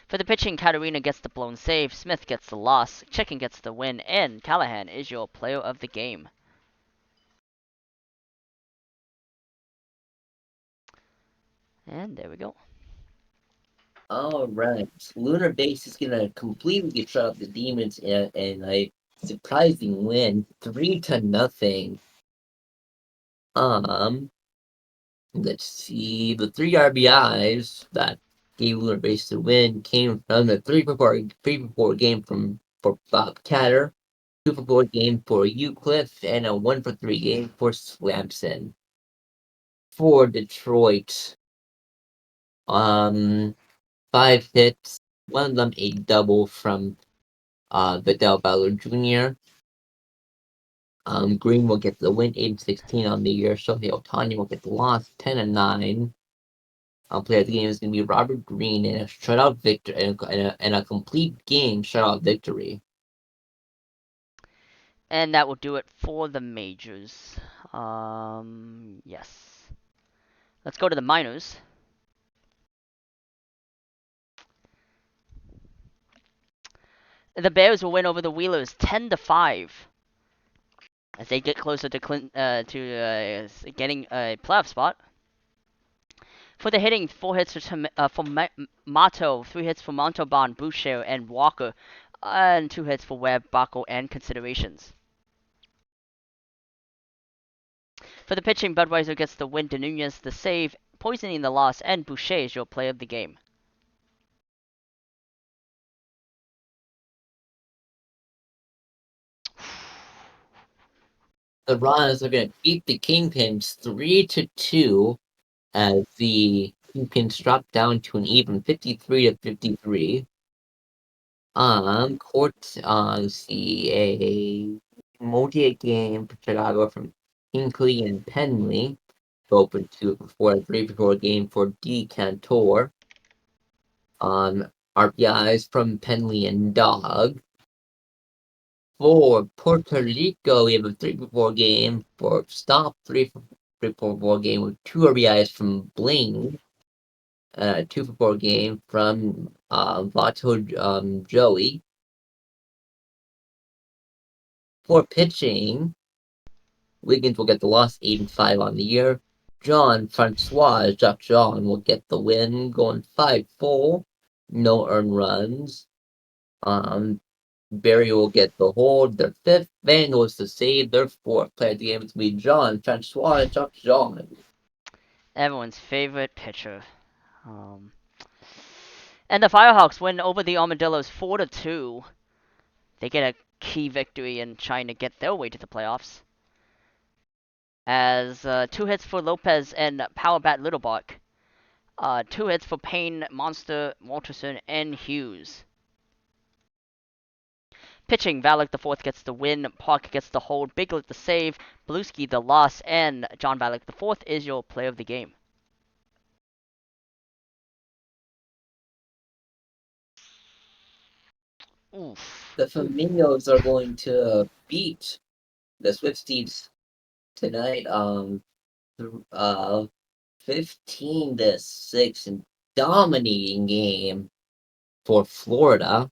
Speaker 1: For the pitching, Katarina gets the blown save, Smith gets the loss, Chicken gets the win, and Callahan is your player of the game. And there we go.
Speaker 3: Alright. Lunar Base is gonna completely get shut up the Demons and a surprising win. 3-0. Let's see. The 3 RBIs that gave Lunar Base the win came from the 3-for-4 game for Bob Catter, 2-for-4 game for Euclid, and a 1-for-3 game for Slamson. For Detroit, 5 hits, one of them a double from Vidal Ballard Jr. Green will get the win, 8-16 on the year. Shohei Ohtani will get the loss, 10-9. Player of the game is going to be Robert Green in a shutout victory and a complete game shutout victory.
Speaker 1: And that will do it for the majors. Yes. Let's go to the minors. The Bears will win over the Wheelers 10-5 as they get closer to getting a playoff spot. For the hitting, 4 hits for Mato, 3 hits for Montalban, Boucher, and Walker, and 2 hits for Webb, Baco, and considerations. For the pitching, Budweiser gets the win, Nunez the save, Poisoning the loss, and Boucher is your play of the game.
Speaker 3: The Rons are going to beat the Kingpins 3-2 as the Kingpins drop down to an even 53-53. See a multi game for Chicago from Hinkley and Penley. Open to before a 3-for-4 game for D Cantor. RBIs from Penley and Dog. For Puerto Rico, we have a 3-for-4 game for Stop, 3-for-4 game with 2 RBIs from Bling. 2-for-4 game from Vato Joey. For pitching, Wiggins will get the loss, 8-5 on the year. Jacques John will get the win, going 5-4. No earned runs. Barry will get the hold, their 5th. Vandals to save their 4th. Player of the game to be Jacques John.
Speaker 1: Everyone's favorite pitcher. And the Firehawks win over the Armadillos 4-2. They get a key victory in trying to get their way to the playoffs. As 2 hits for Lopez and Power Bat Littlebark. 2 hits for Payne, Monster, Walterson, and Hughes. Pitching, Valak the 4th gets the win, Park gets the hold, Biglet the save, Bluesky the loss, and John Valak the 4th is your play of the game. Oof.
Speaker 3: The Flamingos are going to beat the Swifties tonight. 15-6 in dominating game for Florida.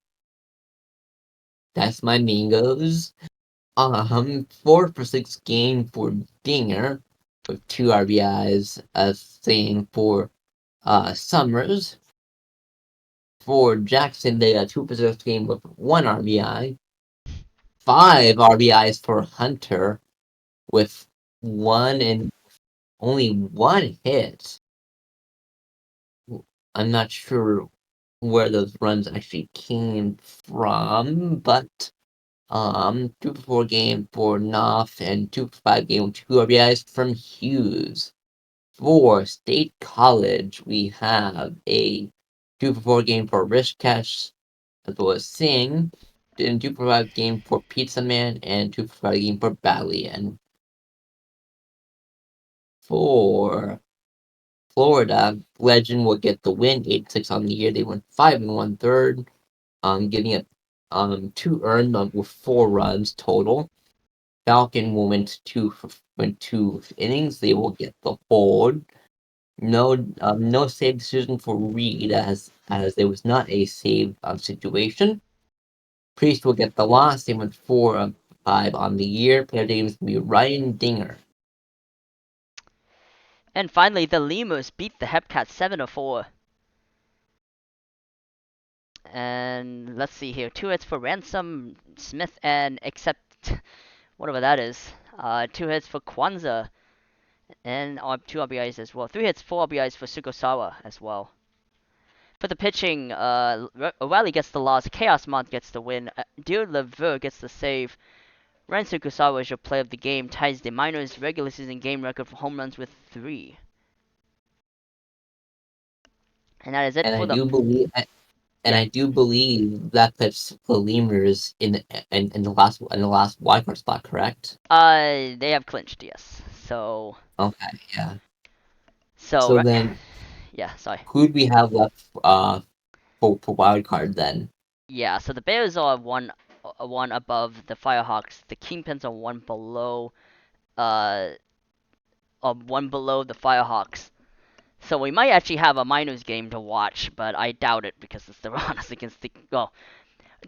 Speaker 3: That's my Mingos. 4-for-6 game for Dinger with 2 RBIs. Same for Summers. For Jackson, they got 2-for-6 game with 1 RBI. 5 RBIs for Hunter with 1 and only 1 hit. I'm not sure where those runs actually came from, but 2-for-4 game for Knopf and 2-for-5 game with 2 RBIs from Hughes. For State College, we have a 2-for-4 game for Rishkesh, as well as Singh, and 2-for-5 game for Pizza Man, and 2-for-5 game for Balian. For Florida, Legend will get the win, 8-6 on the year. They went 5 1/3, getting it 2 earned with 4 runs total. Falcon will win 2 innings. They will get the hold. No save decision for Reed as there was not a save situation. Priest will get the loss. They went 4 of 5 on the year. Player names will be Ryan Dinger.
Speaker 1: And finally, the Lemurs beat the Hepcats 7-4. And let's see here. 2 hits for Ransom, Smith, and except whatever that is. 2 hits for Kwanzaa, and 2 RBIs as well. 3 hits, 4 RBIs for Sukosawa as well. For the pitching, O'Reilly gets the loss. Chaos Mont gets the win. Dear Lever gets the save. Ryan Sukosawa is your player of the game. Ties the minors regular season game record for home runs with 3. And that is it
Speaker 3: And
Speaker 1: for
Speaker 3: I
Speaker 1: the.
Speaker 3: do believe
Speaker 1: Yeah.
Speaker 3: I do believe that puts the Lemurs in the last wildcard spot, correct?
Speaker 1: They have clinched, yes. So.
Speaker 3: Okay, yeah.
Speaker 1: So.
Speaker 3: So then,
Speaker 1: Yeah. Sorry.
Speaker 3: who do we have left for wildcard then?
Speaker 1: Yeah. So the Bears are one above the Firehawks. The Kingpins are one below. One below the Firehawks. So we might actually have a minors game to watch, but I doubt it because it's the Ranas against the. Well,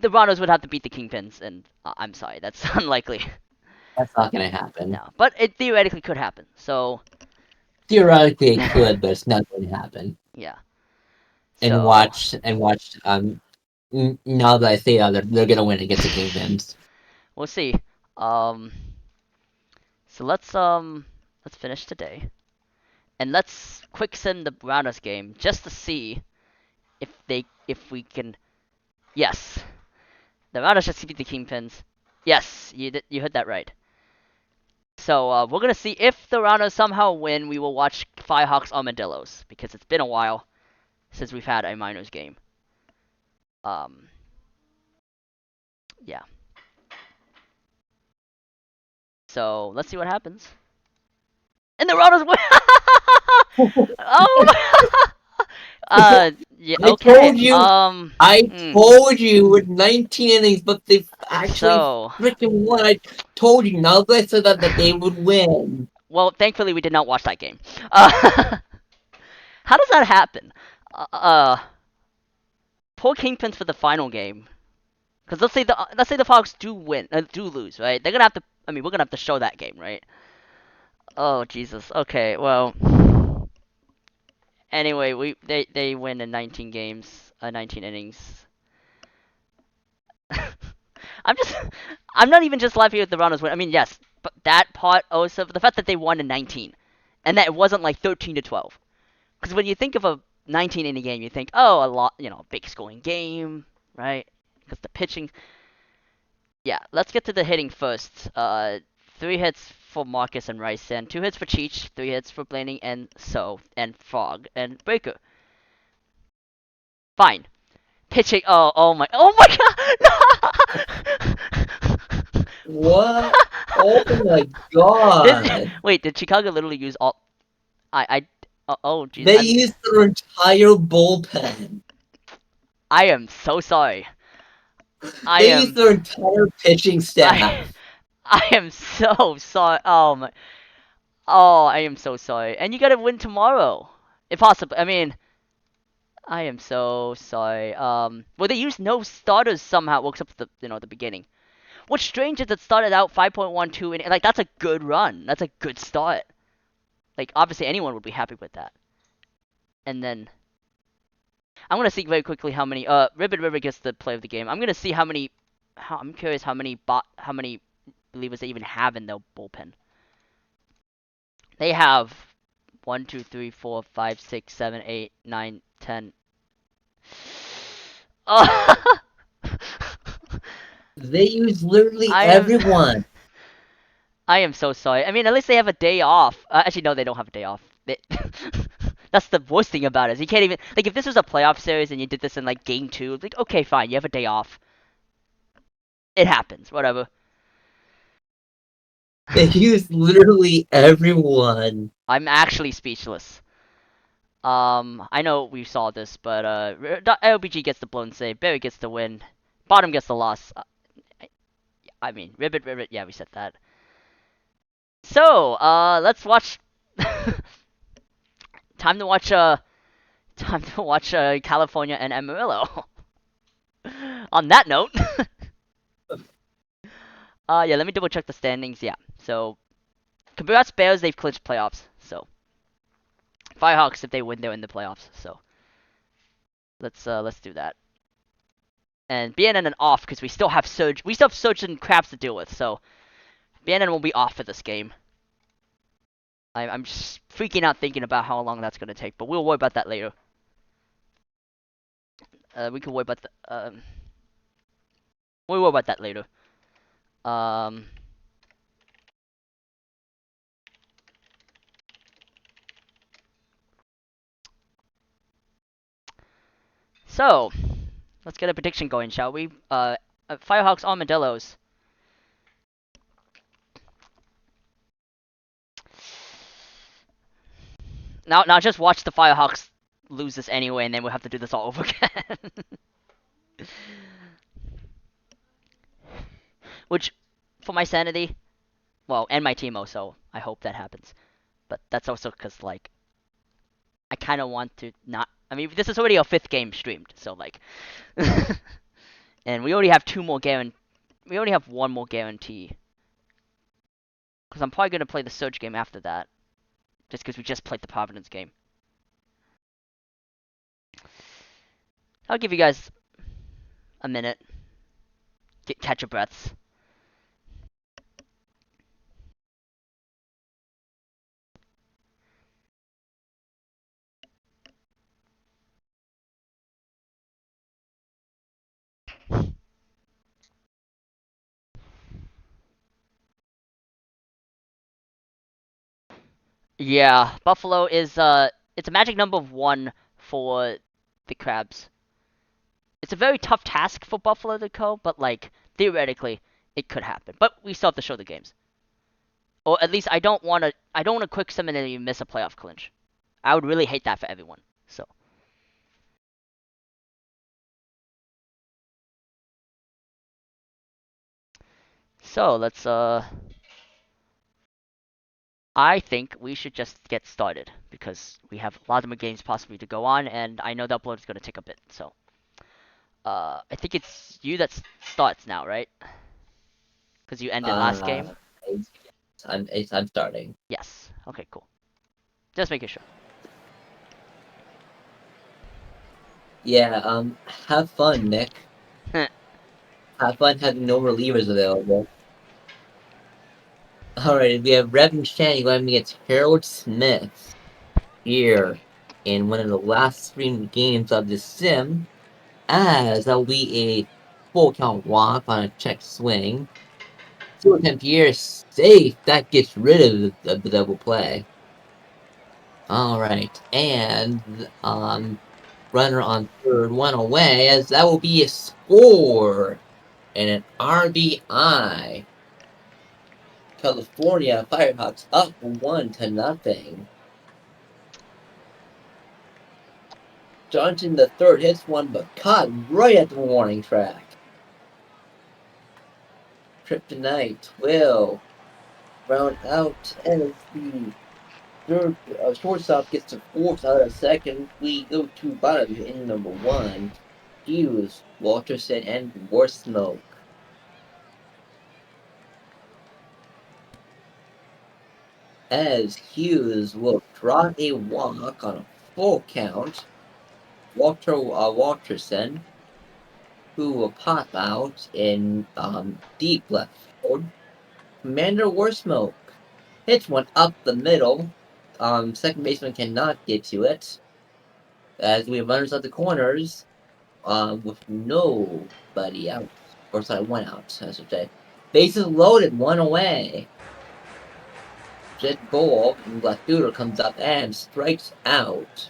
Speaker 1: the Ranas would have to beat the Kingpins, and I'm sorry, that's unlikely.
Speaker 3: That's not gonna happen.
Speaker 1: No, but it theoretically could happen. So.
Speaker 3: Theoretically, it could, but it's not going to happen.
Speaker 1: Yeah.
Speaker 3: And
Speaker 1: So.
Speaker 3: watch. Now that I say that, they're gonna win against the Kingpins.
Speaker 1: We'll see. Um. So let's finish today, and let's quick send the Ranas game just to see if we can. Yes, the Ranas just beat the Kingpins. Yes, you heard that right. So we're gonna see if the Ranas somehow win. We will watch Firehawks Armadillos because it's been a while since we've had a minors game. Um, yeah. So let's see what happens. And the Ranas win. Oh. Yeah.
Speaker 3: I
Speaker 1: Okay.
Speaker 3: told you. I told you with 19 innings, but they actually
Speaker 1: So.
Speaker 3: freaking won. I told you. Now that I said that they would win.
Speaker 1: Well, thankfully we did not watch that game. How does that happen? Poor Kingpins for the final game. Because let's say the Fox do win, do lose, right? They're gonna have to. I mean, we're gonna have to show that game, right? Oh Jesus. Okay. Well. Anyway, they win in 19 games, 19 innings. I'm just. I'm not even just laughing at the Rounders win. I mean, yes, but that part also the fact that they won in 19, and that it wasn't like 13-12. Because when you think of a 19 inning game, you think, oh, a lot, big scoring game, right? Because the pitching. Yeah, let's get to the hitting first. 3 hits for Marcus and Rice, and 2 hits for Cheech, 3 hits for Blaney and and Frog and Breaker. Fine. Pitching. Oh my god!
Speaker 3: What? Oh my god!
Speaker 1: Wait, did Chicago literally use all? Oh jeez.
Speaker 3: They used their entire bullpen.
Speaker 1: I am so sorry.
Speaker 3: They used their entire pitching staff.
Speaker 1: I am so sorry. Oh, I am so sorry. And you gotta win tomorrow, if possible. I mean, I am so sorry. Well, they used no starters somehow, well, except for the beginning. What's strange is it started out 5.12, and like that's a good run. That's a good start. Like obviously anyone would be happy with that. And then I'm gonna see very quickly how many. Ribbit gets the play of the game. I'm gonna see how many. I'm curious how many relievers they even have in their bullpen. They have 1, 2, 3, 4, 5, 6, 7, 8, 9, 10. Oh.
Speaker 3: They use literally everyone.
Speaker 1: I am so sorry. I mean, at least they have a day off. Actually, no, they don't have a day off. That's the worst thing about it. Is you can't even like if this was a playoff series and you did this in like game 2, like okay, fine, you have a day off. It happens, whatever.
Speaker 3: They use literally everyone.
Speaker 1: I'm actually speechless. I know we saw this, but LBG gets the blown save, Barry gets the win, Bottom gets the loss. I mean, Ribbit, yeah, we said that. So, let's watch time to watch California and Amarillo. On that note, yeah, let me double check the standings. Yeah, so congrats Bears, they've clinched playoffs. So Firehawks, if they win, they're in the playoffs. So let's do that. And BNN and off because we still have Surge. We still have Surge and Crabs to deal with. So BNN will be off for this game. I'm just freaking out thinking about how long that's gonna take, but we'll worry about that later. We can worry about the we'll worry about that later. Um. So let's get a prediction going, shall we? Firehawks Armadillos. Now just watch the Firehawks lose this anyway, and then we'll have to do this all over again. Which, for my sanity, well, and my team also, I hope that happens. But that's also because, like, I kind of want to not. I mean, this is already our 5th game streamed, so, like. And we already have 2 more we already have 1 more guarantee. Because I'm probably going to play the Surge game after that. Just because we just played the Providence game. I'll give you guys a minute. Catch your breaths. Yeah, Buffalo is it's a magic number of 1 for the Crabs. It's a very tough task for Buffalo to go, but like theoretically it could happen. But we still have to show the games. Or at least I don't want to quick summon and you miss a playoff clinch. I would really hate that for everyone. So let's I think we should just get started because we have a lot more games possibly to go on, and I know the upload is going to take a bit. So, I think it's you that starts now, right? Because you ended last game.
Speaker 3: It's, I'm starting.
Speaker 1: Yes. Okay. Cool. Just making sure.
Speaker 3: Yeah. Have fun, Nick. Have fun having no relievers available. Alright, we have Revan Shan going against Harold Smith here in one of the last streamed games of the sim, as that'll be a full count walk on a check swing. 2 attempt here, safe. That gets rid of the double play. Alright, and runner on third, 1 away, as that will be a score and an RBI. California Firehawks up 1-0. Johnson the third hits one, but caught right at the warning track. Kryptonite will round out as the third shortstop gets to fourth out of second. We go to bottom in number 1. Hughes, Walterson, and Warsmoke. As Hughes will draw a walk on a full count. Walterson, who will pop out in deep left field. Commander Warsmoke hits one up the middle. Second baseman cannot get to it. As we have runners at the corners, with nobody out. Or sorry, 1 out, I should say. Bases loaded, 1 away. Jet Bull and left fielder comes up and strikes out.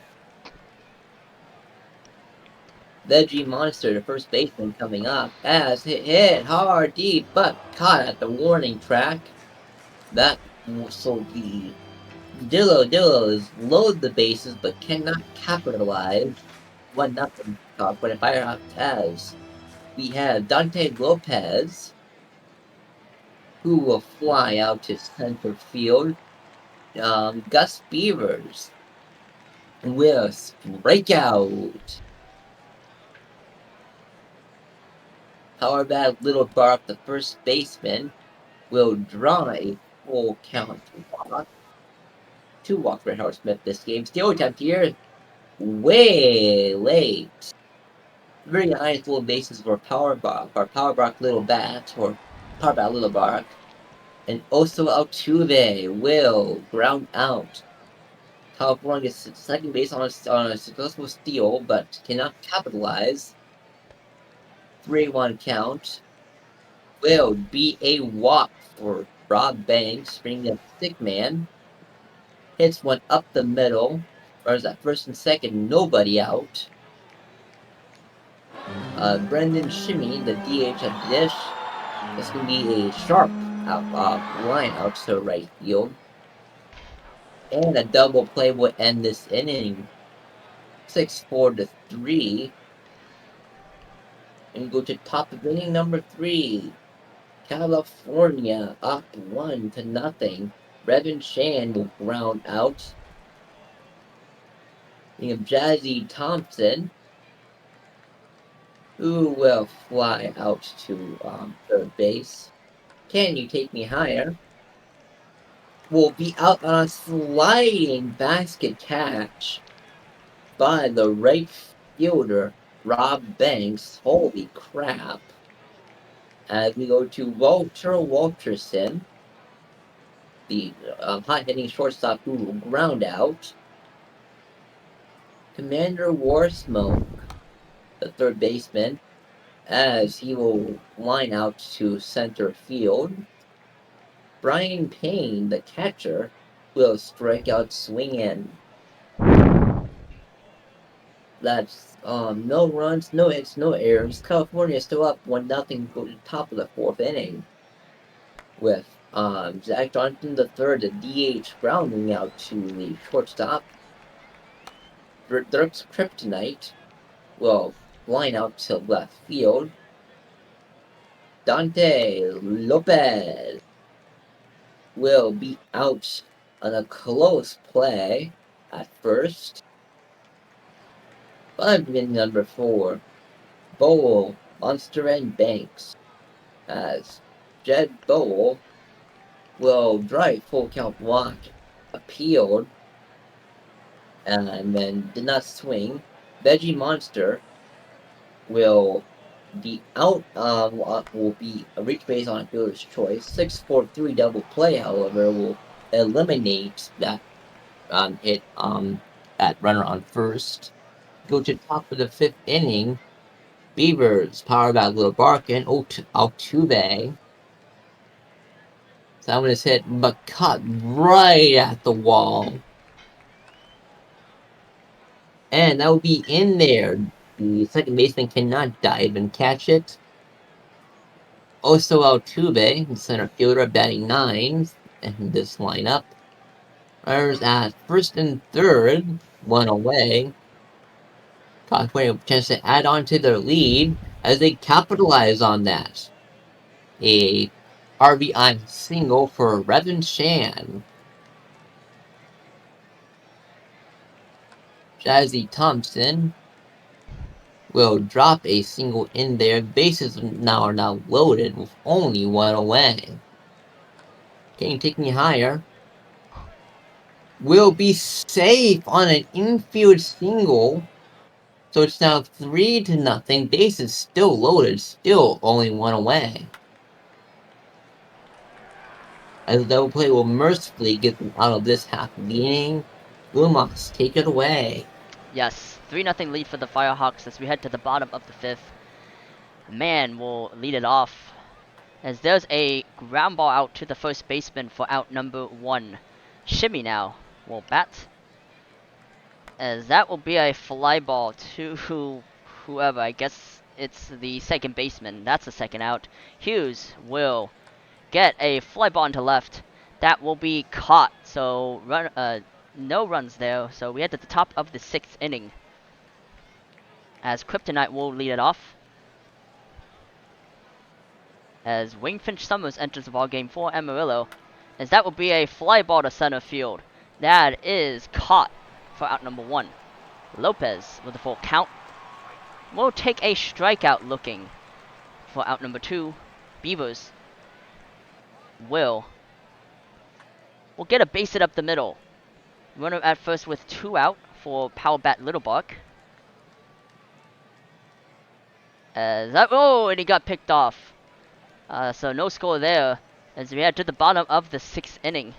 Speaker 3: Veggie Monster, the first baseman, coming up, as hit hard deep, but caught at the warning track. That so the Dillos load the bases but cannot capitalize. 1-0 talk, but if Firehawks has, we have Dante Lopez, who will fly out to center field. Gus Beavers will strikeout. Power bat Little Bark, the first baseman, will draw a full count walk. 2 walks for Howard Smith this game. Steal attempt here. Way late. Very nice little bases for Power Bark, or Power Bark Little Bat, or Power Bat Little Bark. And also Altuve will ground out. California gets second base on a successful steal, but cannot capitalize. 3-1 count. Will be a walk for Rob Banks, bringing up stick man. Hits one up the middle. Runners at first and second, nobody out. Brendan Shimmy, the DH at the dish. This can be a sharp line out to right field. And a double play will end this inning. 6-4-3. And we go to top of inning number 3. California up 1-0. Brevin Shan will ground out. We have Jazzy Thompson, who will fly out to third base. Can you take me higher? Will be out on a sliding basket catch by the right fielder, Rob Banks. Holy crap. As we go to Walter Walterson, the hot-hitting shortstop who will ground out. Commander Warsmoke, the third baseman, as he will line out to center field. Brian Payne, the catcher, will strike out swinging. That's no runs, no hits, no errors. California still up 1-0. Go to the top of the 4th inning with Zach Johnson the third, the DH, grounding out to the shortstop. Dirk's Kryptonite will line out to left field. Dante Lopez will be out on a close play at first. But in number 4, Bowl, Monster and Banks, as Jed Bowl will drive full count walk, appealed, and then did not swing. Veggie Monster will be out, will be a reach base on fielder's choice. 6-4-3 double play, however, will eliminate that hit at runner on first. Go to top of the 5th inning. Beavers powered by Little Bark and Altuve. That one is hit, but caught right at the wall. And that will be in there. The second baseman cannot dive and catch it. Also Altuve, the center fielder, batting 9th in this lineup. Runners at first and third, 1 away. California with a chance to add on to their lead as they capitalize on that. A RBI single for Brevin Shan. Jazzy Thompson will drop a single in there. Bases now are now loaded with only 1 away. Can you take me higher? Will be safe on an infield single. So it's now 3-0. Bases still loaded, still only 1 away. As the double play will mercifully get them out of this half of the inning. Lumos, take it away.
Speaker 1: Yes, 3-0 lead for the Firehawks as we head to the bottom of the 5th. Man will lead it off as there's a ground ball out to the first baseman for out number 1. Shimmy now will bat, as that will be a fly ball to whoever. I guess it's the second baseman. That's the second out. Hughes will get a fly ball into left. That will be caught. So no runs there. So we head to the top of the 6th inning as Kryptonite will lead it off. As Wingfinch Summers enters the ballgame for Amarillo, as that will be a fly ball to center field. That is caught for out number 1. Lopez with a full count will take a strikeout looking for out number 2. Beavers will get a base hit up the middle. Runner at first with 2 out for Power Bat Little Buck. And he got picked off. So no score there as we head to the bottom of the 6th inning.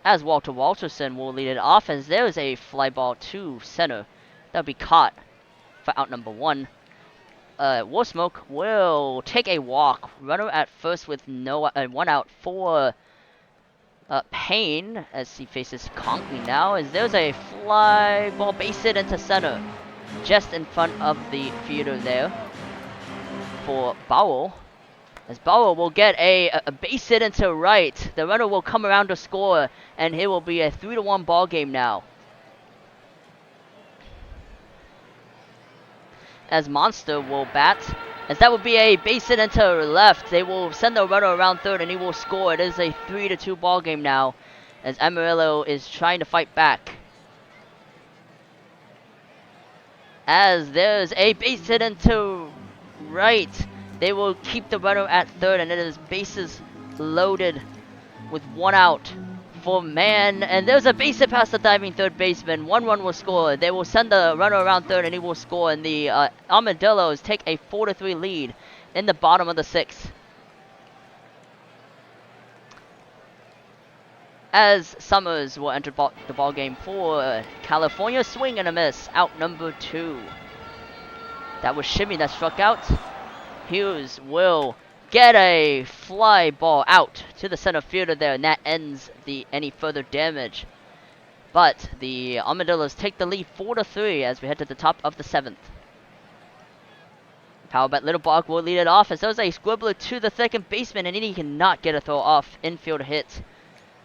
Speaker 1: As Walter Walterson will lead it off as there is a fly ball to center. That'll be caught for out number 1. Warsmoke will take a walk. Runner at first with 1 out for Payne as he faces Conkling now. As there's a fly ball base hit into center, just in front of the fielder there for Bowell. As Bowell will get a base hit into right. The runner will come around to score, and it will be a 3-1 ball game now. As Monster will bat, as that will be a base hit into left. They will send the runner around third, and he will score. It is a 3-2 ball game now, as Amarillo is trying to fight back. As there's a base hit into right. They will keep the runner at third, and it is bases loaded with 1 out for man. And there's a base hit past the diving third baseman. 1 run will score. They will send the runner around third, and he will score. And the Armadillos take a 4-3 lead in the bottom of the 6th. As Summers will enter the ball game for California. Swing and a miss. Out number 2. That was Shimmy that struck out. Hughes will get a fly ball out to the center fielder there, and that ends any further damage. But the Armadillos take the lead 4-3 as we head to the top of the 7th. Power Bat Little Bog will lead it off as there's a squibbler to the second baseman, and he cannot get a throw off. Infield hit.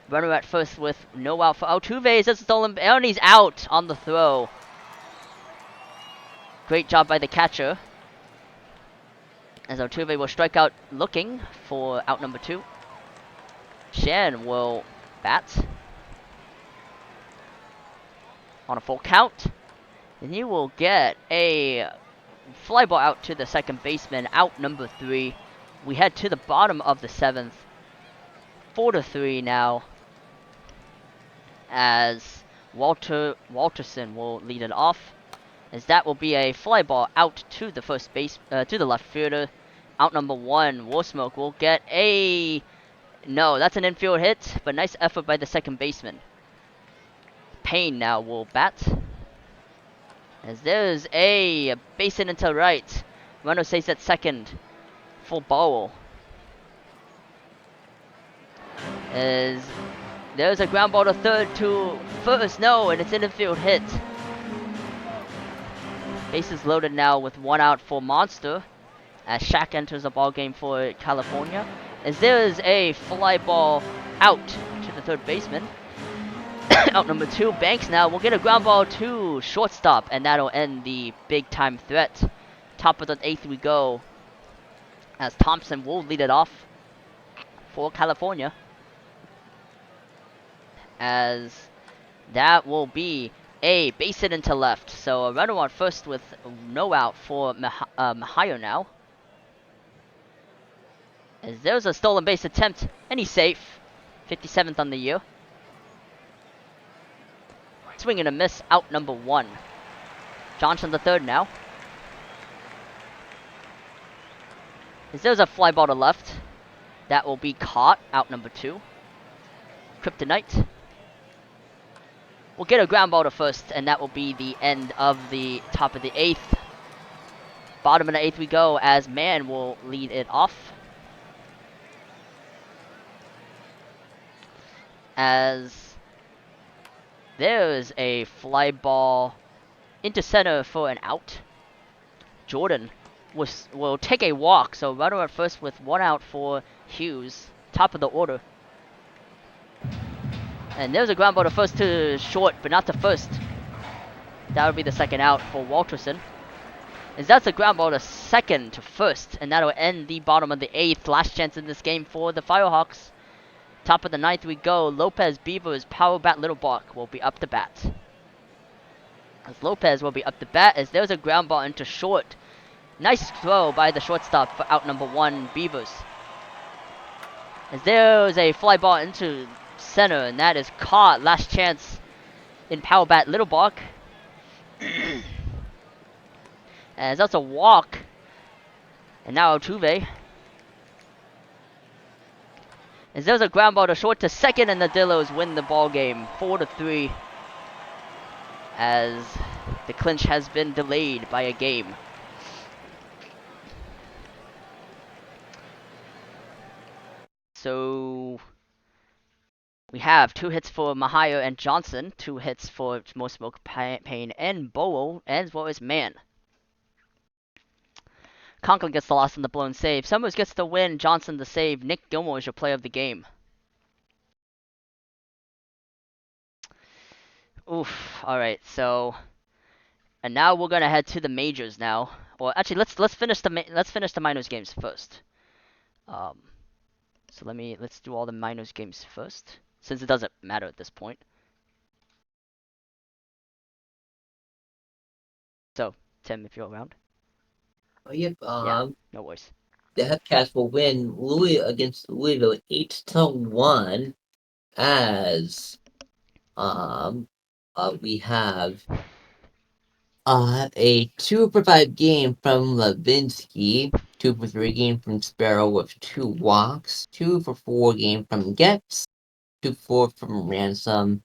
Speaker 1: Runner at first with no out for Altuve. It's stolen, and he's out on the throw. Great job by the catcher. As Altuve will strike out looking for out number 2. Shan will bat on a full count. And he will get a fly ball out to the second baseman, out number 3. We head to the bottom of the 7th. 4-3 now. As Walterson will lead it off. As that will be a fly ball out to the first base, to the left fielder. Out number 1, Warsmoke will get a... No, that's an infield hit, but nice effort by the second baseman. Payne now will bat. As there's a base hit into right. Runner stays at second for Bowell. As there's a ground ball to third to first. No, and it's an infield hit. Bases loaded now with 1 out for Monster. As Shaq enters the ball game for California. As there is a fly ball out to the third baseman. Out number 2, Banks now will get a ground ball to shortstop, and that'll end the big time threat. Top of the 8th we go. As Thompson will lead it off for California. As that will be a base hit into left. So a runner on first with no out for Mahayo now. As there's a stolen base attempt, and he's safe. 57th on the year. Swing and a miss, out number 1. Johnson the third now. As there's a fly ball to left. That will be caught, out number 2. Kryptonite will get a ground ball to first, and that will be the end of the top of the 8th. Bottom of the 8th we go, as Mann will lead it off. As there's a fly ball into center for an out. Jordan will take a walk, so runner at first with 1 out for Hughes, top of the order. And there's a ground ball to first to short, but not to first. That would be the second out for Walterson. As that's a ground ball to second to first, and that'll end the bottom of the 8th. Last chance in this game for the Firehawks. Top of the 9th we go. Lopez Beavers, Power Bat Little Buck will be up to bat. As Lopez will be up to bat as there's a ground ball into short. Nice throw by the shortstop for out number 1, Beavers. As there's a fly ball into center, and that is caught. Last chance in power bat Little Bark. As that's a walk. And now Altuve. As there's a ground ball to short to second, and the Dillos win the ball game 4-3. As the clinch has been delayed by a game. So we have 2 hits for Mahio and Johnson, 2 hits for Most Smoke Payne and Bowo, as well as Mann. Conklin gets the loss on the blown save. Summers gets the win, Johnson the save. Nick Gilmore is your player of the game. Oof. Alright, so and now we're gonna head to the majors now. Or actually let's finish the minors games first. So let's do all the minors games first, since it doesn't matter at this point. So, Tim, if you're around.
Speaker 3: Oh, yep.
Speaker 1: Yeah, no worries.
Speaker 3: The Hepcats will win Louis against Louisville 8-1 as we have a 2-for-5 game from Levinsky, 2-for-3 game from Sparrow with 2 walks, 2-for-4 game from Getz, 2-for-4 from Ransom,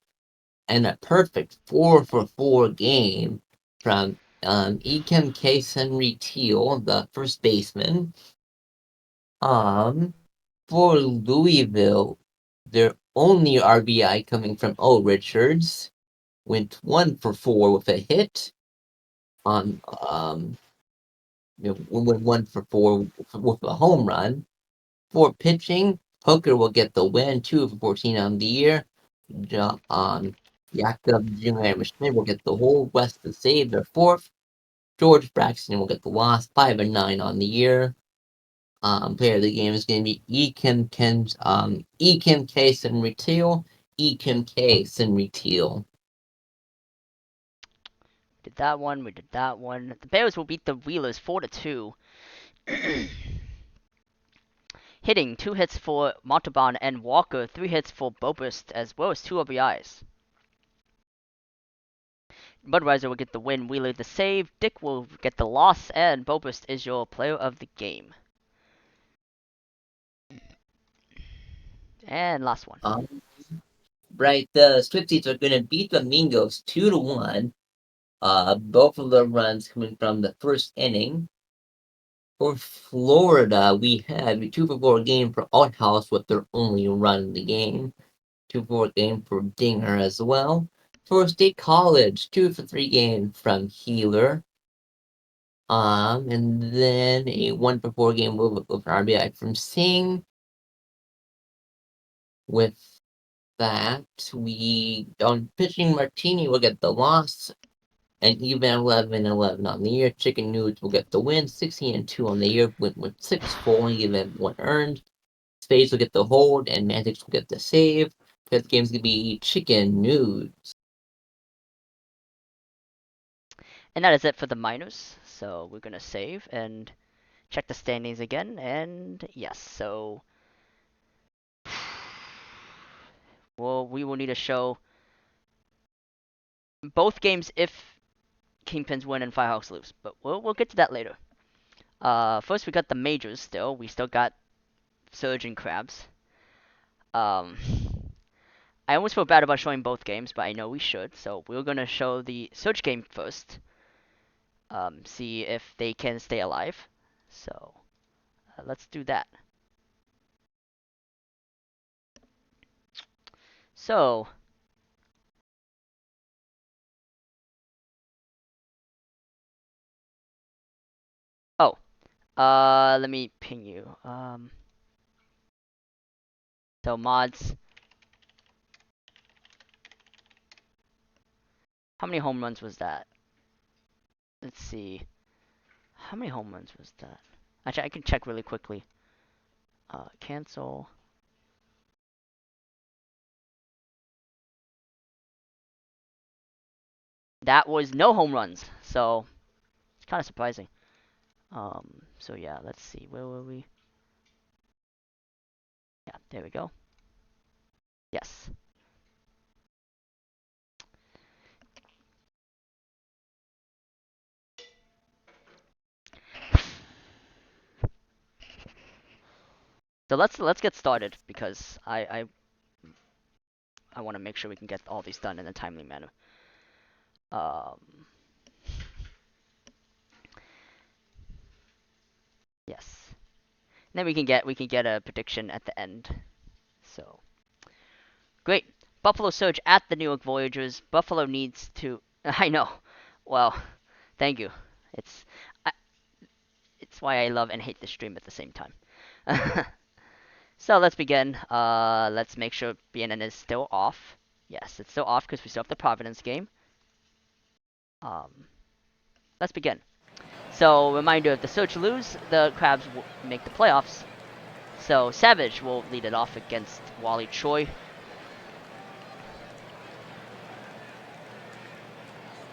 Speaker 3: and a perfect 4-for-4 game from Ekem Case Henry Teal, the first baseman. For Louisville, their only RBI coming from O. Richards went 1-for-4 with a hit. Went 1-for-4 with a home run. For pitching, Hooker will get the win, 2-for-14 on the year. Jakob Schmidt will get the whole. West to save their 4th. George Braxton will get the loss, 5-9 on the year. Player of the game is going to be Ekim Case and Retail. Ekim Case and Retail.
Speaker 1: Did that one, we did that one. The Bears will beat the Wheelers 4-2. Hitting 2 hits for Montalban and Walker, 3 hits for Bobrist, as well as 2 RBIs. Budweiser will get the win, Wheeler the save, Dick will get the loss, and Bobrist is your player of the game. And last one.
Speaker 3: Right, the Swifties are going to beat the Mingos 2-1. Both of the runs coming from the first inning. For Florida, we have a 2-for-4 game for Outhouse with their only run in the game. 2-for-4 game for Dinger as well. For State College, 2-for-3 game from Healer. And then a 1-for-4 game with RBI from Singh. With that, we on pitching Martini will get the loss. And even 11-11 on the year. Chicken Nudes will get the win, 16-2 on the year, with 6 full and even 1 earned. Spades will get the hold, and Mantics will get the save. Fifth game's gonna be Chicken Nudes.
Speaker 1: And that is it for the minors. So we're gonna save and check the standings again. And yes, so well, we will need to show both games if Kingpins win and Firehawks lose, but we'll get to that later. First we got the majors still. We still got Surge and Crabs. I almost feel bad about showing both games, but I know we should. So we're gonna show the Surge game first. See if they can stay alive. So let's do that. So oh, let me ping you. So mods, how many home runs was that? Let's see. How many home runs was that? Actually, I can check really quickly. Cancel. that was no home runs. So it's kind of surprising. So yeah, let's see. Where were we? Yeah, there we go. Yes. So let's get started because I want to make sure we can get all these done in a timely manner. Um, yes. And then we can get a prediction at the end. So great. Buffalo Surge at the New York Voyagers. Buffalo needs to. I know. Well, thank you. It's I, it's why I love and hate the stream at the same time. So let's begin. Let's make sure BNN is still off. Yes, it's still off because we still have the Providence game. Um, let's begin. So reminder: if the Surge lose, the Crabs will make the playoffs. So Savage will lead it off against Wally Choi.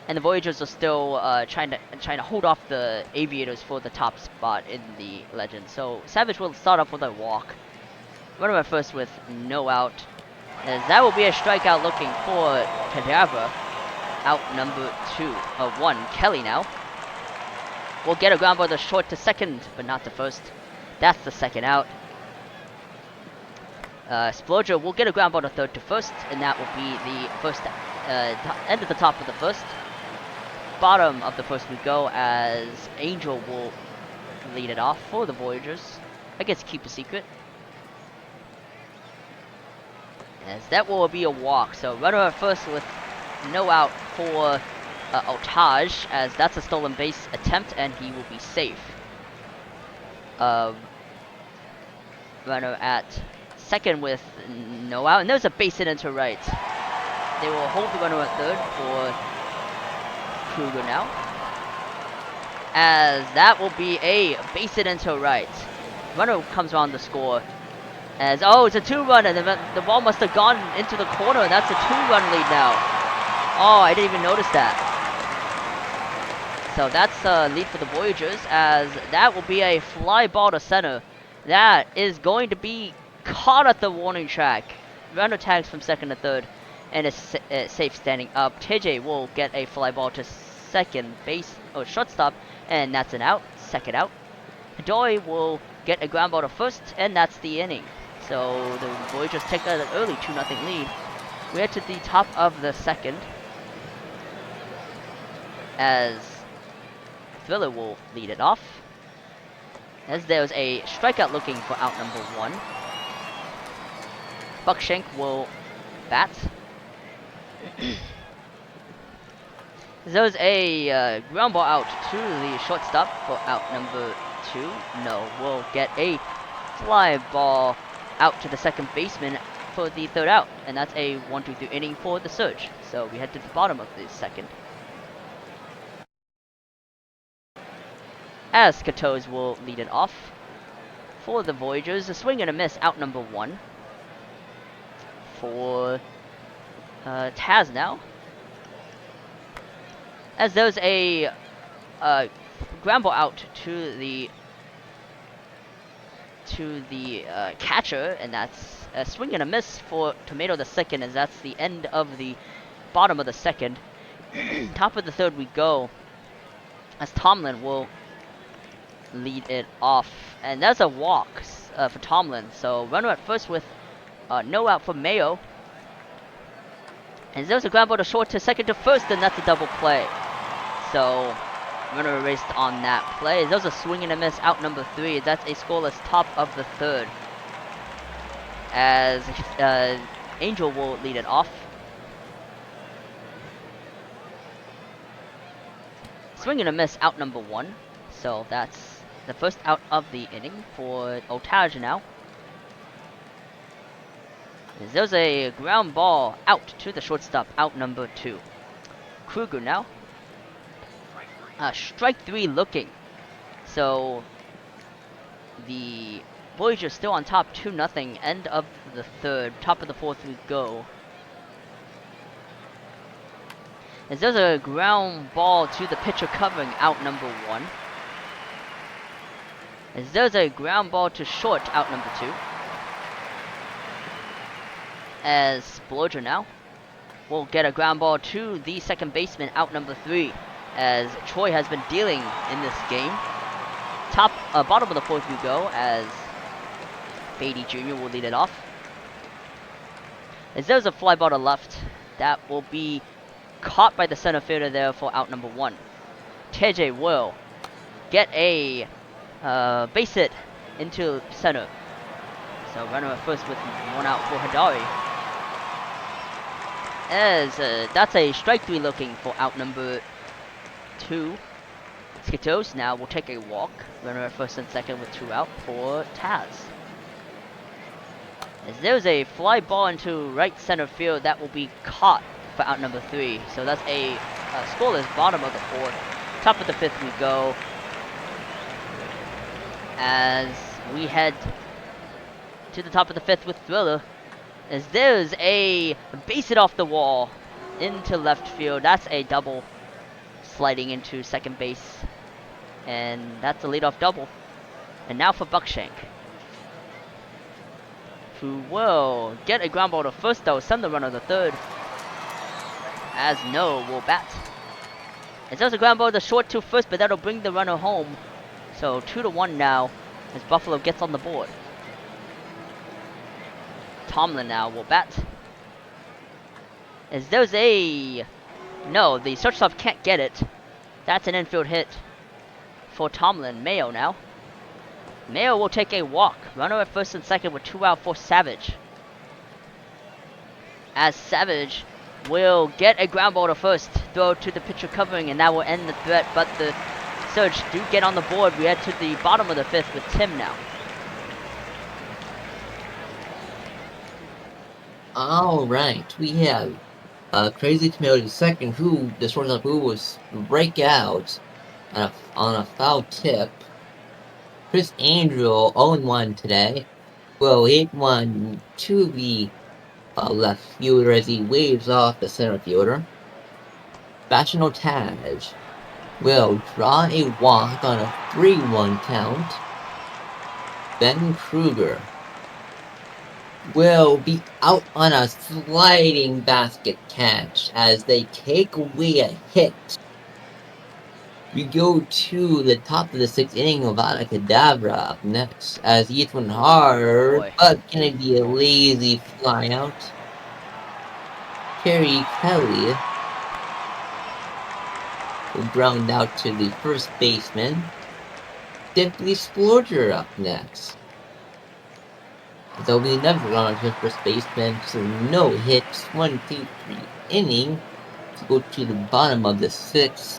Speaker 1: And the Voyagers are still trying to hold off the Aviators for the top spot in the Legend. So Savage will start off with a walk. Runner at first with no out, as that will be a strikeout looking for Cadaver. Out number 1. Kelly now will get a ground ball to short to second, but not to first. That's the second out. Sploger will get a ground ball to third to first, and that will be the first end of the top of the first. Bottom of the first we go as Angel will lead it off for the Voyagers. I guess keep a secret. As that will be a walk. So runner at first with no out for Otage, as that's a stolen base attempt and he will be safe. Runner at second with no out, and there's a base hit into right. They will hold the runner at third for Kruger now, as that will be a base hit into right. Runner comes around the score. As it's a 2-run, and the ball must have gone into the corner, and that's a 2-run lead now. Oh, I didn't even notice that. So that's a lead for the Voyagers, as that will be a fly ball to center. That is going to be caught at the warning track. Runner tags from second to third, and is safe standing up. TJ will get a fly ball to second base, shortstop, and that's an out, second out. Hadoi will get a ground ball to first, and that's the inning. So the Voyagers take an early 2-0 lead. We head to the top of the second, as Thriller will lead it off. As there's a strikeout looking for out number 1. Buckshank will bat. There's a ground ball out to the shortstop for out number 2. No, we'll get a fly ball out to the second baseman for the third out, and that's a 1-2-3 inning for the Surge. So we head to the bottom of the second, as Katoz will lead it off for the Voyagers. A swing and a miss, out number 1 for Taz now, as there's a ground ball out to the catcher, and that's a swing and a miss for Tomato the second, as that's the end of the bottom of the second. Top of the third we go, as Tomlin will lead it off, and that's a walk for Tomlin. So runner at first with no out for Mayo, and there's a ground ball to short to second to first, and that's a double play. So runner erased on that play. There's a swing and a miss, out number 3. That's a scoreless top of the third, as Angel will lead it off. Swing and a miss, out number 1. So that's the first out of the inning for Otage now. There's a ground ball out to the shortstop, out number 2. Kruger now. Strike 3 looking. So the Voyagers still on top, 2-0. End of the third, top of the fourth we go. As there's a ground ball to the pitcher covering out number 1. As there's a ground ball to short out number 2. As Splurger now will get a ground ball to the second baseman out number 3. As Troy has been dealing in this game. Bottom of the 4th we go as Beatty Jr. will lead it off. As there's a fly ball to left that will be caught by the center fielder there for out number 1. TJ will get a base hit into center. So runner at first with 1 out for Hidari. As that's a strike 3 looking for out number 2. Skittles now will take a walk. Runner at first and second with 2 out for Taz. As there's a fly ball into right center field that will be caught for out number 3. So that's a scoreless bottom of the 4th. Top of the 5th we go. As we head to the top of the 5th with Thriller. As there's a base hit off the wall into left field. That's a double sliding into second base. And that's a leadoff double. And now for Buckshank, who will get a ground ball to first, though, send the runner to third. As No will bat. As there's a ground ball to short to first, but that'll bring the runner home. So 2-1 now as Buffalo gets on the board. Tomlin now will bat. As there's a... No, the shortstop can't get it. That's an infield hit for Tomlin. Mayo now. Mayo will take a walk. Runner at first and second with 2 out for Savage. As Savage will get a ground ball to first. Throw to the pitcher covering, and that will end the threat. But the Surge do get on the board. We head to the bottom of the 5th with Tim now.
Speaker 3: Alright, we have Crazy Tomato second, who the shortstop who was break out on a foul tip. Chris Angel 0-1 today. Will hit one to the left fielder as he waves off the center fielder. Sebastian Otage will draw a walk on a 3-1 count. Ben Kruger will be out on a sliding basket catch as they take away a hit. We go to the top of the 6th inning of Avada Kedavra up next as he hits one hard, but gonna be a lazy fly out. Kerry Kelly will ground out to the first baseman. Simply Splurger up next. There'll be another run to the first baseman, so no hits, 1-2-3 inning to go to the bottom of the 6th.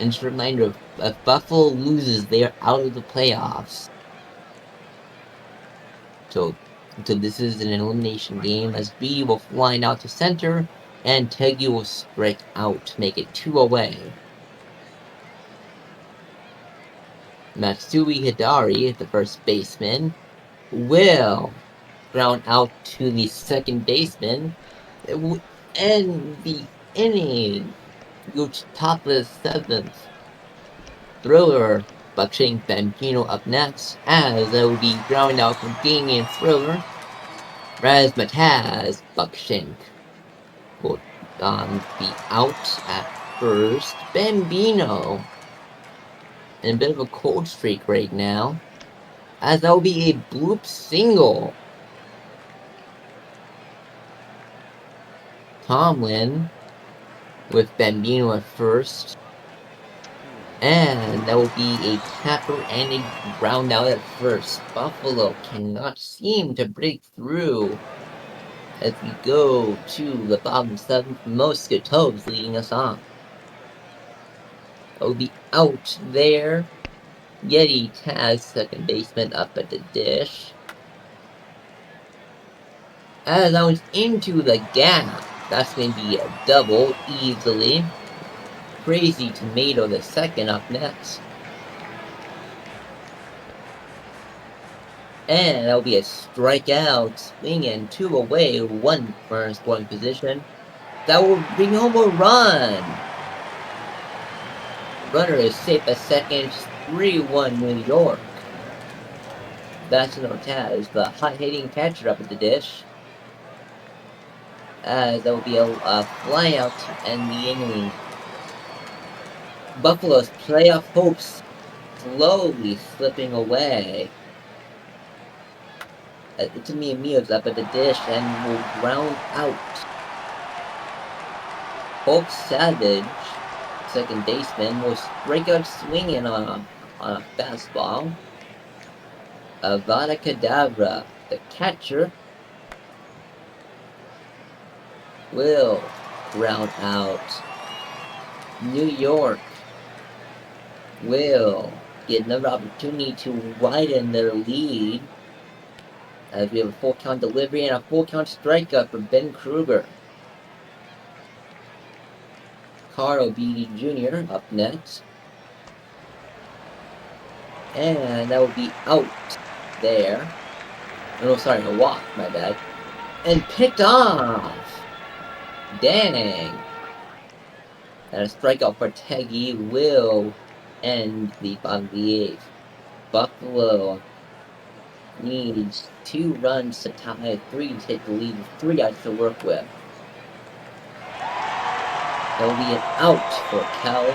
Speaker 3: And just a reminder, if Buffalo loses, they are out of the playoffs. So this is an elimination game as B will fly out to center, and Tegu will strike out to make it 2 away. Matsui Hidari, the first baseman, will ground out to the second baseman. It will end the inning. Go to top of the 7th. Thriller, Buckshank Bambino up next, as there will be ground out from Gamey and Thriller. Razmataz, Buckshank will be out at first. Bambino in a bit of a cold streak right now, as that will be a bloop single. Tomlin with Bambino at first, and that will be a tapper and a ground out at first. Buffalo cannot seem to break through as we go to the bottom 7th. Mosquitoes leading us on. That will be out there. Yeti Taz, second baseman, up at the dish. As I was into the gap. That's going to be a double easily. Crazy Tomato the second up next. And that'll be a strikeout. Swing and 2 away. 1 for scoring position. That will bring home a run. Runner is safe at second. 3-1 New York. Sebastian Ortez, the hot-hitting catcher up at the dish. That will be a fly out to end the inning. Buffalo's playoff hopes slowly slipping away. Itztimg is up at the dish and will ground out. Hulk Savage, second baseman, will strike out swinging on a fastball. Avada Kedavra, the catcher, will ground out. New York will get another opportunity to widen their lead as we have a full count delivery and a full count strikeout for Ben Kruger. Carl B. Jr. up next. And that will be out there. Oh, sorry, a walk, my bad. And picked off! Dang! And a strikeout for Teggy will end the bottom of the eighth. Buffalo needs 2 runs to tie, 3 to take the lead, with 3 outs to work with. There will be an out for Kelly.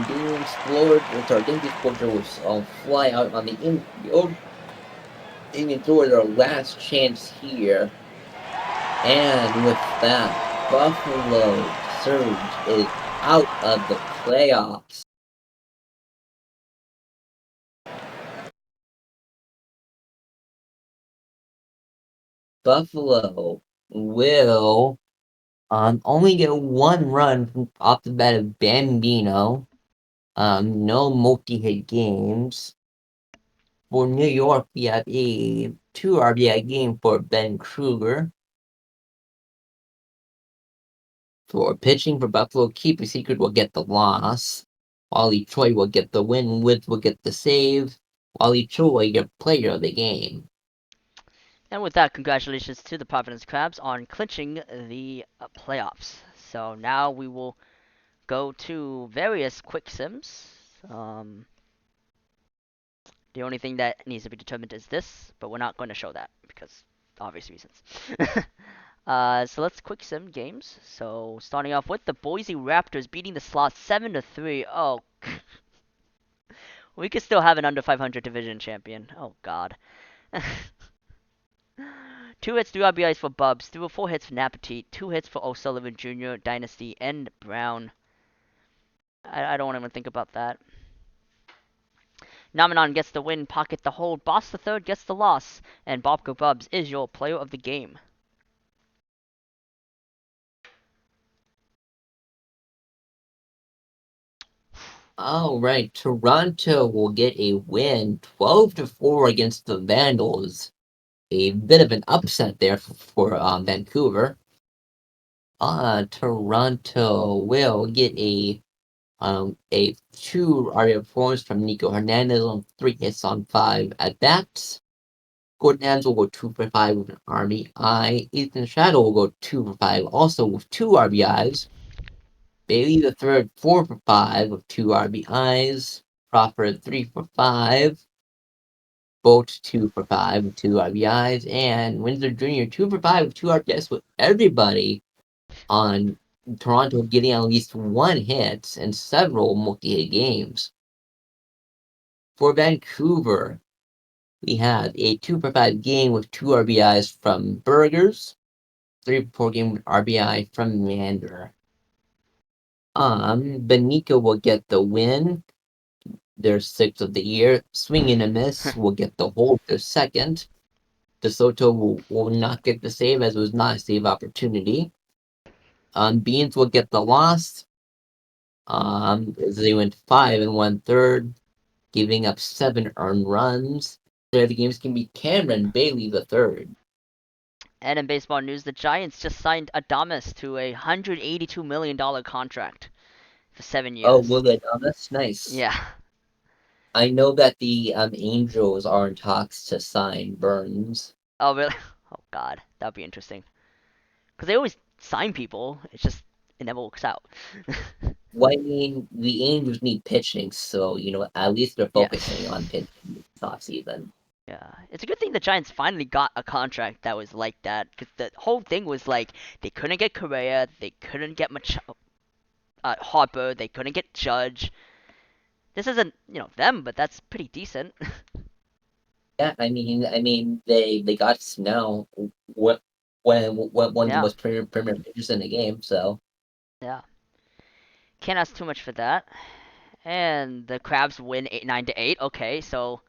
Speaker 3: Being explored with our Dinky Sporter was fly out on the infield. Aiming toward their last chance here. And with that, Buffalo Surge is out of the playoffs. Buffalo will only get 1 run off the bat of Bambino. No multi-hit games. For New York, we have a 2 RBI game for Ben Kruger. For pitching for Buffalo, Keeper Secret will get the loss. Wally Choi will get the win. Woods will get the save. Wally Choi, your player of the game.
Speaker 1: And with that, congratulations to the Providence Crabs on clinching the playoffs. So now we will go to various quick sims. The only thing that needs to be determined is this, but we're not going to show that because obvious reasons. So let's quick sim games. So starting off with the Boise Raptors beating the Slots 7-3. Oh, we could still have an under 500 division champion. Oh God. 2 hits, 3 RBIs for Bubs, 3 or 4 hits for Napatit, 2 hits for O'Sullivan Jr., Dynasty, and Brown. I don't want to even think about that. Namanon gets the win, Pocket the hold, Boss the third gets the loss, and Bobko Bubs is your player of the game.
Speaker 3: All right, Toronto will get a win, 12-4 against the Vandals. A bit of an upset there for Vancouver. Toronto will get a 2 RBI performance from Nico Hernandez on 3 hits on 5 at bats. Gordon Adams will go 2 for 5 with an RBI. Ethan Shadow will go 2 for 5 also with 2 RBIs. Bailey the third 4 for 5 with 2 RBIs. Crawford 3 for 5. Bolt 2 for 5 with 2 RBIs. And Windsor Jr. 2 for 5 with 2 RBIs, with everybody on Toronto getting at least 1 hit and several multi-hit games. For Vancouver, we had a 2 for 5 game with 2 RBIs from Burgers, 3 for 4 game with RBI from Mander. Benico will get the win, their 6th of the year. Swing and a miss will get the hold, their 2nd. DeSoto will not get the save, as it was not a save opportunity. Beans will get the loss. They went 5 1/3, giving up 7 earned runs. The games can be Cameron Bailey the third.
Speaker 1: And in baseball news, the Giants just signed Adames to a $182 million contract for 7 years.
Speaker 3: Oh, Will Adames? Nice.
Speaker 1: Yeah.
Speaker 3: I know that the Angels are in talks to sign Burns.
Speaker 1: Oh, really? Oh, God. That'd be interesting. Because they always sign people. It's just it never works out.
Speaker 3: Well, I mean, the Angels need pitching, so at least they're
Speaker 1: Yeah.
Speaker 3: focusing on pitching this offseason.
Speaker 1: Yeah, it's a good thing the Giants finally got a contract that was like that, because the whole thing was like they couldn't get Correa, they couldn't get Harper, they couldn't get Judge. This isn't them, but that's pretty decent.
Speaker 3: Yeah, they got Snell. What one of the
Speaker 1: Yeah,
Speaker 3: most premier pitchers in the game. So
Speaker 1: yeah, can't ask too much for that. And the Crabs win 9-8. Okay, so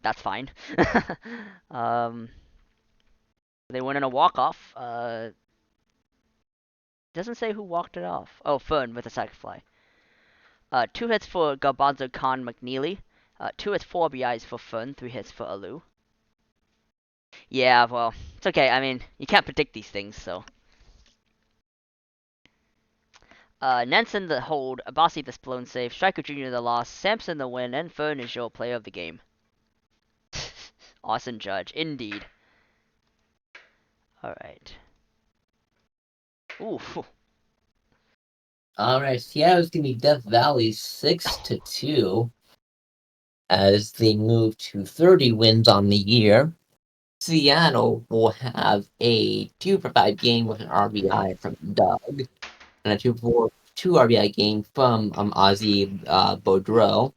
Speaker 1: that's fine. um, they win in a walk off. Doesn't say who walked it off. Oh, Fern with a sac fly. 2 hits for Garbanzo Khan McNeely. 2 hits, 4 RBIs for Fern. 3 hits for Alu. Yeah, well, it's okay. I mean, you can't predict these things, so. Nansen the hold, Abasi the blown save, Striker Jr. the loss, Sampson the win, and Fern is your player of the game. Austin Judge, indeed. Alright. Ooh.
Speaker 3: all right, Seattle's gonna be Death Valley 6-2 as they move to 30 wins on the year. Seattle will have a 2-for-5 game with an RBI from Doug and a 2 RBI game from Ozzy Boudreau.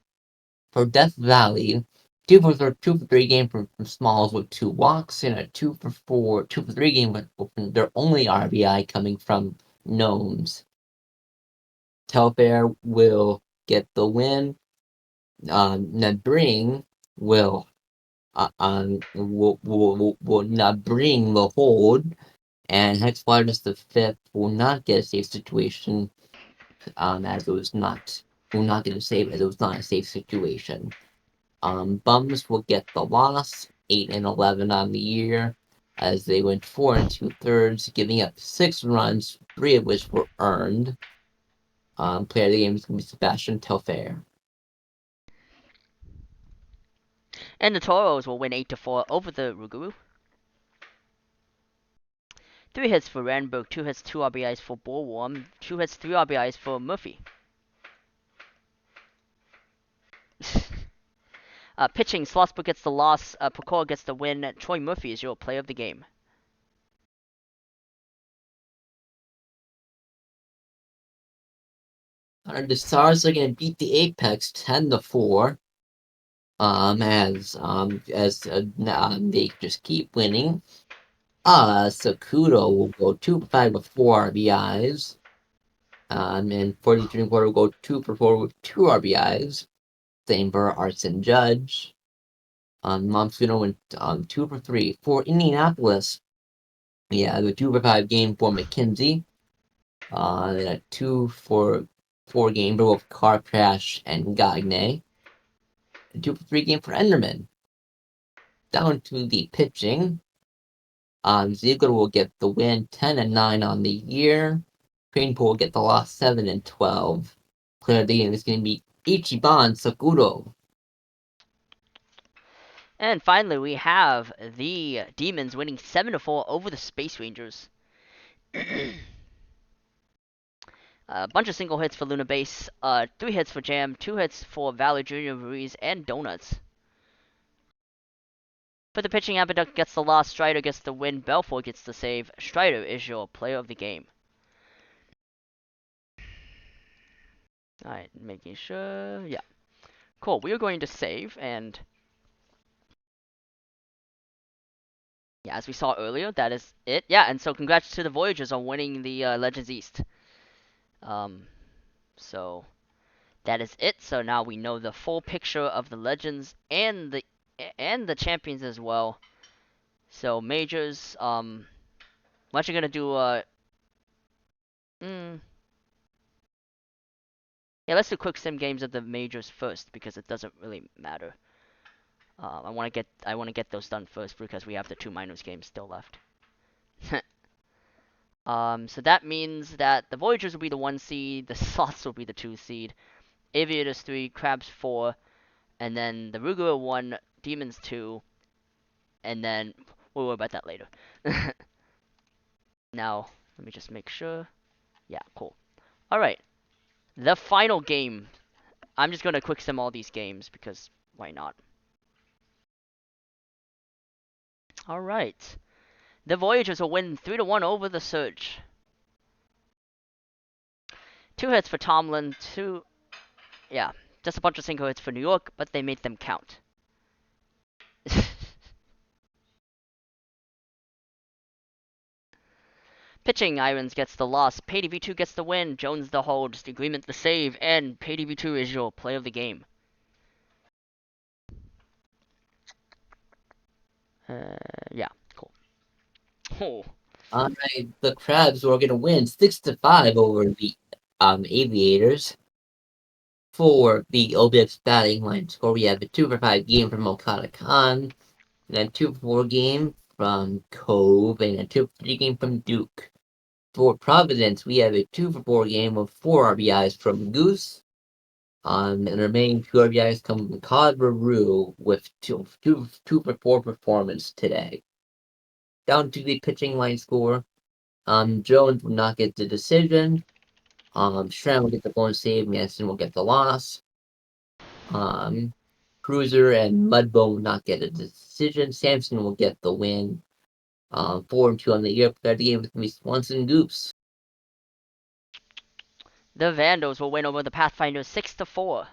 Speaker 3: For Death Valley, 2 for 3 game from Smalls with 2 walks, and a 2 for 3 game with their only RBI coming from Gnomes. Telfair will get the win. Nabring will not bring the hold, and Hex Flyers the fifth will not get a safe situation, as it was not will not get a save as it was not a safe situation. Bums will get the loss, 8-11 on the year, as they went 4 2/3, giving up 6 runs, 3 of which were earned. Player of the game is going to be Sebastian Telfair.
Speaker 1: And the Toros will win 8-4 over the Ruguru. 3 hits for Randberg, 2 hits, 2 RBIs for Bullworm, 2 hits, 3 RBIs for Murphy. Pitching, Schlossberg gets the loss, Pokora gets the win, Troy Murphy is your player of the game.
Speaker 3: The Stars are going to beat the Apex 10-4. They just keep winning. Sakudo will go 2-for-5 with 4 RBIs. And 43 will go 2-for-4 with 2 RBIs. Same for Arson Judge. Momsuno went 2-for-3 for Indianapolis. Yeah, the 2-for-5 game for McKenzie. Then a 2-for-4 game for both Car Crash and Gagne. A 2-for-3 game for Enderman. Down to the pitching. Ziegler will get the win, 10-9 on the year. Cranepool will get the loss, 7-12. Player of the game is going to be Ichiban Sakuro.
Speaker 1: And finally, we have the Demons winning 7-4 over the Space Rangers. A bunch of single hits for Luna Base, 3 hits for Jam, 2 hits for Valley Jr., Ruiz, and Donuts. For the pitching, Abaduck gets the loss, Strider gets the win, Belfort gets the save. Strider is your player of the game. Alright, making sure. Yeah. Cool. We are going to save, and yeah, as we saw earlier, that is it. Yeah, and so congrats to the Voyagers on winning the Legends East. So that is it. So now we know the full picture of the Legends and the champions as well. So majors, I'm actually gonna do yeah, let's do quick sim games of the majors first because it doesn't really matter. I want to get those done first because we have the 2 minors games still left. So that means that the Voyagers will be the 1 seed, the Sloths will be the 2 seed, Aviators 3, Crabs 4, and then the Ruger 1, Demons 2, and then We'll worry about that later. Now, let me just make sure. Yeah, cool. Alright, the final game. I'm just gonna quick sim all these games because why not? Alright. The Voyagers will win 3-1 over the Surge. 2 hits for Tomlin, yeah, just a bunch of single hits for New York, but they made them count. Pitching, Irons gets the loss, PayTV2 gets the win, Jones the hold, Agreement the save, and PayTV2 is your play of the game. Yeah, cool. Oh.
Speaker 3: Alright, the Crabs were gonna win 6-5 over the Aviators. For the OBX batting line score, we have a 2-for-5 game from Okada Khan, and a 2-for-4 game from Cove, and a 2-for-3 game from Duke. For Providence, we have a 2-for-4 game with 4 RBIs from Goose. And the remaining 2 RBIs come from Cod Ruru with 2-for-4 performance today. Down to the pitching line score. Jones will not get the decision. Strand will get the blown save. Manson will get the loss. Cruiser and Mudbone will not get a decision. Samson will get the win. 4-2 on the year. Player of the game with me, Swanson Goose.
Speaker 1: The Vandals will win over the Pathfinders 6-4.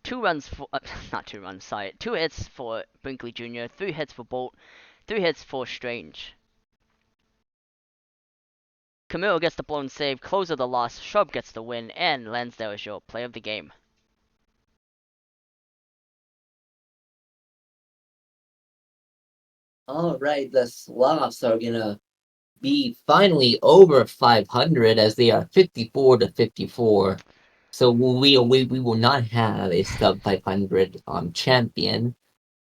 Speaker 1: 2 runs for, not 2 runs, sorry, 2 hits for Brinkley Jr., 3 hits for Bolt, 3 hits for Strange. Camille gets the blown save, Closer the loss, Shrub gets the win, and Lansdale is your play of the game.
Speaker 3: Alright, the Sloths are gonna be finally over 500 as they are 54-54. So we will not have a sub 500 champion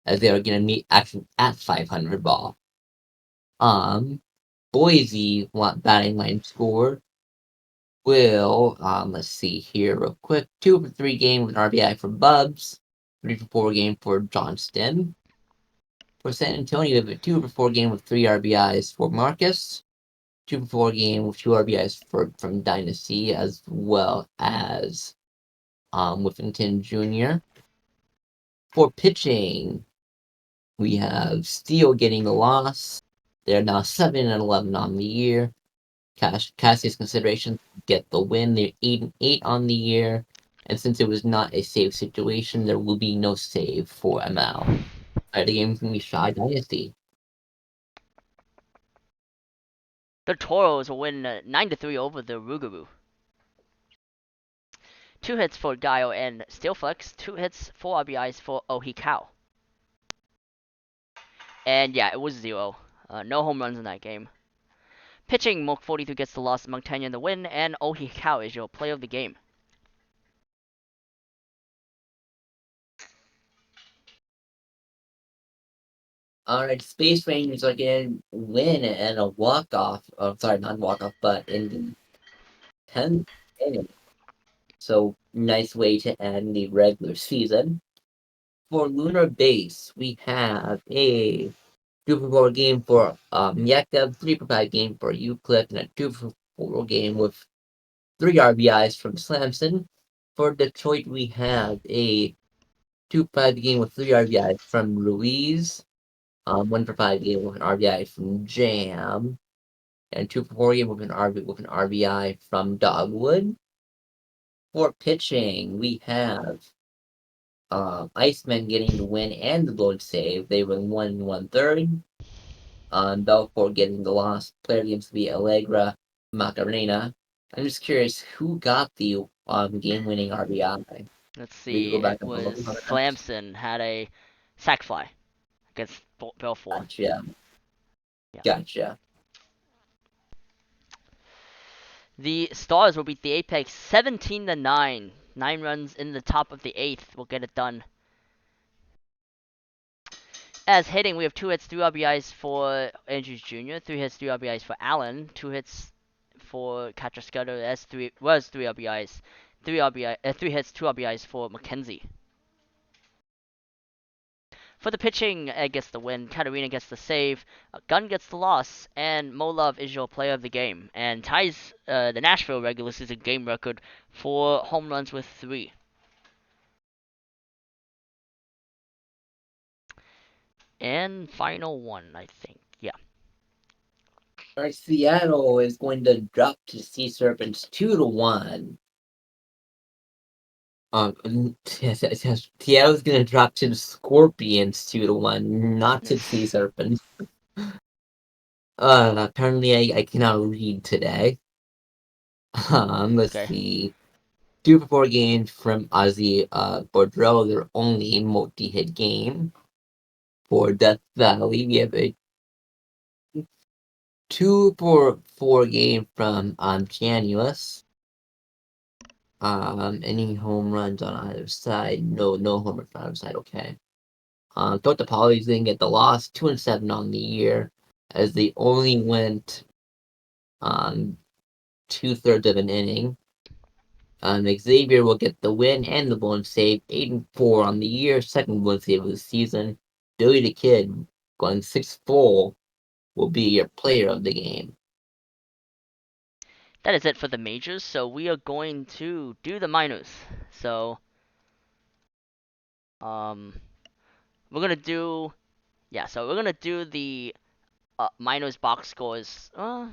Speaker 3: as they are gonna meet actually at 500 ball. Boise batting line score will let's see here real quick. 2-for-3 game with an RBI for Bubs, 3-for-4 game for Johnston. For San Antonio, we have a 2-for-4 game with 3 RBIs for Marcus, 2-for-4 game with 2 RBIs from Dynasty, as well as Whiffington Jr. For pitching, we have Steele getting the loss. They're now 7-11 on the year. Cassie's consideration get the win. They're 8-8 on the year. And since it was not a save situation, there will be no save for ML. The game's gonna be Shy Dynasty.
Speaker 1: The Toros will win 9-3 over the Rougarou. 2 hits for Guile and Steelflex, 2 hits, 4 RBIs for Ohikao. And yeah, it was 0. No home runs in that game. Pitching, Milk 43 gets the loss, Montaigne the win, and Ohikao is your play of the game.
Speaker 3: Alright, Space Rangers are gonna win and a walk-off. Sorry, not walk-off, but in the 10th inning. So, nice way to end the regular season. For Lunar Base, we have a 2-for-4 game for Yakub, 3-for-5 game for Euclid, and a 2-for-4 game with 3 RBIs from Slamson. For Detroit, we have a 2-for-5 game with 3 RBIs from Ruiz, 1-for-5 game with an RBI from Jam, and 2-for-4 game with an RBI from Dogwood. For pitching, we have Iceman getting the win and the blown save. They were 1 1/3. Belfort getting the loss. Player games to be Allegra Macarena. I'm just curious who got the game-winning RBI.
Speaker 1: Let's
Speaker 3: We
Speaker 1: see,
Speaker 3: can go back
Speaker 1: it
Speaker 3: and look
Speaker 1: was
Speaker 3: at that.
Speaker 1: Slamson had a sac fly against Belfort.
Speaker 3: Gotcha.
Speaker 1: Yeah.
Speaker 3: Gotcha.
Speaker 1: The Stars will beat the Apex 17-9. 9 runs in the top of the 8th will get it done. As hitting, we have 2 hits, 3 RBIs for Andrews Jr., 3 hits, 3 RBIs for Allen, 2 hits for Catcher Scudder, as 3 RBIs, 3 hits, 2 RBIs for McKenzie. For the pitching, Ed gets the win, Katarina gets the save, Gunn gets the loss, and Molov is your player of the game, and ties the Nashville regular season game record for home runs with 3. And final one, I think. Yeah.
Speaker 3: Alright, Seattle is going to drop to Sea Serpents 2-1. Seattle's gonna drop to the Scorpions 2-1, not to Sea Serpents. Apparently I cannot read today. Let's
Speaker 1: Okay.
Speaker 3: see. 2 for 4 games from Ozzy Boudreau, their only multi-hit game. For Death Valley, we have a 2 for 4 game from Januous. Any home runs on either side? No home runs on either side. Okay. Thought the Polys didn't get the loss, 2-7 on the year, as they only went 2/3 of an inning. Xavier will get the win and the blown save, 8-4 on the year, second blown save of the season. Billy the Kid, going 6 full, will be your player of the game.
Speaker 1: That is it for the majors, so we are going to do the minors. So, we're gonna do, yeah. So we're gonna do the minors box scores. No,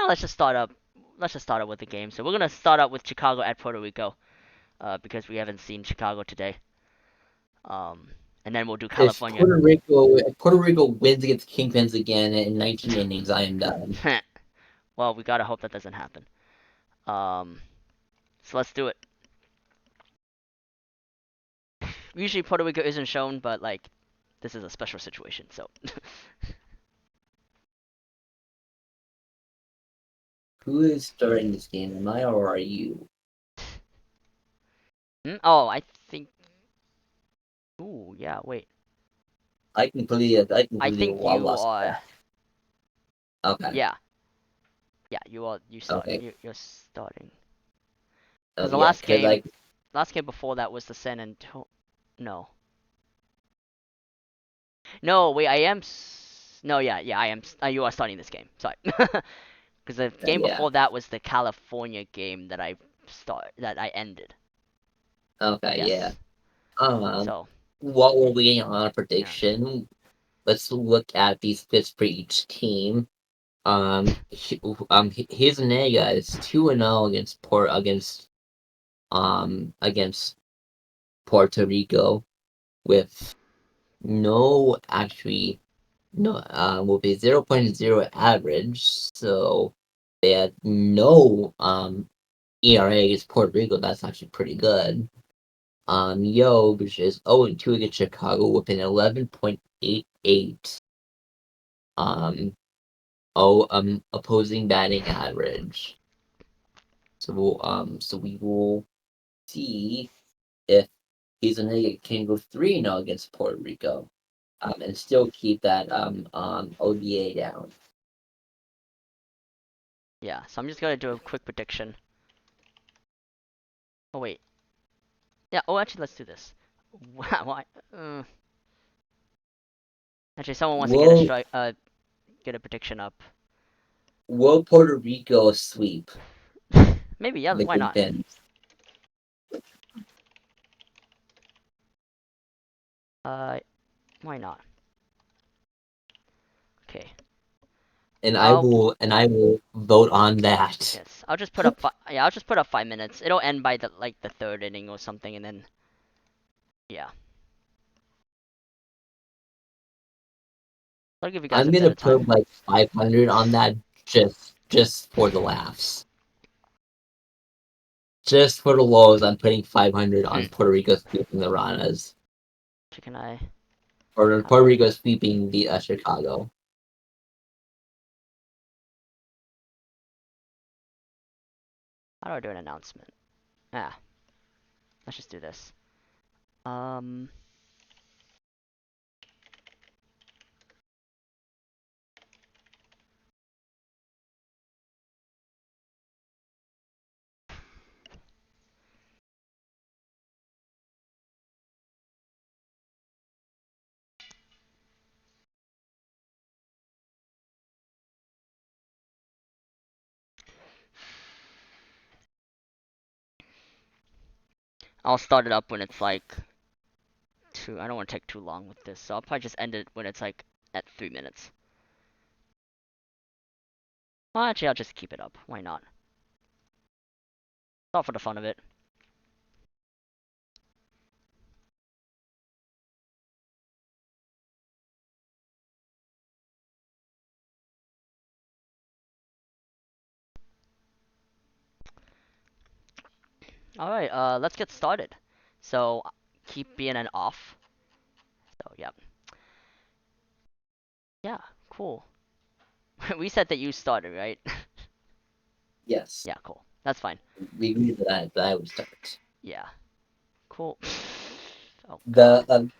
Speaker 1: let's just start up. Let's just start up with the game. So we're gonna start out with Chicago at Puerto Rico, because we haven't seen Chicago today. And then we'll do
Speaker 3: If
Speaker 1: California.
Speaker 3: Puerto Rico wins against Kingpins again in 19 innings, I am done.
Speaker 1: Well, we gotta hope that doesn't happen. So let's do it. Usually Puerto Rico isn't shown, but like, this is a special situation. So.
Speaker 3: Who is starting this game? Am I or are you?
Speaker 1: Oh, I think. Ooh, yeah. Wait.
Speaker 3: I
Speaker 1: I
Speaker 3: completely
Speaker 1: think you
Speaker 3: lost
Speaker 1: are.
Speaker 3: track. Okay.
Speaker 1: Yeah. Yeah. You are. You start.
Speaker 3: Okay.
Speaker 1: You're starting.
Speaker 3: Oh
Speaker 1: Because the
Speaker 3: yeah, because I
Speaker 1: last game before that was the San Antonio. No. No. Wait. I am. No. Yeah. Yeah. I am. You are starting this game. Sorry. Because the game
Speaker 3: yeah.
Speaker 1: before that was the California game that I ended.
Speaker 3: Okay, yeah.
Speaker 1: Yes.
Speaker 3: Um,
Speaker 1: So.
Speaker 3: while we're waiting on a
Speaker 1: Yeah.
Speaker 3: prediction, let's look at these splits for each team. Hiznega is 2-0 against Puerto Rico with no actually no with a 0.0 average, so they had no ERA against Puerto Rico. That's actually pretty good. Yo, which is 0-2 against Chicago with an 11.88 opposing batting average. So we will see if Hiznega can go 3-0 against Puerto Rico, and still keep that ODA down.
Speaker 1: Yeah. So I'm just gonna do a quick prediction. Oh wait. Yeah. Oh, actually, let's do this. Why? Actually, someone wants to get a
Speaker 3: Will
Speaker 1: strike. Get a prediction up.
Speaker 3: will Puerto Rico sweep
Speaker 1: Maybe. Yeah.
Speaker 3: the
Speaker 1: Why not?
Speaker 3: Kingpins?
Speaker 1: Uh. Why not? Okay.
Speaker 3: And
Speaker 1: I'll.
Speaker 3: I will vote on that.
Speaker 1: Yes. I'll just put up. Yeah. I'll just put up 5 minutes. It'll end by the third inning or something, and then. Yeah. I'll give you guys
Speaker 3: I'm
Speaker 1: a bit
Speaker 3: gonna
Speaker 1: of time.
Speaker 3: put like 500 on that just for the laughs. Just for the lows, I'm putting 500 on Puerto Rico sweeping the Ranas.
Speaker 1: Chicken eye.
Speaker 3: Or
Speaker 1: How do
Speaker 3: Puerto
Speaker 1: I?
Speaker 3: Rico sweeping the Chicago.
Speaker 1: How do I do an announcement? Ah. Let's just do this. Um. I'll start it up when it's like I don't want to take too long with this, so I'll probably just end it when it's like at 3 minutes. Well, actually, I'll just keep it up. Why not? It's all for the fun of it. Alright, let's get started. So, keep BNN off. So, yeah. Yeah, cool. We said that you started, right?
Speaker 3: Yes.
Speaker 1: Yeah, cool. That's fine.
Speaker 3: We agreed that I would start.
Speaker 1: Yeah. Cool. Oh,
Speaker 3: The
Speaker 1: God.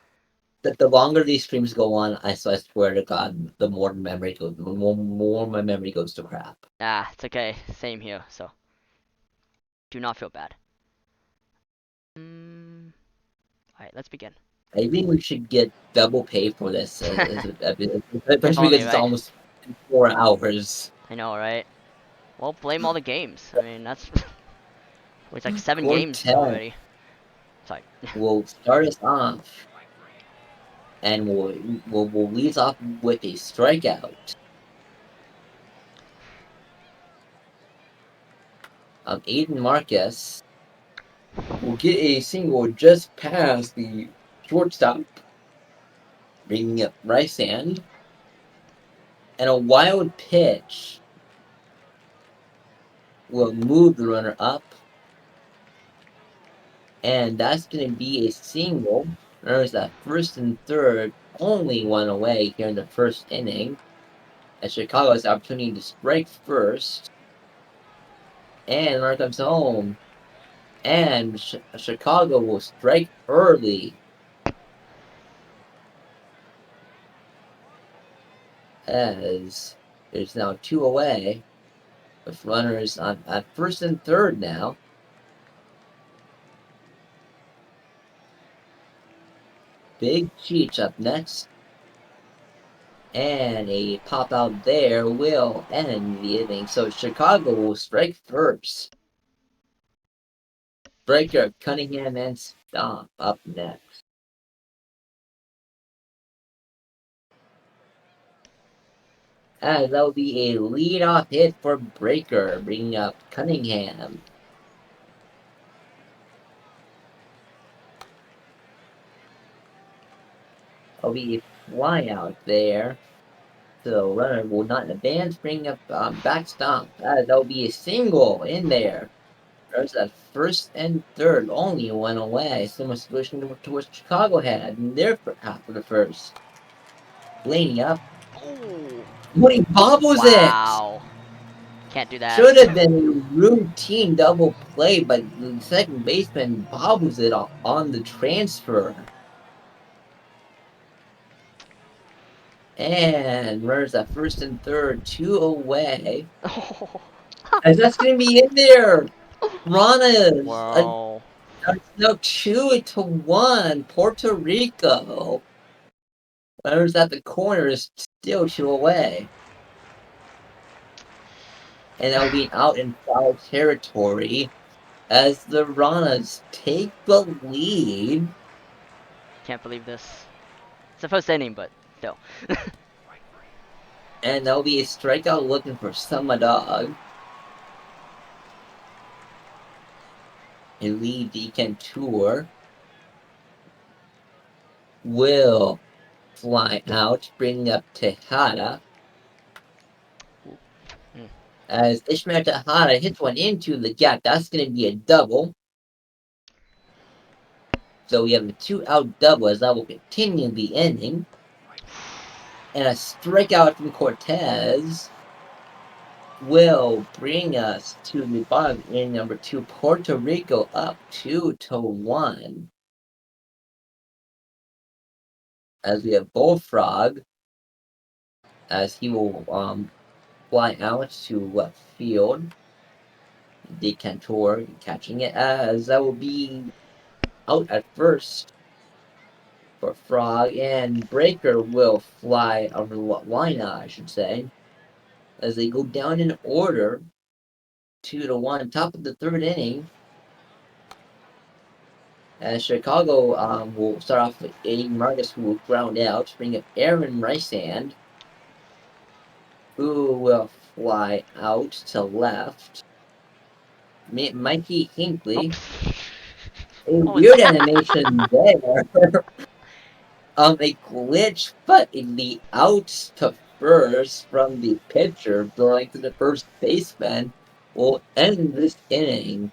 Speaker 3: the longer these streams go on, I swear to God, the more my memory goes to crap.
Speaker 1: Ah, it's okay. Same here, so. Do not feel bad. Alright, let's begin.
Speaker 3: I think we should get double pay for this,
Speaker 1: If
Speaker 3: especially
Speaker 1: only,
Speaker 3: because it's
Speaker 1: right?
Speaker 3: almost 4 hours.
Speaker 1: I know, right? Well, blame all the games. I mean, that's. It's like 7 games
Speaker 3: Quartet
Speaker 1: already. Sorry.
Speaker 3: will start us off, and we'll lead off with a strikeout. Aiden Marcus will get a single just past the shortstop, bringing up right hand, and a wild pitch will move the runner up, and that's going to be a single. Runners that first and third, only one away here in the first inning, as Chicago has the opportunity to strike first, and runner comes home, and Chicago will strike early, as there's now 2 away, with runners on at first and third now. Big Cheech up next, and a pop out there will end the inning. So Chicago will strike first. Breaker, Cunningham, and Stomp up next. As that will be a leadoff hit for Breaker, bringing up Cunningham. That'll be a fly out there. So runner will not advance, bring up back Stomp. That'll be a single in there. There's at first and third, only one away. Similar situation to what Chicago had in their half of the first. Blaney up.
Speaker 1: Oh,
Speaker 3: But he bobbles it!
Speaker 1: wow. Can't do that.
Speaker 3: Should have been a routine double play, but the second baseman bobbles it on the transfer. And runners at first and third, 2 away. And that's going to be in there. Rana's
Speaker 1: Wow.
Speaker 3: now 2-1, Puerto Rico. Runners at the corner is still 2 away. And that'll be out in foul territory as the Ranas take the lead.
Speaker 1: Can't believe this. It's the first inning, but still.
Speaker 3: And there'll be a strikeout looking for Summer Dog. A lead decantor will fly out, bringing up Tejada. As Ishmael Tejada hits one into the gap, that's going to be a double. So we have a 2-out double as that will continue the inning. And a strikeout from Cortez will bring us to the bottom of inning number 2. Puerto Rico up 2-1. As we have Bullfrog, as he will fly out to left field. Decantor catching it, as that will be out at first for Frog, and Breaker will fly over the line, I should say, as they go down in order, 2-1, top of the third inning. And Chicago will start off with Aiden Marcus, who will ground out, bring up Aaron Rysand, who will fly out to left. Mikey Hinkley.
Speaker 1: Oops.
Speaker 3: A
Speaker 1: What was
Speaker 3: weird
Speaker 1: that?
Speaker 3: animation there. A glitch, but in the out to first from the pitcher belonging to the first baseman will end this inning,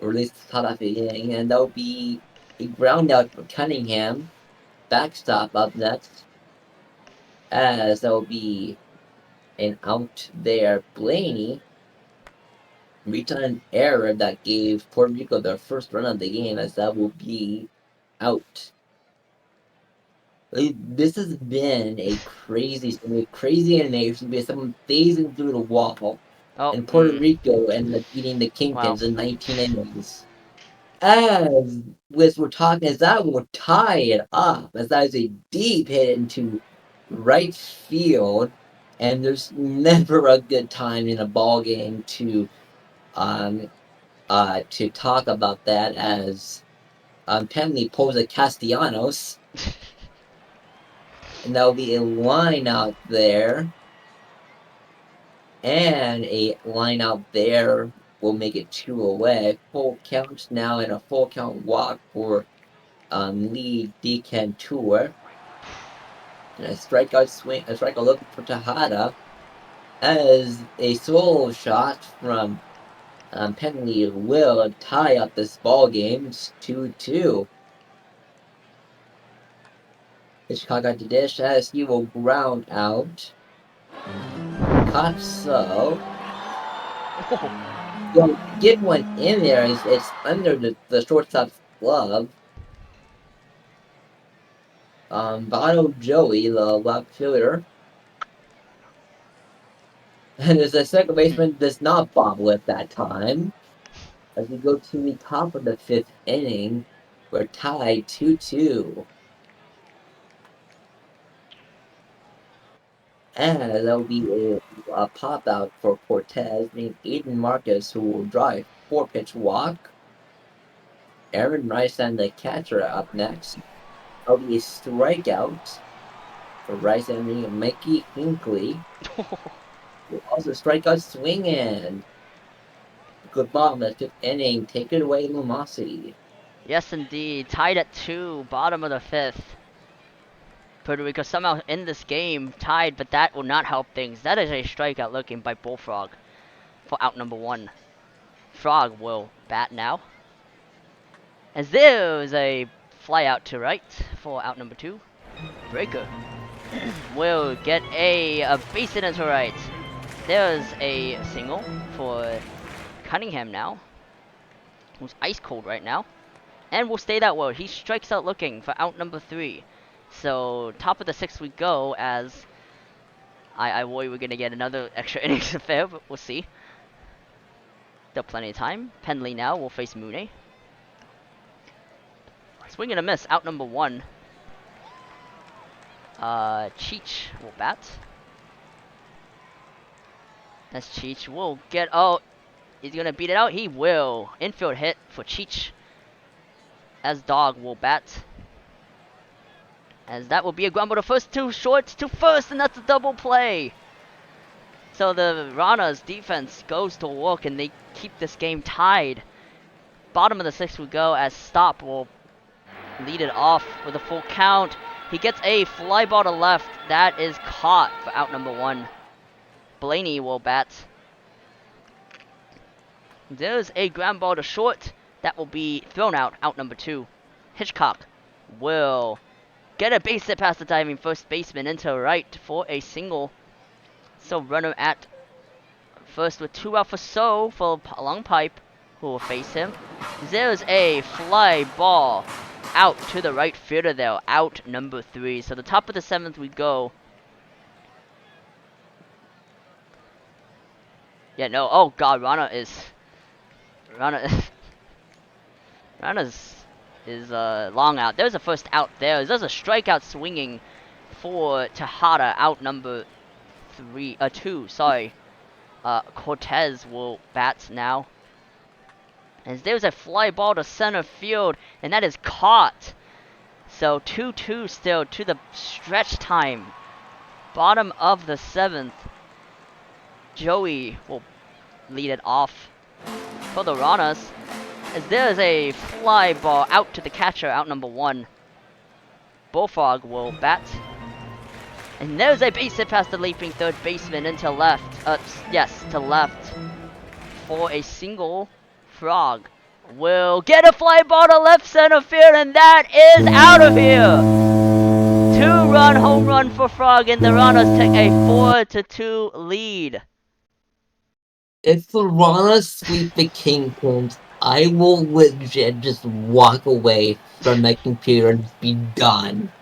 Speaker 3: or at least start off the inning, and that'll be a ground out for Cunningham. Backstop up next, as that'll be an out there. Blaney return an error that gave Puerto Rico their first run of the game, as that will be out. This has been a crazy animation because someone phasing through the wall,
Speaker 1: Oh,
Speaker 3: and Puerto Rico ended up beating the
Speaker 1: wow.
Speaker 3: Kingpins in 19 innings. As we're talking, as that will tie it up, as that is a deep hit into right field, and there's never a good time in a ball game um to talk about that, as Penley pulls a Castellanos, and that'll be a line out there, and a line out there will make it 2 away. Full count now, and a full count walk for Lee Decantor. And a strikeout look for Tejada, as a solo shot from Penley will tie up this ball game. It's 2-2. Hitchcock got the dish, as he will ground out. Caught so. You'll get one in there. It's under the shortstop's glove. Bono Joey, the left fielder. And as the second baseman does not bobble at that time. As we go to the top of the fifth inning, we're tied 2-2. And that'll be a pop out for Cortez, being Aiden Marcus, who will draw a 4-pitch walk. Aaron Rice and the catcher up next. That'll be a strikeout for Rice and Mikey Hinkley. Will also strikeout swinging. Good ball in the fifth inning. Take it away, Lumosity.
Speaker 1: Yes, indeed. Tied at 2, bottom of the 5th. Puerto Rico somehow in this game tied, but that will not help things. That is a strikeout looking by Bullfrog for out number 1. Frog will bat now. As there is a fly out to right for out number 2. Breaker will get a base hit into right. There's a single for Cunningham now, who's ice cold right now, and will stay that way. He strikes out looking for out number 3. So top of the 6th we go, as I worry we're gonna get another extra innings affair, but we'll see. Still plenty of time. Penley now will face Mooney. Swing and a miss, out number 1. Cheech will bat. As Cheech will get, oh, he's gonna beat it out. He will. Infield hit for Cheech. As Dog will bat. As that will be a ground ball to first, too short to first, and that's a double play. So the Rana's defense goes to work, and they keep this game tied. Bottom of the 6th we go, as Stop will lead it off with a full count. He gets a fly ball to left. That is caught for out number 1. Blaney will bat. There's a ground ball to short. That will be thrown out number 2. Hitchcock will get a base hit past the diving first baseman into right for a single. So runner at first with 2 out for So for a long pipe, who will face him. There's a fly ball out to the right fielder there, out number 3. So the top of the 7th we go. Yeah, no, oh god, Rana Rana's is long out. There's a first out there. There's a strikeout swinging for Tejada, out number 2. Sorry. Cortez will bat now. As there's a fly ball to center field, and that is caught. So 2-2 still to the stretch time. Bottom of the 7th. Joey will lead it off for the Ranas. As there's a fly ball out to the catcher, out number 1. Bullfrog will bat. And there's a base hit past the leaping third baseman into left. Yes, to left. For a single. Frog will get a fly ball to left center field, and that is out of here. 2-run home run for Frog, and the Ranas take a 4-2 lead.
Speaker 3: If the Rana sweep the Kingpins, I will legit just walk away from my computer and be done.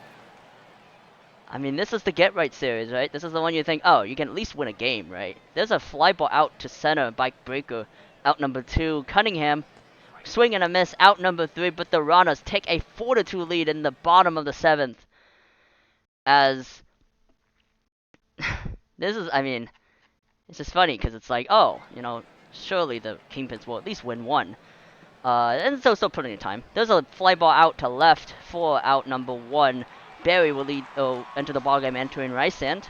Speaker 1: I mean, this is the get right series, right? This is the one you think, oh, you can at least win a game, right? There's a fly ball out to center, bike breaker, out number 2. Cunningham, swing and a miss, out number 3, but the Ranas take a 4-2 lead in the bottom of the 7th. As this is, I mean, it's just funny because it's like, oh, you know, surely the Kingpins will at least win one. And so still plenty of time. There's a fly ball out to left for out number 1. Barry will lead, enter the ballgame, entering right stand.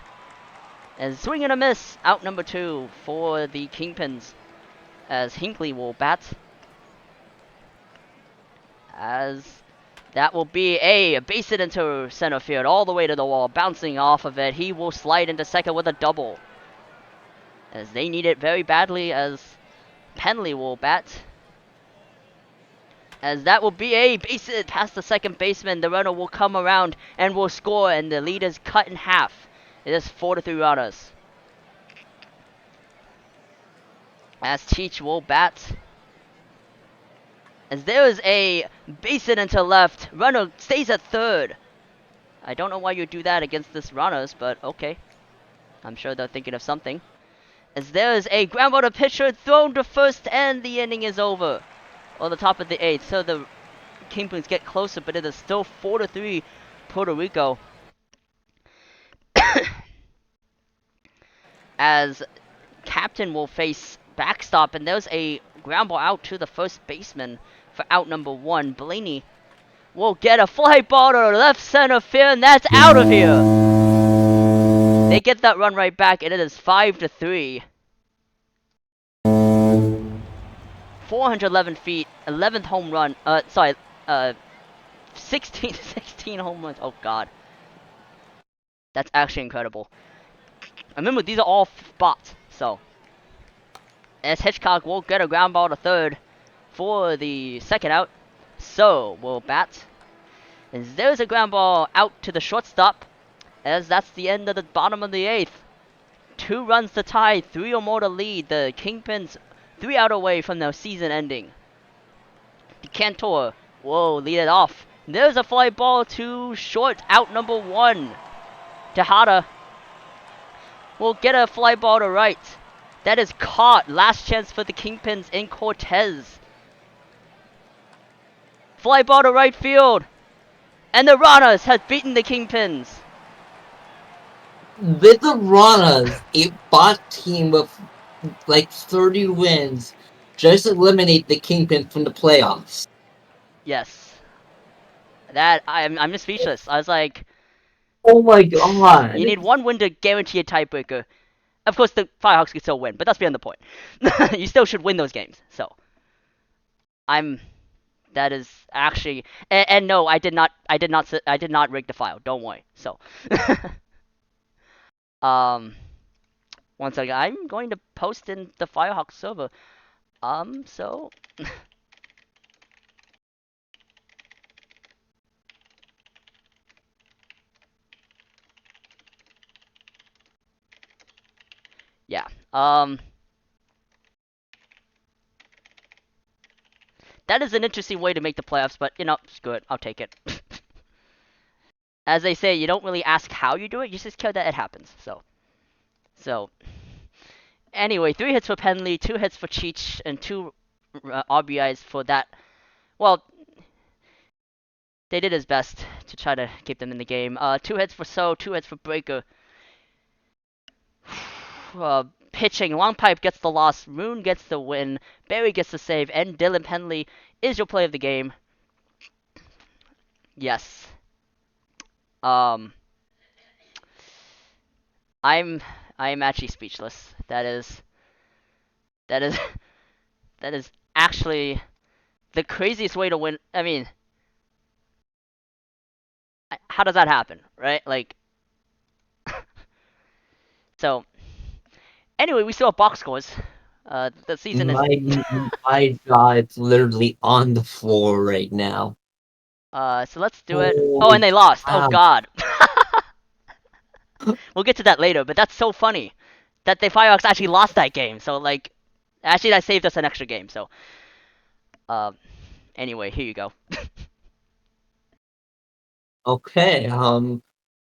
Speaker 1: And swing and a miss, out number 2 for the Kingpins. As Hinckley will bat. As that will be a base hit into center field, all the way to the wall, bouncing off of it. He will slide into second with a double. As they need it very badly, as Penley will bat. As that will be a base hit past the second baseman. The runner will come around and will score, and the lead is cut in half. It is 4-3 runners. As Teach will bat. As there is a base hit into left. Runner stays at third. I don't know why you do that against this runners, but okay. I'm sure they're thinking of something. As there is a ground ball to pitcher thrown to first, and the inning is over. On the top of the 8th, so the Kingpins get closer, but it is still 4-3 Puerto Rico. As Captain will face backstop, and there's a ground ball out to the first baseman for out number 1. Blaney will get a fly ball to left center field, and that's out of here. They get that run right back, and it is 5-3. 411 feet, 11th home run. 16 home runs. Oh god, that's actually incredible. Remember, these are all bots. So, as Hitchcock will get a ground ball to third for the second out. So will bat. As there's a ground ball out to the shortstop. As that's the end of the bottom of the 8th. 2 runs to tie, 3 or more to lead. The Kingpins 3 out away from their season ending. Cantor will lead it off. There's a fly ball to short, out number 1. Tejada will get a fly ball to right. That is caught. Last chance for the Kingpins in Cortez. Fly ball to right field. And the Ranas has beaten the Kingpins.
Speaker 3: With the Ranas, a bot team with like 30 wins, just eliminate the Kingpin from the playoffs.
Speaker 1: Yes. That, I'm just speechless. I was like,
Speaker 3: oh my god.
Speaker 1: You need 1 win to guarantee a tiebreaker. Of course, the Firehawks can still win, but that's beyond the point. You still should win those games. So, that is actually, and no, I did not rig the file. Don't worry. So, once again, I'm going to post in the Firehawks server. So. Yeah. That is an interesting way to make the playoffs, but, you know, screw it. I'll take it. As they say, you don't really ask how you do it, you just care that it happens. So, anyway, 3 hits for Penley, 2 hits for Cheech, and 2 RBIs for that. Well, they did his best to try to keep them in the game. 2 hits for So, 2 hits for Breaker. pitching, Long Pipe gets the loss, Moon gets the win, Barry gets the save, and Dylan Penley is your play of the game. Yes. Um, I'm I'm actually speechless. That is that is actually the craziest way to win. I mean, how does that happen, right? Like, so anyway, we still have box scores. The season is
Speaker 3: My jaw is literally on the floor right now.
Speaker 1: so let's do it. Oh, and
Speaker 3: Holy
Speaker 1: they lost. Oh
Speaker 3: crap.
Speaker 1: God. We'll get to that later, but that's so funny that the Firehawks actually lost that game. So like, actually that saved us an extra game. So uh, anyway, here you go.
Speaker 3: Okay,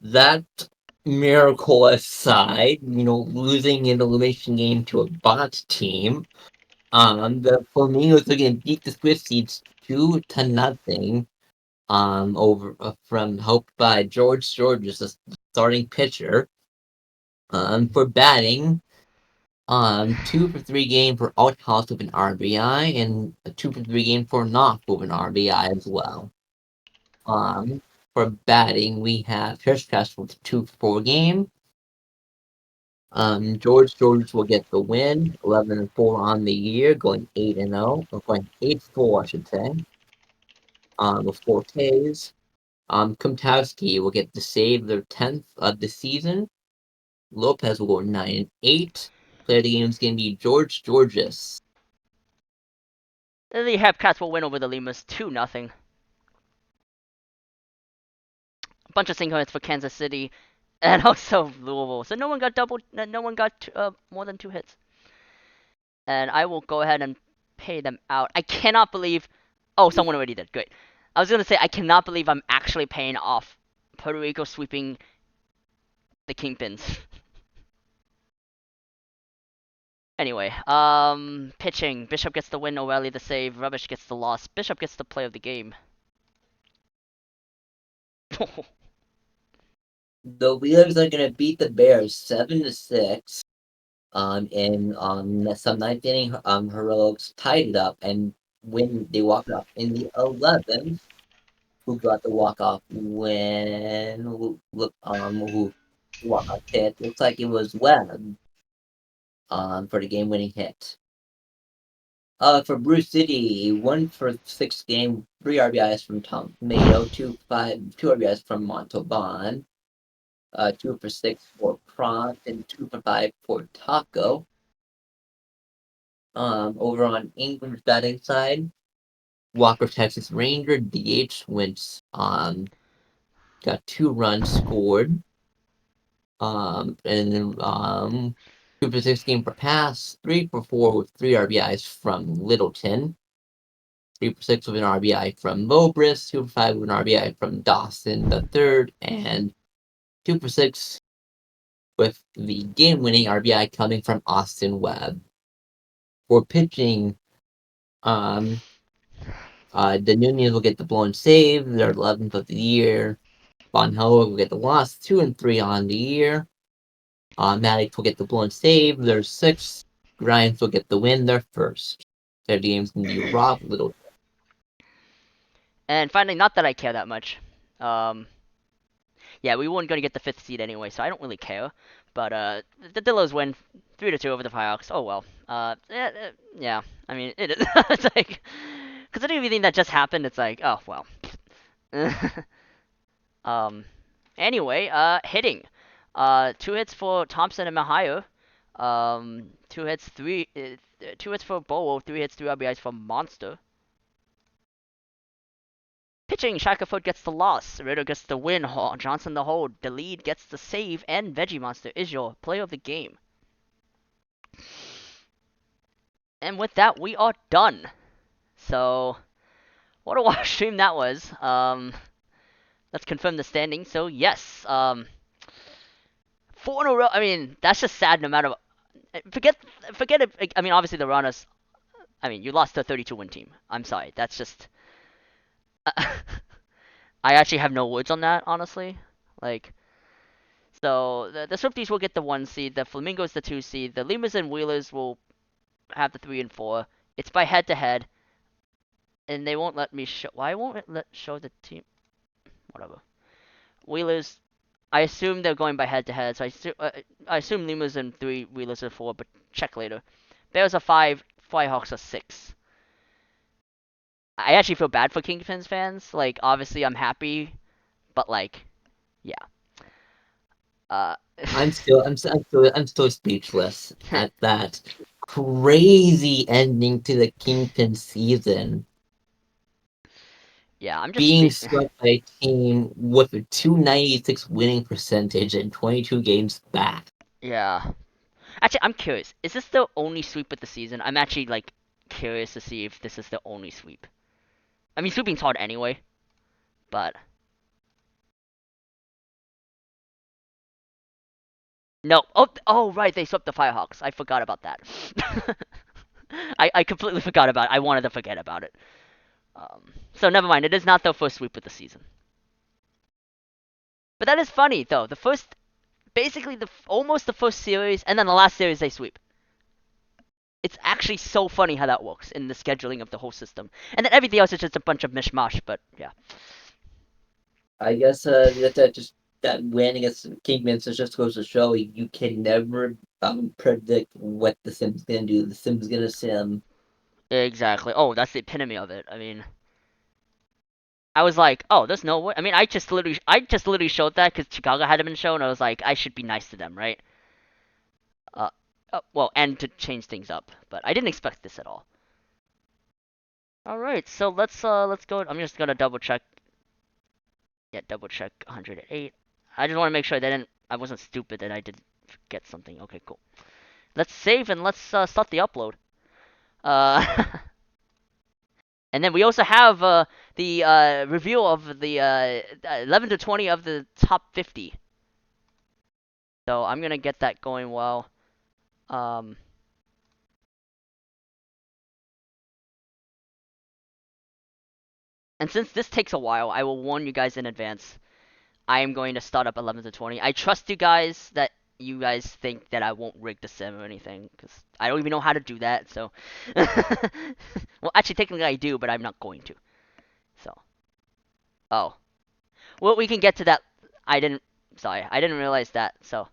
Speaker 3: that miracle aside, losing an elimination game to a bot team, the Flamingos are gonna beat the Swifties 2-0, over from help by George Georges, the starting pitcher. For batting, 2 for 3 game for Outhouse with an RBI, and a 2 for 3 game for Knock with an RBI as well. For batting, we have Hirschcast with 2 for 4 game. George will get the win, 11-4 on the year, going 8-0, or going 8-4, I should say. With 4 Ks. Kumtowski will get the save, their 10th of the season. Lopez will go 9-8. Player of the game is going to be George Georges.
Speaker 1: The Hepcats will win over the Limas 2-0. A bunch of single hits for Kansas City, and also Louisville. So no one got no one got more than 2 hits. And I will go ahead and pay them out. I cannot believe. Oh, someone already did. Great. I was gonna say I cannot believe I'm actually paying off Puerto Rico sweeping the Kingpins. Anyway, pitching. Bishop gets the win, O'Reilly the save, Rubbish gets the loss. Bishop gets the play of the game.
Speaker 3: The Wheelers are going to beat the Bears 7-6. And some ninth inning, Heroics tied it up, and when they walked off in the 11th, who got the walk-off win? Who walk-off hit? Looks like it was Webb. For the game-winning hit. For Bruce City, 1 for 6 game, 3 RBIs from Tom Tomato, 2 RBIs from Montalban, 2 for 6 for Pront, and 2 for 5 for Taco. Over on England's batting side, Walker Texas Ranger DH went got 2 runs scored. And then 2 for 6 game for pass, 3 for 4 with 3 RBIs from Littleton, 3 for 6 with an RBI from Mobris, 2 for 5 with an RBI from Dawson the third, and 2 for 6 with the game-winning RBI coming from Austin Webb. For pitching, the Nunez will get the blown save, their 11th of the year. Von Howard will get the loss, 2-3 on the year. Maddox will get the blown save, their 6th. Grimes will get the win, their 1st. Their game's going to be Rob Little.
Speaker 1: And finally, not that I care that much. Yeah, we weren't gonna get the 5th seed anyway, so I don't really care. But the Dillos win 3-2 over the Firehawks. Oh well. Yeah. I mean, it is. It's like, considering everything that just happened, it's like, oh well. Anyway, hitting. 2 hits for Thompson and Mahayo. 2 hits for Bowo. 3 hits, 3 RBIs for Monster. Pitching, Shackelford gets the loss, Ritter gets the win, Johnson the hold, the lead gets the save, and Veggie Monster is your play of the game. And with that, we are done. So, what a watch stream that was. Let's confirm the standing. So, yes, 4 in a row. I mean, that's just sad no matter what. Forget it. I mean, obviously the Ranas. I mean, you lost to a 32-win team. I'm sorry. That's just. I actually have no words on that, honestly. Like, So the Swifties will get the 1 seed, the Flamingos the 2 seed, the Lemurs and Wheelers will have the 3 and 4. It's by head to head, and they won't let me show. Why won't it let show the team? Whatever. Wheelers, I assume they're going by head to head, so I assume Lemurs and 3, Wheelers are 4, but check later. Bears are 5, Flyhawks are 6. I actually feel bad for Kingpins fans. Like, obviously, I'm happy, but like, yeah. Uh,
Speaker 3: I'm still speechless at that crazy ending to the Kingpin season.
Speaker 1: yeah, I'm just
Speaker 3: Being swept by a team with a 296 winning percentage and 22 games back.
Speaker 1: Yeah. Actually, I'm curious. Is this the only sweep of the season? I'm actually like curious to see if this is the only sweep. I mean, sweeping's hard anyway, but no. Oh, right. They swept the Firehawks. I forgot about that. I completely forgot about it. I wanted to forget about it. So never mind. It is not the first sweep of the season. But that is funny though. The first, basically almost the first series, and then the last series they sweep. It's actually so funny how that works in the scheduling of the whole system, and then everything else is just a bunch of mishmash. But yeah.
Speaker 3: I guess that win against Kingpins just goes to show you can never predict what the Sim's gonna do. The Sim's gonna sim.
Speaker 1: Exactly. Oh, that's the epitome of it. I mean, I was like, oh, there's no way. I mean, I just literally showed that because Chicago hadn't been shown. I was like, I should be nice to them, right? Uh, well, and to change things up, but I didn't expect this at all. All right, so let's go. I'm just gonna double check. Yeah, double check 108. I just want to make sure I wasn't stupid and I didn't forget something. Okay, cool. Let's save and let's start the upload. Uh, And then we also have the review of the 11 to 20 of the top 50. So I'm gonna get that going well. Um, and since this takes a while, I will warn you guys in advance. I am going to start up 11 to 20. I trust you guys that you guys think that I won't rig the sim or anything, because I don't even know how to do that. So, well, actually, technically I do, but I'm not going to. So, oh, well, we can get to that. I didn't. Sorry, I didn't realize that. So.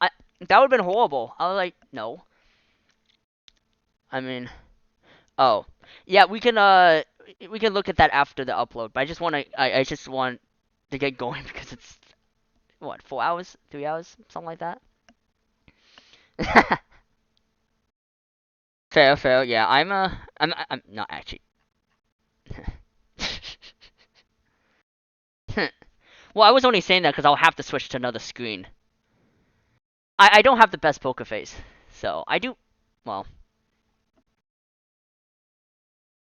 Speaker 1: I, that would have been horrible. I was like, no. I mean, oh, yeah, we can look at that after the upload. But I just want to get going because it's what 4 hours, 3 hours, something like that. Fair, fair. Yeah, I'm not actually. Well, I was only saying that because I'll have to switch to another screen. I don't have the best poker face, so I do. Well,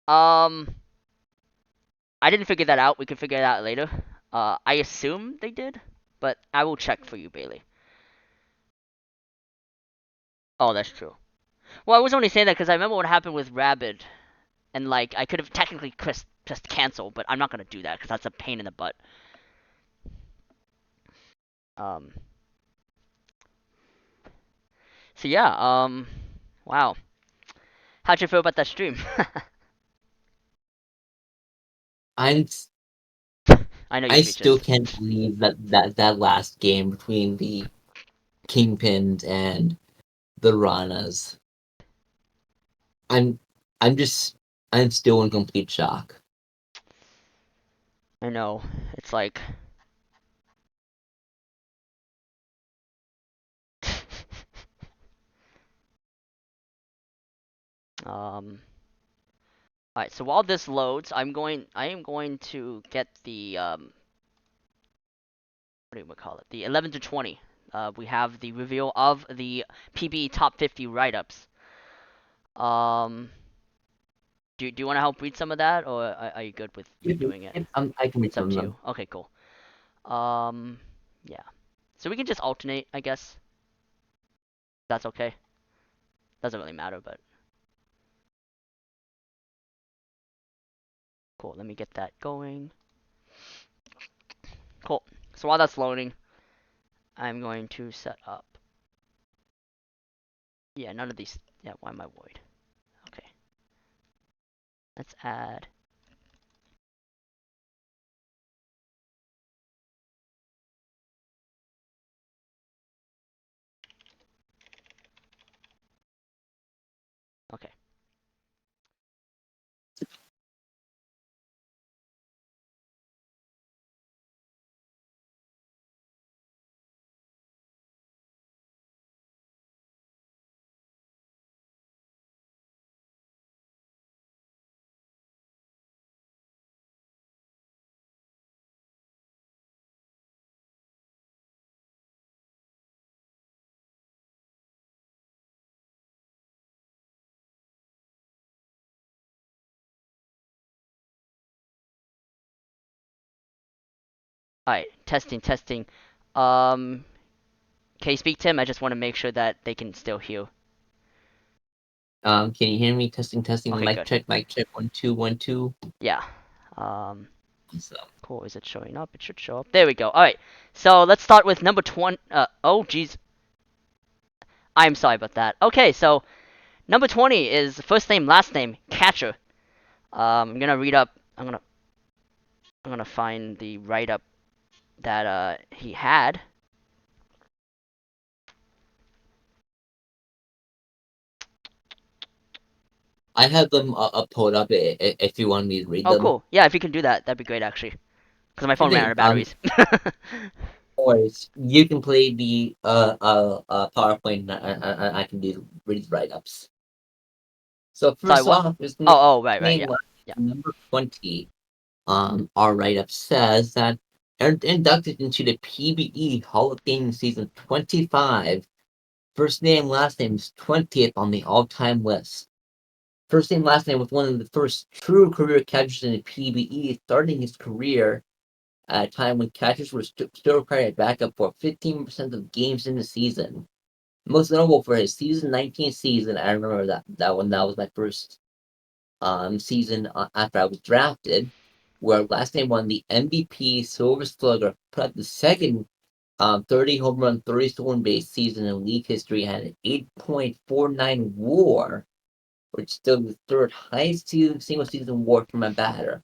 Speaker 1: um, I didn't figure that out. We can figure it out later. I assume they did, but I will check for you, Bailey. Oh, that's true. Well, I was only saying that because I remember what happened with Rabid, and like I could have technically pressed cancel, but I'm not gonna do that because that's a pain in the butt. Um. So yeah. Wow. How'd you feel about that stream?
Speaker 3: I'm
Speaker 1: I know you're
Speaker 3: I still
Speaker 1: speechless.
Speaker 3: can't believe that last game between the Kingpins and the Ranas. I'm I'm just I'm still in complete shock.
Speaker 1: I know. It's like. um. All right. So while this loads, I am going to get the what do we call it? The 11 to 20. We have the reveal of the PBE top 50 write-ups. Um, do you want to help read some of that, or are you good with me doing it?
Speaker 3: I can read
Speaker 1: It's up
Speaker 3: from
Speaker 1: to
Speaker 3: them.
Speaker 1: you. Okay, cool. Um, yeah. So we can just alternate, I guess. That's okay. Doesn't really matter, but cool. Let me get that going. Cool. So while that's loading, I'm going to set up. Yeah, none of these. Yeah, why am I void? Okay. Let's add. Okay. Alright, testing, testing. Can you speak to him? I just want to make sure that they can still hear.
Speaker 3: Can you hear me? Testing, testing.
Speaker 1: Okay,
Speaker 3: Mic
Speaker 1: good.
Speaker 3: check, mic check. 1 2 1 2.
Speaker 1: Yeah.
Speaker 3: So
Speaker 1: Cool. Is it showing up? It should show up. There we go. Alright. So let's start with number 20. Oh, jeez. I'm sorry about that. Okay, so number 20 is first name, last name, catcher. I'm gonna read up. I'm gonna find the write up that he had.
Speaker 3: I have them pulled up if you want me to read
Speaker 1: Oh,
Speaker 3: them.
Speaker 1: cool. Yeah, if you can do that, that'd be great actually. Because my
Speaker 3: Sure
Speaker 1: phone ran out
Speaker 3: thing.
Speaker 1: of batteries.
Speaker 3: Or you can play the PowerPoint, and I can do read write ups. So
Speaker 1: Sorry,
Speaker 3: first
Speaker 1: what?
Speaker 3: off, his
Speaker 1: Oh, right,
Speaker 3: name
Speaker 1: yeah, yeah.
Speaker 3: number 20. Our write up says that inducted into the PBE Hall of Fame season 25. First name, last name is 20th on the all time list. First name, last name was one of the first true career catchers in the PBE, starting his career at a time when catchers were still required to back up for 15% of games in the season. Most notable for his season 19 season, I remember that one. That was my first season after I was drafted, where last name won the MVP Silver Slugger, put up the second 30 home run, 30 stolen base season in league history, had an 8.49 WAR, which is still the third highest single season WAR from a batter.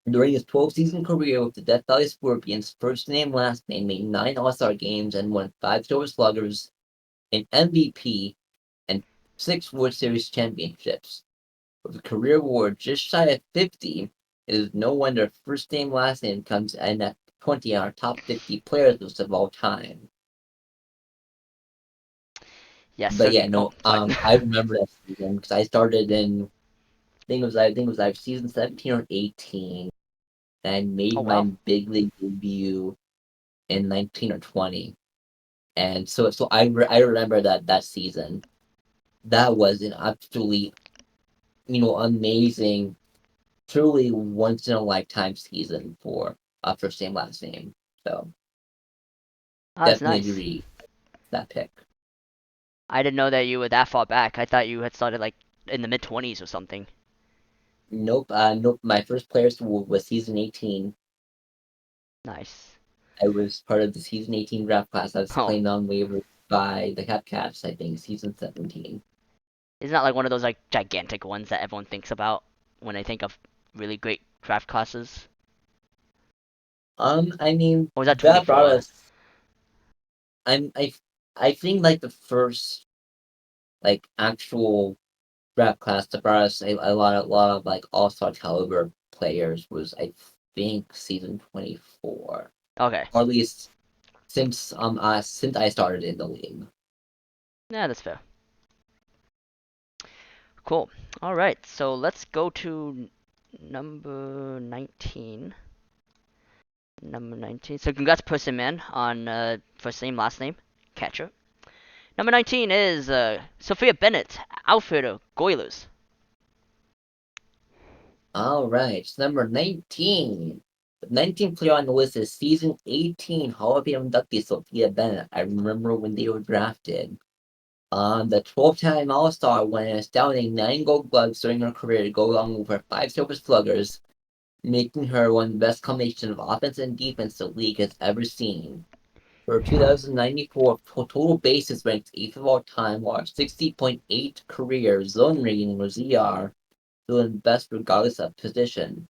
Speaker 3: During his 12-season career with the Death Valley Scorpions, first name, last name, made 9 All-Star games and won 5 Silver Sluggers, an MVP, and 6 World Series championships. With a career WAR just shy of 50, it is no wonder first name, last name comes in at 20 on our top 50 players list of all time.
Speaker 1: Yes,
Speaker 3: But
Speaker 1: sir.
Speaker 3: yeah,
Speaker 1: Oh,
Speaker 3: no,
Speaker 1: sorry.
Speaker 3: I remember that season because I started in, I think it was like season 17 or 18, and I
Speaker 1: Oh,
Speaker 3: made my
Speaker 1: wow.
Speaker 3: big league debut in 19 or 20. And so I remember that season. That was an absolutely, amazing, truly once in a lifetime season for first name, last name. So
Speaker 1: Oh, that's
Speaker 3: definitely
Speaker 1: nice.
Speaker 3: agree that pick.
Speaker 1: I didn't know that you were that far back. I thought you had started like in the mid 20s or something.
Speaker 3: Nope, nope. My first players was season 18.
Speaker 1: Nice.
Speaker 3: I was part of the season 18 draft class. I was
Speaker 1: Oh,
Speaker 3: claimed on waivers by the Cats, I think, season 17.
Speaker 1: isn't that like one of those like gigantic ones that everyone thinks about when they think of really great draft classes?
Speaker 3: I mean,
Speaker 1: Or was that
Speaker 3: that brought
Speaker 1: 24?
Speaker 3: us. I'm I think like the first like actual draft class that brought us a lot of like all-star caliber players was, I think, season 24,
Speaker 1: Okay.
Speaker 3: or at least since I started in the league.
Speaker 1: Yeah, that's fair. Cool. All right. So let's go to number 19. Number 19. So congrats, Person Man, on first name, last name, catcher. Number 19 is Sophia Bennett, outfielder, Goilers.
Speaker 3: All right, so number 19. The 19th player on the list is season 18 Hall of Fame inductee Sophia Bennett. I remember when they were drafted. The 12-time All-Star won an astounding 9 Gold Gloves during her career to go along with her 5 Silver Sluggers, making her one of the best combination of offense and defense the league has ever seen. Her 2094 total bases ranked 8th of all time, while her 60.8 career zone rating or ZR doing best regardless of position.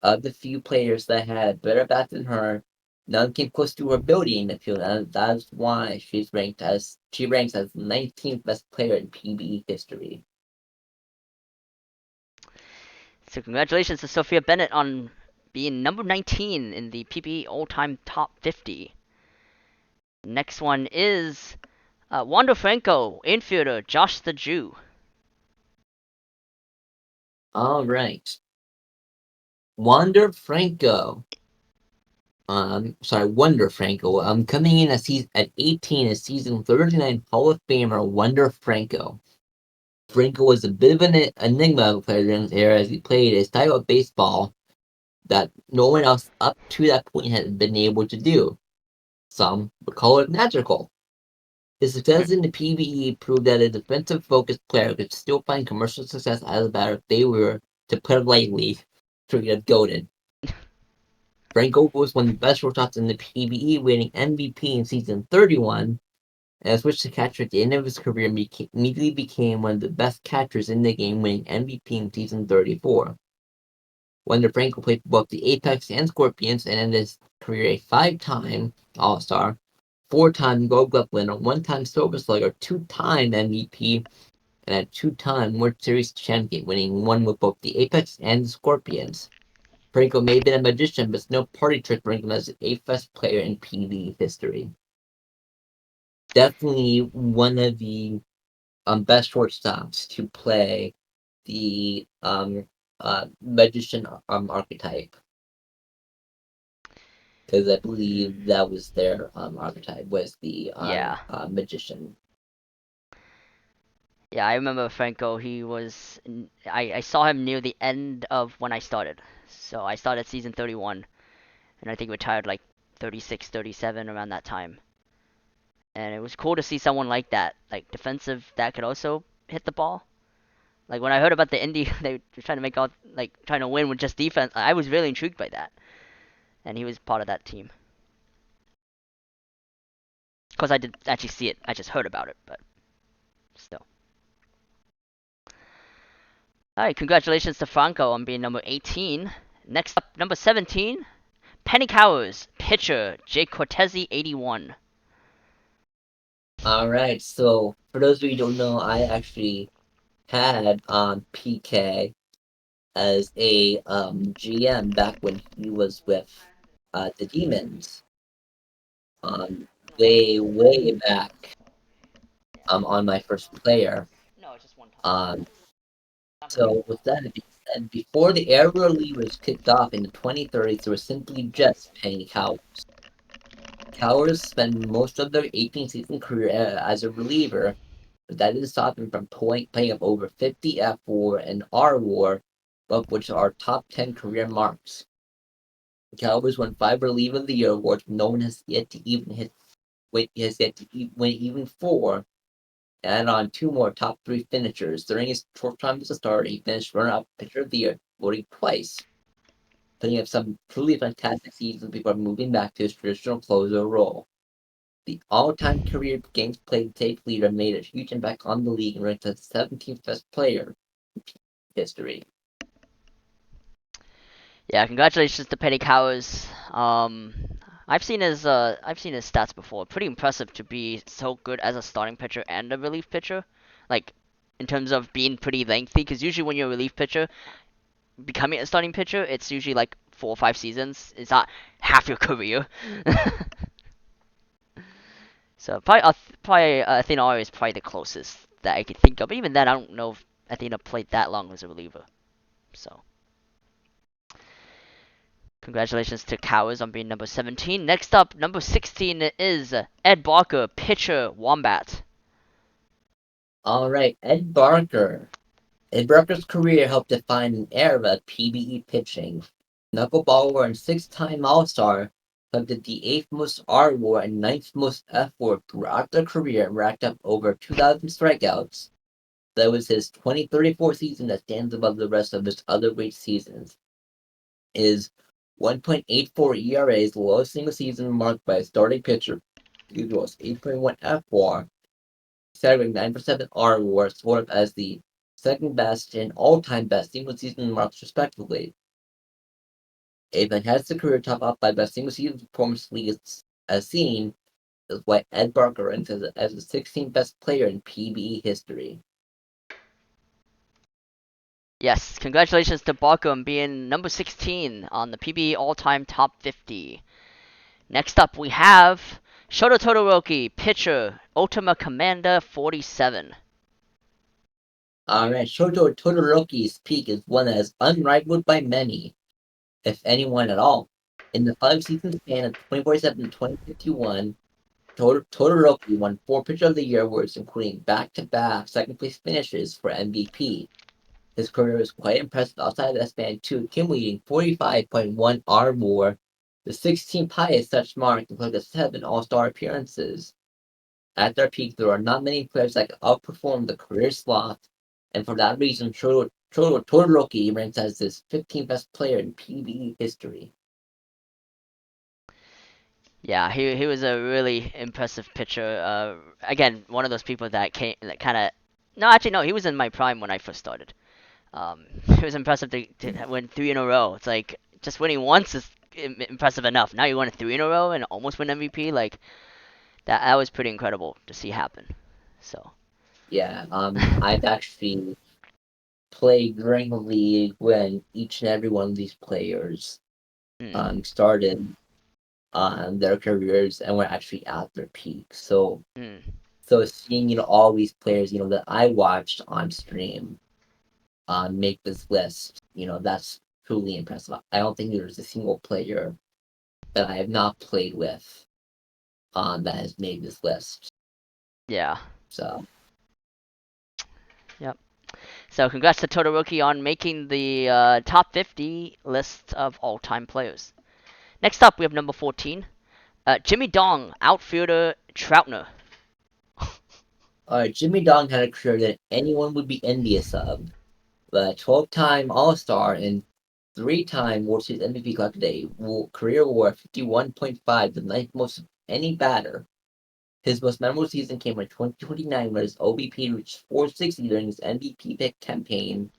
Speaker 3: Of the few players that had better bats than her, none came close to her ability in the field, and that's why she ranks as the 19th best player in PBE history.
Speaker 1: So congratulations to Sophia Bennett on being number 19 in the PBE all-time top 50. Next one is Wander Franco, infielder, Josh the Jew.
Speaker 3: All right, Wander Franco. Wonder Franco. Coming in at 18 is season 39 Hall of Famer Wonder Franco. Franco was a bit of an enigma player during his era as he played a style of baseball that no one else up to that point had been able to do. Some would call it magical. His success in the PBE proved that a defensive-focused player could still find commercial success as a batter if they were, to put it lightly, treated goated. Franco was one of the best shortstops in the PBE, winning MVP in season 31, and switched to catcher at the end of his career and immediately became one of the best catchers in the game, winning MVP in season 34. Wander Franco played for both the Apex and Scorpions and ended his career a 5-time All-Star, 4-time Gold Glove winner, 1-time Silver Slugger, 2-time MVP, and a 2-time World Series champion, winning one with both the Apex and the Scorpions. Franco may have been a magician, but it's no party trick to rank him as the 8th best player in PBE history. Definitely one of the best shortstops to play the magician archetype. Because I believe that was their archetype, was the
Speaker 1: Yeah.
Speaker 3: magician.
Speaker 1: Yeah, I remember Franco. He was. I saw him near the end of when I started. So I started season 31, and I think retired like 36, 37 around that time. And it was cool to see someone like that, like defensive, that could also hit the ball. Like when I heard about the indie, they were trying to make out like trying to win with just defense. I was really intrigued by that, and he was part of that team. Of course, I did actually see it. I just heard about it, but still. All right, congratulations to Franco on being number 18. Next up, number 17, Penny Cowers, pitcher, Jake Cortese, 81.
Speaker 3: All right, so for those of you who don't know, I actually had PK as a GM back when he was with the Demons. Way back on my first player.
Speaker 1: No, it's just one time.
Speaker 3: So with that being said, before the aerial league was kicked off in the 2030s, there was simply just Penny Cowers. Cowers spent most of their 18-season career as a reliever, but that didn't stop him from playing up over 50 F4 and R4, both which are top 10 career marks. Cowers won 5 Reliever of the Year awards, but no one has yet to even win even 4, and on 2 more top 3 finishers. During his short time as a starter, he finished runner-up pitcher of the year, voting twice, putting up some truly fantastic seasons before moving back to his traditional closer role. The all-time career games played tape leader made a huge impact on the league and ranked as the 17th best player in history.
Speaker 1: Yeah, congratulations to Penny Cowers. I've seen his stats before. Pretty impressive to be so good as a starting pitcher and a relief pitcher. Like in terms of being pretty lengthy, because usually when you're a relief pitcher, becoming a starting pitcher, it's usually like 4 or 5 seasons. It's not half your career. So probably Athena Aria is probably the closest that I could think of. But even then, I don't know if Athena played that long as a reliever. So. Congratulations to Cowers on being number 17. Next up, number 16 is Ed Barker, pitcher, Wombat.
Speaker 3: All right, Ed Barker. Ed Barker's career helped define an era of PBE pitching. Knuckleballer and 6-time All-Star, collected the 8th most R-WAR and 9th most F-WAR throughout their career and racked up over 2,000 strikeouts. That was his 2034 season that stands above the rest of his other great seasons. His 1.84 ERA is the lowest single season marked by a starting pitcher. He was 8.1 FWAR, staggering 9.7 RWAR, scored up as the second best and all-time best single season marks respectively. A fantastic career top up by best single season performance league as seen is why Ed Barker ranks as the 16th best player in PBE history.
Speaker 1: Yes, congratulations to Barker on being number 16 on the PBE all-time top 50. Next up, we have Shota Todoroki, pitcher, Ultima Commander 47.
Speaker 3: Alright, Shoto Todoroki's peak is one that is unrivaled by many, if anyone at all. In the 5-season span of 2047 to 2051, Todoroki won 4 Pitcher of the Year awards, including back-to-back second-place finishes for MVP. His career is quite impressive outside of that span too, accumulating 45.1 RWAR, the 16th highest such mark, including 7 All-Star appearances. At their peak, there are not many players that can outperform the career slot, and for that reason, Todoroki ranks as the 15th best player in PBE history.
Speaker 1: Yeah, he was a really impressive pitcher. Again, one of those people that kind of. No, actually, no. He was in my prime when I first started. It was impressive to win 3 in a row. It's like just winning once is impressive enough. Now you won 3 in a row and almost win MVP. Like that was pretty incredible to see happen. So.
Speaker 3: Yeah, I've actually played during the league when each and every one of these players started their careers and were actually at their peak. So seeing all these players that I watched on stream make this list, that's truly impressive. I don't think there's a single player that I have not played with that has made this list.
Speaker 1: Yeah.
Speaker 3: So.
Speaker 1: Yep. So congrats to Todoroki on making the top 50 list of all-time players. Next up, we have number 14, Jimmy Dong, outfielder Troutner.
Speaker 3: Jimmy Dong had a career that anyone would be envious of. The 12-time All-Star and 3-time World Series MVP collected a career WAR 51.5, the ninth most of any batter. His most memorable season came in 2029, where his OBP reached 460 during his MVP pick campaign,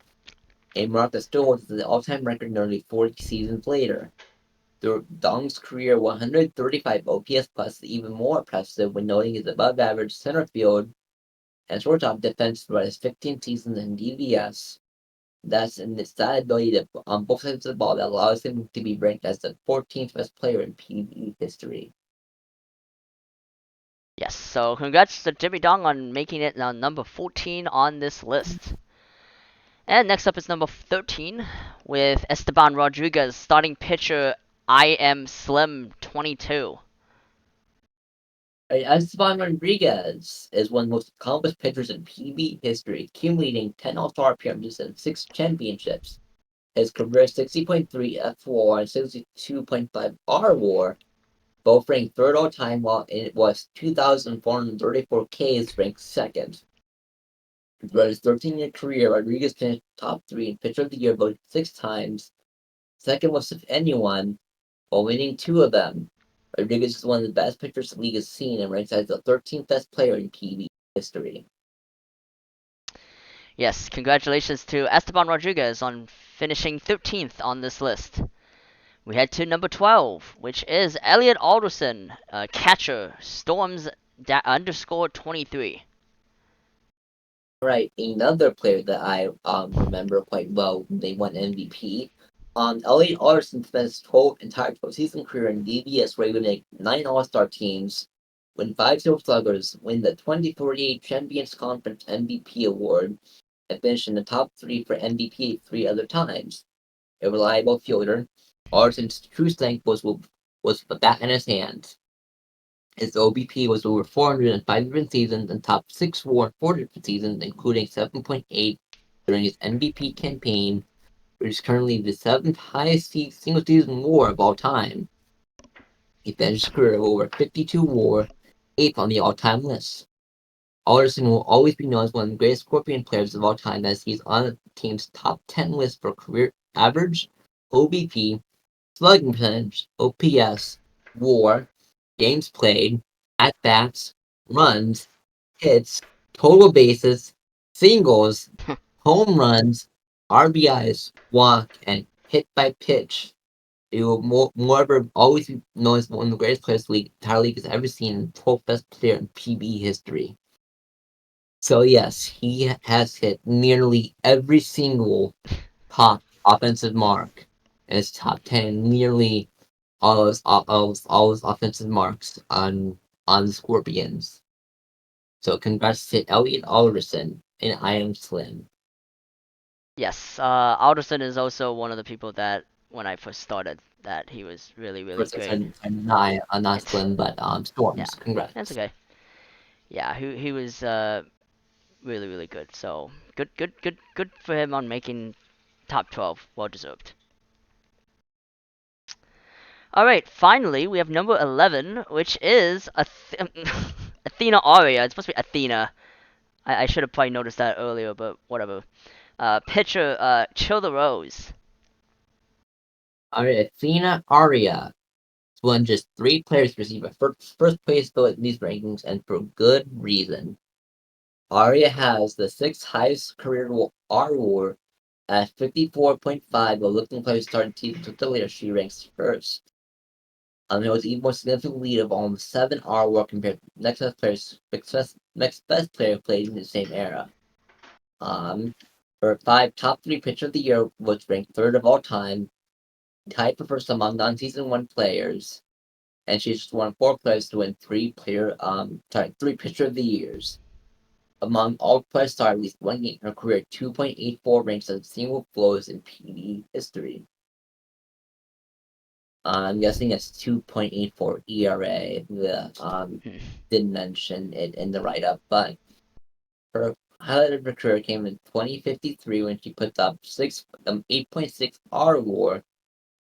Speaker 3: a mark that still holds the all-time record nearly 40 seasons later. Dong's career 135 OPS plus is even more impressive when noting his above-average center field and shortstop defense throughout his 15 seasons in DVS. That's in that ability to, on both sides of the ball that allows him to be ranked as the 14th best player in PBE history.
Speaker 1: Yes, so congrats to Jimmy Dong on making it now number 14 on this list. And next up is number 13 with Esteban Rodriguez, starting pitcher I Am Slim 22.
Speaker 3: Esteban Rodriguez is one of the most accomplished pitchers in PBE history, accumulating 10 All-Star appearances and 6 championships. His career 60.3 FWAR and 62.5 RWAR, both ranked third all time, while it was 2,434 Ks ranked second. Throughout his 13-year career, Rodriguez finished top 3 in Pitcher of the Year voted 6 times, second most of anyone, while winning 2 of them. Rodriguez is one of the best pitchers the league has seen and ranks as the 13th best player in PBE history.
Speaker 1: Yes, congratulations to Esteban Rodriguez on finishing 13th on this list. We head to number 12, which is Elliot Alderson, catcher, Storms underscore 23.
Speaker 3: Right, another player that I remember quite well when they won MVP. Elliot Alderson spent his entire 12-season career in DBS, where he would make 9 All-Star teams, win 5 Silver Sluggers, win the 2048 Champions Conference MVP award, and finish in the top 3 for MVP 3 other times. A reliable fielder, Alderson's true strength was the bat in his hand. His OBP was over 400 in 5 different seasons and top 6 WAR in 4 different seasons, including 7.8 during his MVP campaign, which is currently the 7th highest single season WAR of all time. He finished his career with over 52 WAR, 8th on the all-time list. Alderson will always be known as one of the greatest Scorpion players of all time, as he's on the team's top 10 list for career average, OBP, slugging percentage, OPS, WAR, games played, at bats, runs, hits, total bases, singles, home runs, RBIs, walk, and hit by pitch. He will moreover always be known as one of the greatest players the entire league has ever seen, and 12th best player in PBE history. So yes, he has hit nearly every single top offensive mark in his top 10, nearly all his offensive marks on the Scorpions. So congrats to Elliot Alderson and I Am Slim.
Speaker 1: Yes, Alderson is also one of the people that when I first started that he was really
Speaker 3: Of
Speaker 1: really
Speaker 3: course,
Speaker 1: great.
Speaker 3: I'm not
Speaker 1: It's
Speaker 3: Slim, but
Speaker 1: yeah,
Speaker 3: Storms.
Speaker 1: that's
Speaker 3: Congrats.
Speaker 1: okay. Yeah, he was really really good. So good for him on making top 12. Well deserved. All right, finally we have number 11, which is Athena Aria. It's supposed to be Athena. I should have probably noticed that earlier, but whatever. Pitcher, Chill the Rose.
Speaker 3: Alright, Athena Aria is one of just 3 players to receive a first place vote in these rankings, and for good reason. Aria has the 6th highest career R WAR at 54.5, while lifting players started to took the later she ranks first. It was even more significant lead of almost 7 R WAR compared to next best player played in the same era. Her 5 top 3 pitcher of the year was ranked 3rd of all time, tied for first among non-season 1 players, and she's just one of 4 players to win 3 pitcher of the years. Among all players started at least one game in her career, 2.84 ranks as single flows in PBE history. I'm guessing it's 2.84 ERA. Didn't mention it in the write-up, but her highlight of her career came in 2053 when she put up 8.6 R WAR,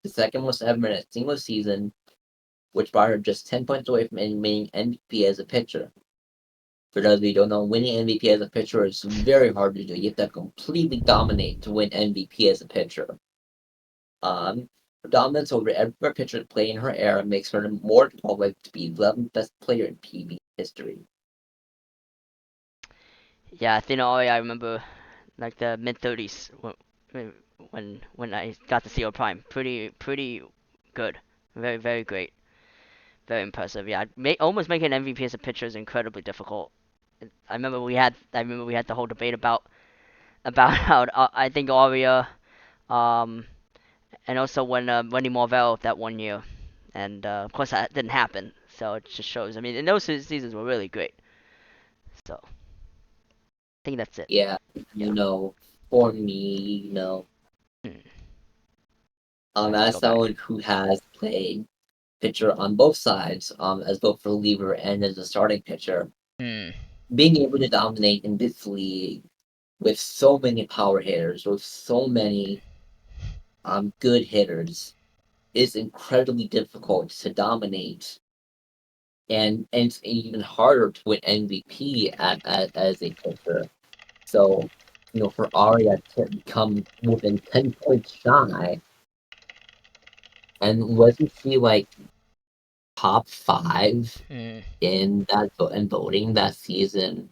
Speaker 3: the second most ever in a single season, which brought her just 10 points away from winning MVP as a pitcher. For those of you who don't know, winning MVP as a pitcher is very hard to do. You have to completely dominate to win MVP as a pitcher. Her dominance over every pitcher to play in her era makes her more qualified to be the 11th best player in PB history.
Speaker 1: Yeah, Athena Aria. I remember like the mid 30s when I got to see her prime. Pretty good. Very great. Very impressive. Yeah, almost making an MVP as a pitcher is incredibly difficult. I remember we had the whole debate about how I think Aria, um, and also when Wendy Marvell that one year, and of course that didn't happen. So it just shows. I mean, and those seasons were really great. So I think that's it.
Speaker 3: Yeah,
Speaker 1: Yeah.
Speaker 3: for me,
Speaker 1: Hmm. I have to
Speaker 3: as
Speaker 1: go back.
Speaker 3: someone who has played pitcher on both sides, as both reliever and as a starting pitcher,
Speaker 1: Hmm.
Speaker 3: being able to dominate in this league with so many power hitters, with so many good hitters, is incredibly difficult to dominate, and it's even harder to win MVP as a pitcher. So, for Arya to come within 10 points shy, and wasn't she like top 5
Speaker 1: Hmm.
Speaker 3: in voting that season?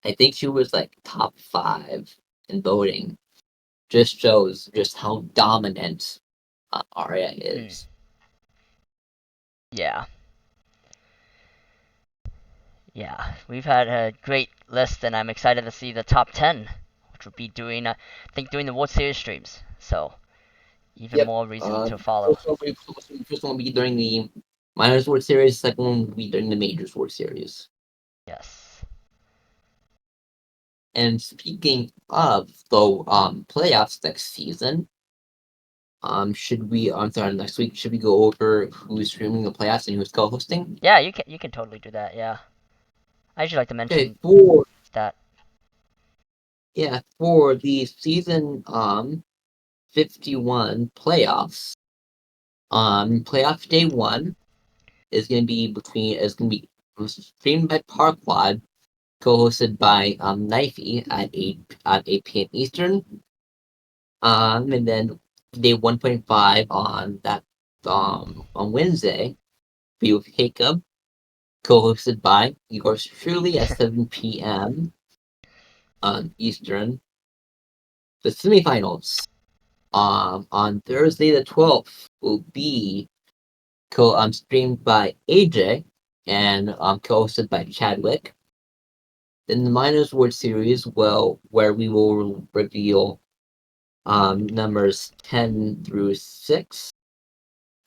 Speaker 3: I think she was like top 5 in voting. Just shows just how dominant Arya
Speaker 1: Hmm.
Speaker 3: is.
Speaker 1: Yeah. Yeah. We've had a great list, and I'm excited to see the top 10, which will be doing I think doing the World Series streams. So even
Speaker 3: Yep.
Speaker 1: more reason to follow.
Speaker 3: First one will be during the Minors World Series. Second one will be during the Majors World Series.
Speaker 1: Yes.
Speaker 3: And speaking of though, playoffs next season, should we on sorry next week should we go over who's streaming the playoffs and who's co-hosting?
Speaker 1: Yeah, you can totally do that. Yeah. I usually like to
Speaker 3: Okay,
Speaker 1: mention
Speaker 3: for
Speaker 1: that.
Speaker 3: for the season 51 playoffs, playoff day 1 is gonna be streamed by Parquad, co-hosted by Knifey at 8 p.m. Eastern. And then day 1.5 on that on Wednesday. Be with Jacob, co-hosted by yours truly at 7 p.m. Eastern. The semifinals on Thursday the 12th will be streamed by AJ and co-hosted by Chadwick. Then the Minors World Series, where we will reveal numbers 10 through 6,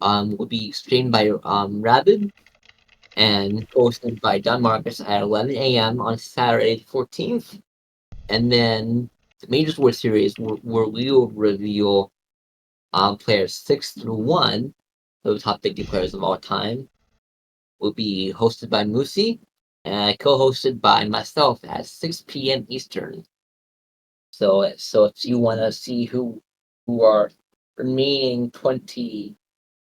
Speaker 3: will be streamed by Rabid and hosted by John Marcus at 11 a.m. on Saturday the 14th. And then the Majors World Series, where we will reveal players 6 through 1, the top 50 players of all time, will be hosted by Musi and co-hosted by myself at 6 p.m. Eastern. So if you want to see who are remaining 20,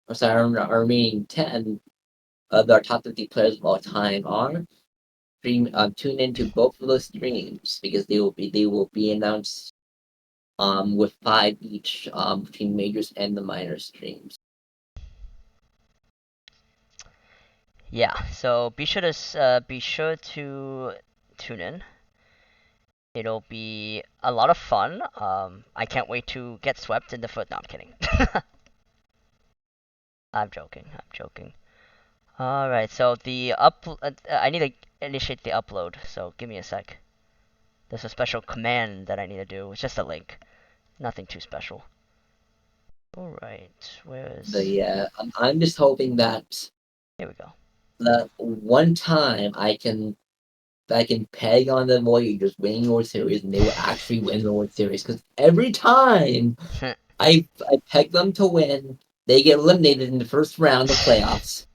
Speaker 3: or sorry, remaining 10 of our top 50 players of all time are, tune into both of those streams because they will be announced with 5 each between majors and the minor streams.
Speaker 1: Yeah, so be sure to tune in. It'll be a lot of fun. I can't wait to get swept in the foot. No, I'm kidding. I'm joking. I'm joking. All right, so I need to initiate the upload. So give me a sec. There's a special command that I need to do. It's just a link. Nothing too special. All right, where's?
Speaker 3: But yeah, I'm just hoping that
Speaker 1: Here we go.
Speaker 3: that one time I can peg on the Voyagers winning the World Series and they will actually win the World Series. Because every time I peg them to win, they get eliminated in the first round of playoffs.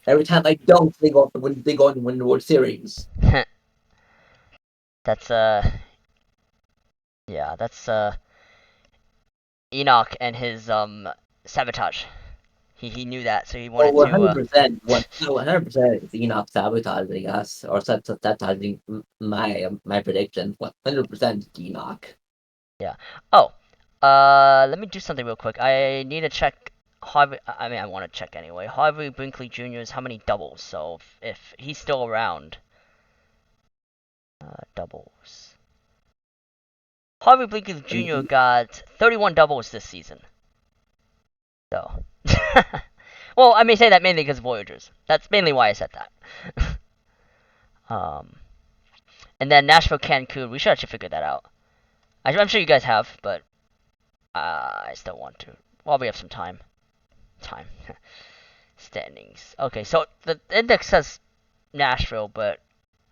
Speaker 3: Every time I don't, they go on to win the World Series.
Speaker 1: That's yeah, that's Enoch and his sabotage. He knew that, so he
Speaker 3: Well,
Speaker 1: wanted
Speaker 3: one
Speaker 1: to
Speaker 3: hundred percent, 100% is Enoch sabotaging us or sabotaging my prediction. 100% Enoch.
Speaker 1: Yeah. Oh, let me do something real quick. I need to check Harvey. I mean, I want to check anyway. Harvey Brinkley Jr.'s how many doubles? So if he's still around, doubles. Harvey Brinkley Jr. got 31 doubles this season. So, well, I may say that mainly because of Voyagers. That's mainly why I said that. And then Nashville, Cancun. We should actually figure that out. I'm sure you guys have, but I still want to. While we have some time. Standings. Okay, so the index says Nashville, but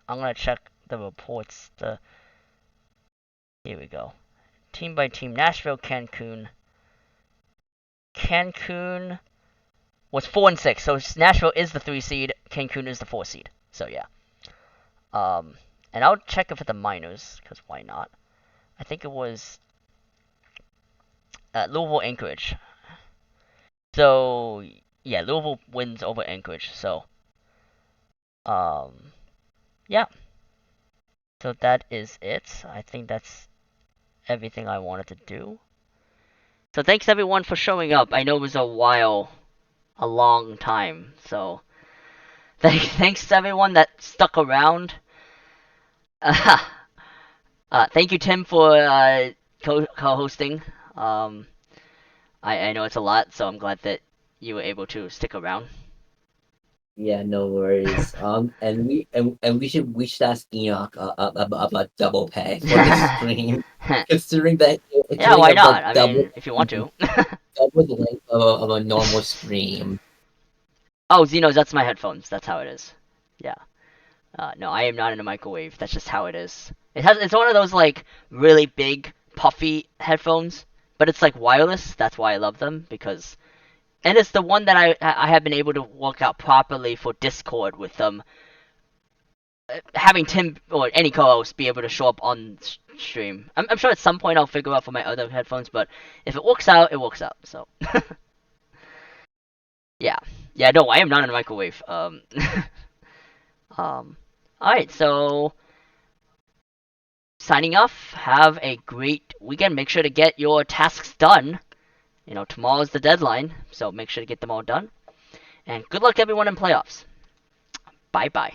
Speaker 1: I'm gonna check the reports. Here we go. Team by team. Nashville, Cancun. Cancun was 4 and 6, so Nashville is the 3 seed. Cancun is the 4 seed. So yeah. And I'll check it for the minors, because why not? I think it was Louisville, Anchorage. So yeah, Louisville wins over Anchorage. So yeah. So that is it. I think that's everything I wanted to do. So thanks everyone for showing up. I know it was a while, a long time. So thanks to everyone that stuck around. Thank you, Tim, for co-hosting. I know it's a lot, so I'm glad that you were able to stick around.
Speaker 3: Yeah, no worries. We should ask Enoch about double pay for this stream,
Speaker 1: Yeah, why
Speaker 3: that
Speaker 1: not? I
Speaker 3: double
Speaker 1: mean, if you want to.
Speaker 3: double the length of a normal stream.
Speaker 1: Oh, Xenos, that's my headphones. That's how it is. Yeah. No, I am not in a microwave. That's just how it is. It's one of those like really big puffy headphones, but it's like wireless. That's why I love them and it's the one that I have been able to work out properly for Discord with them. Having Tim or any co-host be able to show up on stream. I'm sure at some point I'll figure out for my other headphones, but if it works out, it works out. So yeah, yeah. No, I am not in a microwave. All right, so signing off. Have a great weekend. Make sure to get your tasks done. tomorrow's the deadline, so make sure to get them all done. And good luck everyone in playoffs. Bye bye.